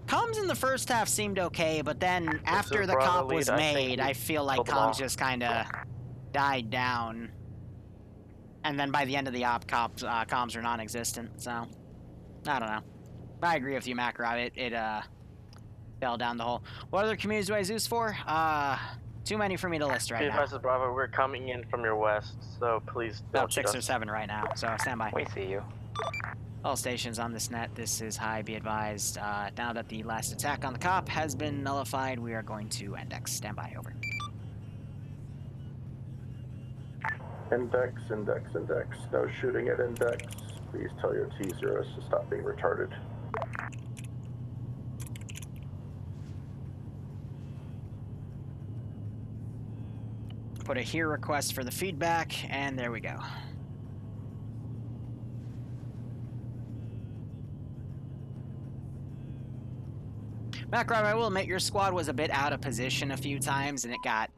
Comms in the first half seemed okay, but then after the Bravo cop lead, was I think made, we I feel like killed them all. comms just kind of died down. And then by the end of the op, comms are non-existent, so... I don't know. I agree with you, Macro. It fell down the hole. What other communities do I Zeus for? Too many for me to list right now. Advises Bravo, we're coming in from your west, so please don't About 6 or 7 right now, so stand by. We see you. All stations on this net, this is High, be advised. Now that the last attack on the cop has been nullified, we are going to index. Stand by, over. Index, index, index. No shooting at index. Please tell your T-Zeros to stop being retarded. Put a here request for the feedback, and there we go. Macro, I will admit your squad was a bit out of position a few times, and it got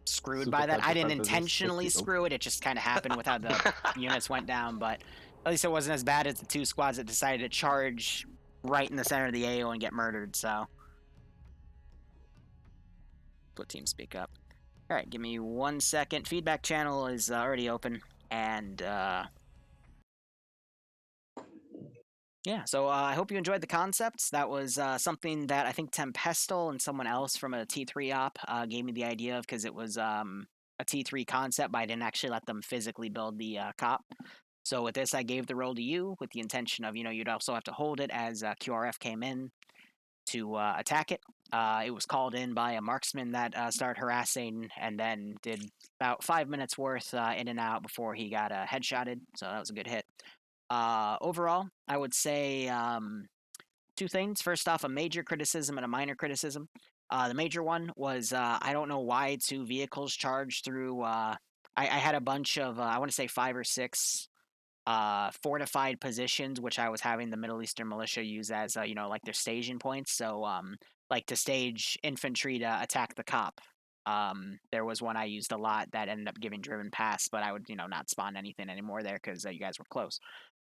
screwed by that. I didn't intentionally screw it, it just kind of happened with how the units went down, but at least it wasn't as bad as the 2 squads that decided to charge right in the center of the AO and get murdered, so. Put team speak up. Alright, give me 1 second. Feedback channel is already open, and yeah, so I hope you enjoyed the concepts. That was something that I think Tempestal and someone else from a T3 op gave me the idea of, because it was a T3 concept, but I didn't actually let them physically build the cop. So with this, I gave the role to you with the intention of, you'd also have to hold it as QRF came in to attack it. It was called in by a marksman that started harassing, and then did about 5 minutes worth in and out before he got headshotted, so that was a good hit. Overall, I would say 2 things. First off, a major criticism and a minor criticism. The major one was I don't know why 2 vehicles charged through... I had a bunch of, I want to say 5 or 6 fortified positions, which I was having the Middle Eastern militia use as, like their staging points. So, like to stage infantry to attack the cop. There was one I used a lot that ended up giving driven past, but I would, not spawn anything anymore there because you guys were close.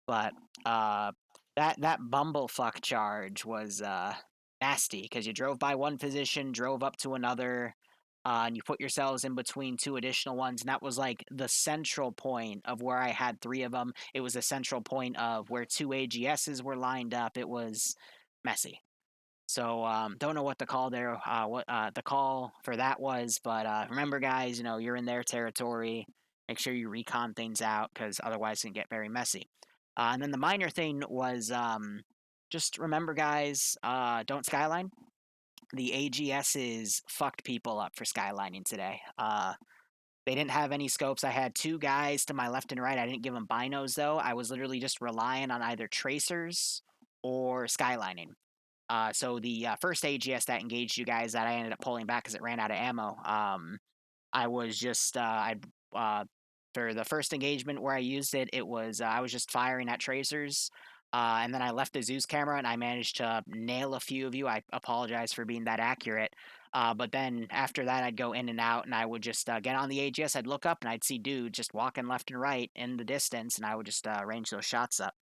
But that bumblefuck charge was nasty, because you drove by one position, drove up to another, and you put yourselves in between 2 additional ones, and that was like the central point of where I had 3 of them. It was a central point of where 2 AGSs were lined up. It was messy. So don't know what the call there, what the call for that was, but remember, guys, you're in their territory. Make sure you recon things out, because otherwise it can get very messy. And then the minor thing was just remember, guys, don't skyline. The AGSs fucked people up for skylining today. They didn't have any scopes. I had 2 guys to my left and right. I didn't give them binos, though. I was literally just relying on either tracers or skylining. So the first AGS that engaged you guys that I ended up pulling back because it ran out of ammo, I was just for the first engagement where I used it, it was I was just firing at tracers. And then I left the Zeus camera and I managed to nail a few of you. I apologize for being that accurate. But then after that, I'd go in and out and I would just get on the AGS. I'd look up and I'd see dudes just walking left and right in the distance, and I would just range those shots up.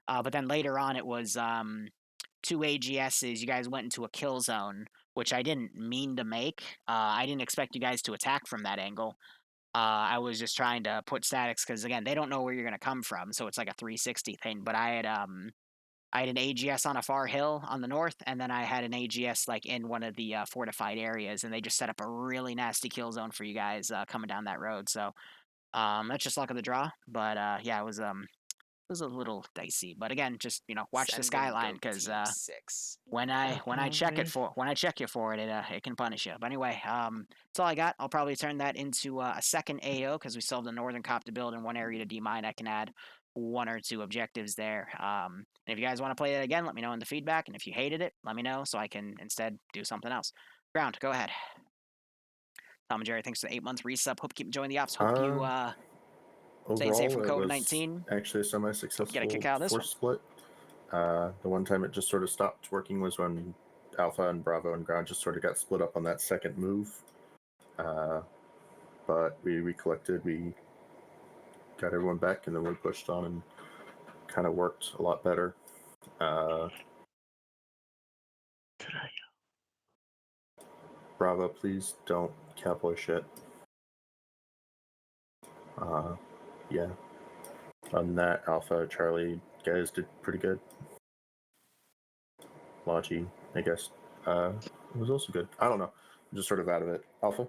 But then later on, it was 2 AGSs. You guys went into a kill zone, which I didn't mean to make. I didn't expect you guys to attack from that angle. I was just trying to put statics because again, they don't know where you're gonna come from, so it's like a 360 thing. But I had an AGS on a far hill on the north, and then I had an AGS like in one of the fortified areas, and they just set up a really nasty kill zone for you guys coming down that road. So that's just luck of the draw. But yeah, it was a little dicey. But again, just watch the skyline because when I check you for it, it can punish you. But anyway, that's all I got. I'll probably turn that into a second AO because we still have the northern cop to build and one area to demine. I can add 1 or 2 objectives there. And if you guys want to play it again, let me know in the feedback. And if you hated it, let me know so I can instead do something else. Ground, go ahead. Tom and Jerry, thanks for the 8-month resub. Hope you keep enjoying the ops. Hope you stay safe from COVID-19. Actually, a semi-successful Get a kick out of this force split. The one time it just sort of stopped working was when Alpha and Bravo and Ground just sort of got split up on that second move. But we recollected, we got everyone back, and then we pushed on and kind of worked a lot better. Bravo, please don't cowboy shit. Yeah. Other than that, Alpha, Charlie, guys did pretty good. Logi, I guess, it was also good. I don't know. I'm just sort of out of it. Alpha?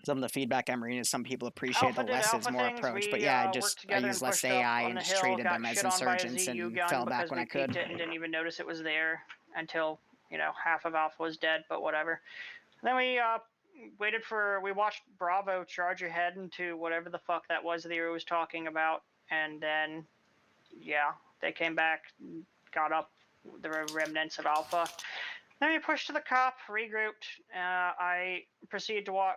Some of the feedback I'm reading is some people appreciate Alpha the did less Alpha is more things. approach. We But yeah, worked I together used and less pushed AI up on and the just hill, treated got them as shit on by a insurgents ZU and gun fell back because when we I could. peeked it and didn't even notice it was there until, half of Alpha was dead, but whatever. Then we we watched Bravo charge ahead into whatever the fuck that was Liru was talking about, and then, yeah, they came back, got up the remnants of Alpha. Then we pushed to the cop, regrouped.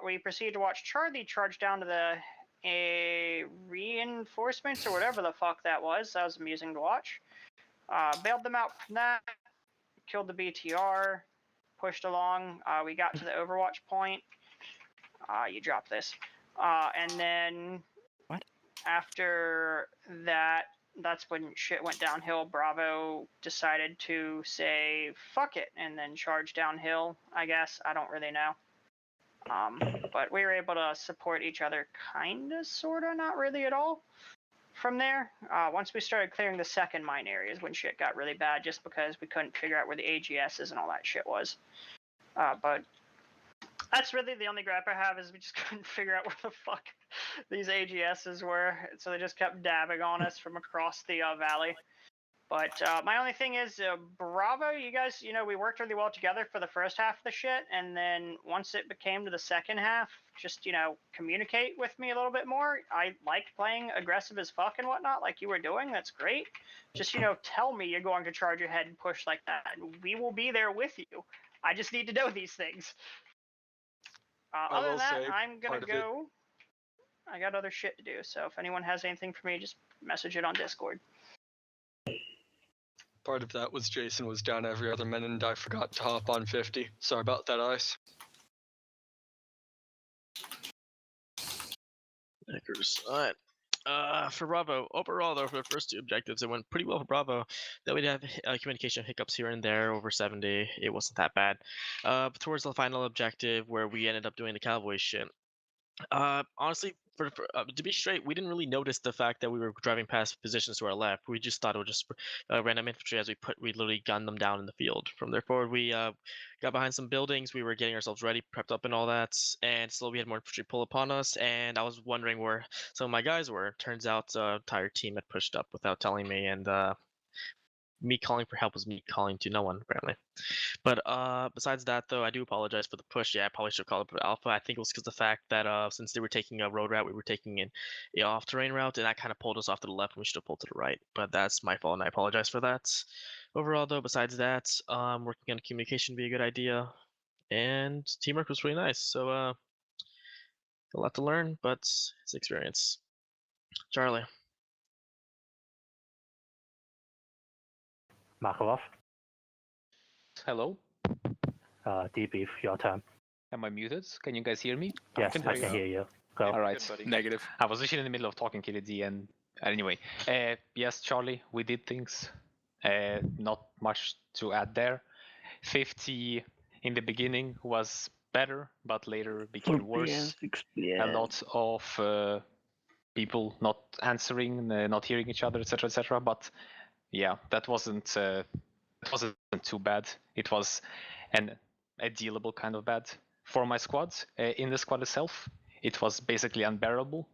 We proceeded to watch Charlie charge down to the reinforcements or whatever the fuck that was. That was amusing to watch. Bailed them out from that, killed the BTR, pushed along. We got to the Overwatch point. You dropped this. And then after that, that's when shit went downhill. Bravo decided to say fuck it and then charge downhill, I guess. I don't really know. But we were able to support each other kinda, sorta, not really at all. From there, once we started clearing the second mine areas when shit got really bad just because we couldn't figure out where the AGSs and all that shit was. But that's really the only gripe I have is we just couldn't figure out where the fuck these AGSs were, so they just kept dabbing on us from across the valley. But my only thing is, Bravo, you guys, we worked really well together for the first half of the shit, and then once it became to the second half, just, communicate with me a little bit more. I liked playing aggressive as fuck and whatnot, like you were doing. That's great. Just, tell me you're going to charge ahead and push like that, and we will be there with you. I just need to know these things. Other than that, I'm gonna go. I got other shit to do, so if anyone has anything for me, just message it on Discord. Part of that was Jason was down every other minute and I forgot to hop on 50. Sorry about that, Ice. Alright. For Bravo, overall though, for the first 2 objectives, it went pretty well for Bravo. Then we'd have communication hiccups here and there over 70. It wasn't that bad. But towards the final objective, where we ended up doing the cowboy shit, honestly, to be straight, we didn't really notice the fact that we were driving past positions to our left. We just thought it was just random infantry as we literally gunned them down in the field. From there forward, we got behind some buildings. We were getting ourselves ready, prepped up and all that, and slowly we had more infantry pull upon us, and I was wondering where some of my guys were. Turns out the entire team had pushed up without telling me, and me calling for help was me calling to no one, apparently. But besides that, though, I do apologize for the push. Yeah, I probably should call it Alpha. I think it was because of the fact that since they were taking a road route, we were taking an off-terrain route, and that kind of pulled us off to the left, and we should have pulled to the right. But that's my fault, and I apologize for that. Overall, though, besides that, working on communication would be a good idea, and teamwork was really nice. So A lot to learn, but it's experience. Charlie. Makarov, Hello. debrief, your turn. Am I muted? Can you guys hear me? Yes, I can hear you. Go. All right. Negative. I was literally in the middle of talking KDD and anyway. Yes, Charlie, we did things. Not much to add there. 50 in the beginning was better, but later became worse. A lot of people not answering, not hearing each other, etc., etc. But yeah, that wasn't too bad. It was a dealable kind of bad for my squad. In the squad itself, it was basically unbearable.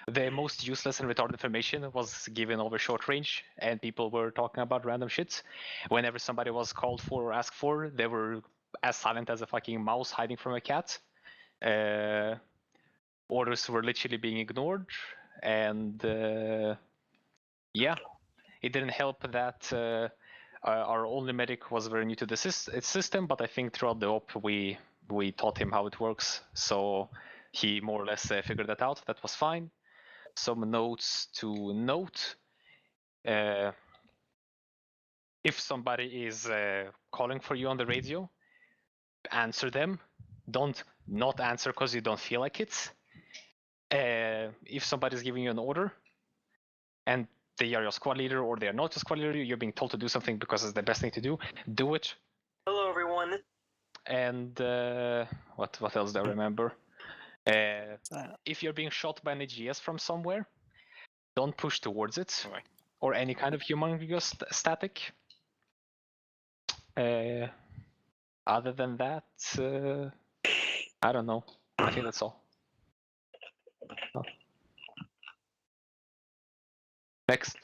The most useless and retarded information was given over short range, and people were talking about random shit. Whenever somebody was called for or asked for, they were as silent as a fucking mouse hiding from a cat. Orders were literally being ignored, and yeah, it didn't help that our only medic was very new to the system, but I think throughout the op we taught him how it works, so he more or less figured that out. That was fine. Some notes to note. If somebody is calling for you on the radio, answer them. Don't not answer because you don't feel like it. If somebody's giving you an order and they are your squad leader or they are not your squad leader, you're being told to do something because it's the best thing to do it. Hello, everyone. And what else do I remember? If you're being shot by an AGS from somewhere, don't push towards it or any kind of humongous static. Other than that, I don't know. I think that's all. Oh. Next.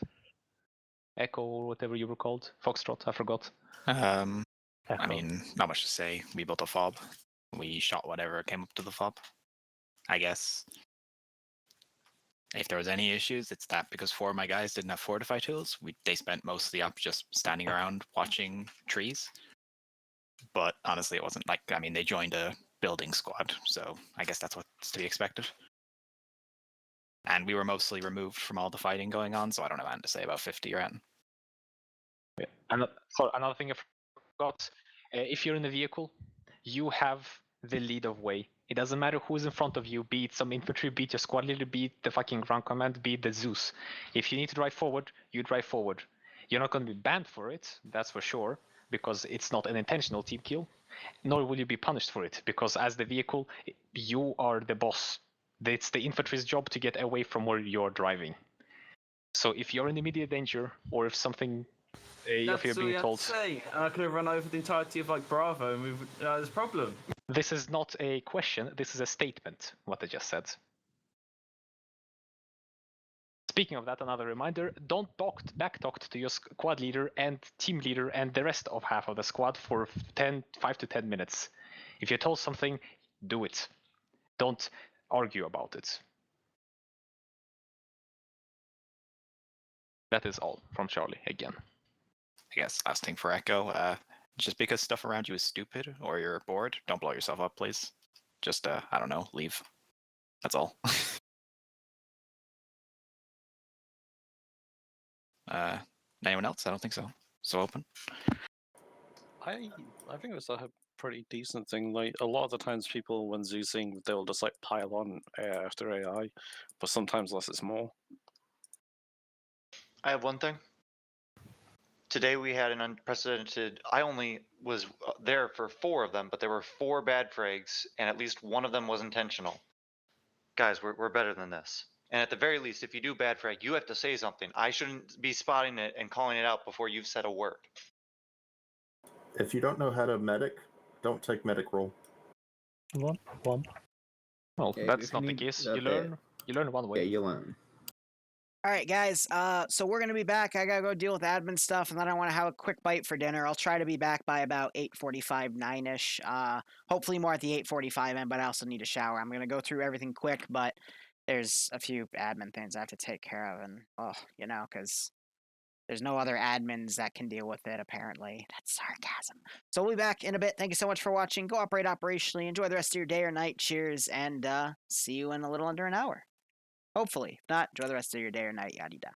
Echo or whatever you were called. Foxtrot, I forgot. I mean, not much to say. We built a fob. We shot whatever came up to the fob. I guess if there was any issues, it's that because 4 of my guys didn't have fortify tools, they spent most of the up just standing around watching trees. But honestly, it wasn't like, I mean, they joined a building squad, so I guess that's what's to be expected. And we were mostly removed from all the fighting going on, so I don't know what to say about 50 or N. Yeah. Another thing I forgot, if you're in a vehicle, you have the lead of way. It doesn't matter who's in front of you, be it some infantry, be it your squad leader, be it the fucking ground command, be it the Zeus. If you need to drive forward, you drive forward. You're not going to be banned for it, that's for sure, because it's not an intentional team kill, nor will you be punished for it, because as the vehicle, you are the boss. It's the infantry's job to get away from where you're driving. So if you're in immediate danger, or if something, if you're being told... That's all you have to say, and I could have run over the entirety of like Bravo and we've there's a problem. This is not a question, this is a statement, what I just said. Speaking of that, another reminder, don't backtalk to your squad leader and team leader and the rest of half of the squad for 5 to 10 minutes. If you're told something, do it. Don't argue about it. That is all from Charlie again. I guess last thing for Echo, just because stuff around you is stupid or you're bored, don't blow yourself up, please. Just, I don't know, leave. That's all. Anyone else? I don't think so. So open. I think it was a pretty decent thing. Like a lot of the times, people when Zeusing, they'll just like pile on AI after AI, but sometimes less is more. I have one thing. Today we had an unprecedented. I only was there for 4 of them, but there were 4 bad frags, and at least one of them was intentional. Guys, we're better than this. And at the very least, if you do bad frag, you have to say something. I shouldn't be spotting it and calling it out before you've said a word. If you don't know how to medic, don't take medic role. One. Well, that's not the case. You learn one way. Yeah, you learn. All right, guys. So we're gonna be back. I gotta go deal with admin stuff, and then I want to have a quick bite for dinner. I'll try to be back by about 8:45, 9ish. Hopefully more at the 8:45 end, but I also need a shower. I'm gonna go through everything quick, but there's a few admin things I have to take care of, and because There's no other admins that can deal with it, apparently. That's sarcasm. So we'll be back in a bit. Thank you so much for watching. Go operate operationally. Enjoy the rest of your day or night. Cheers, and see you in a little under an hour. Hopefully. If not, enjoy the rest of your day or night. Yada yada.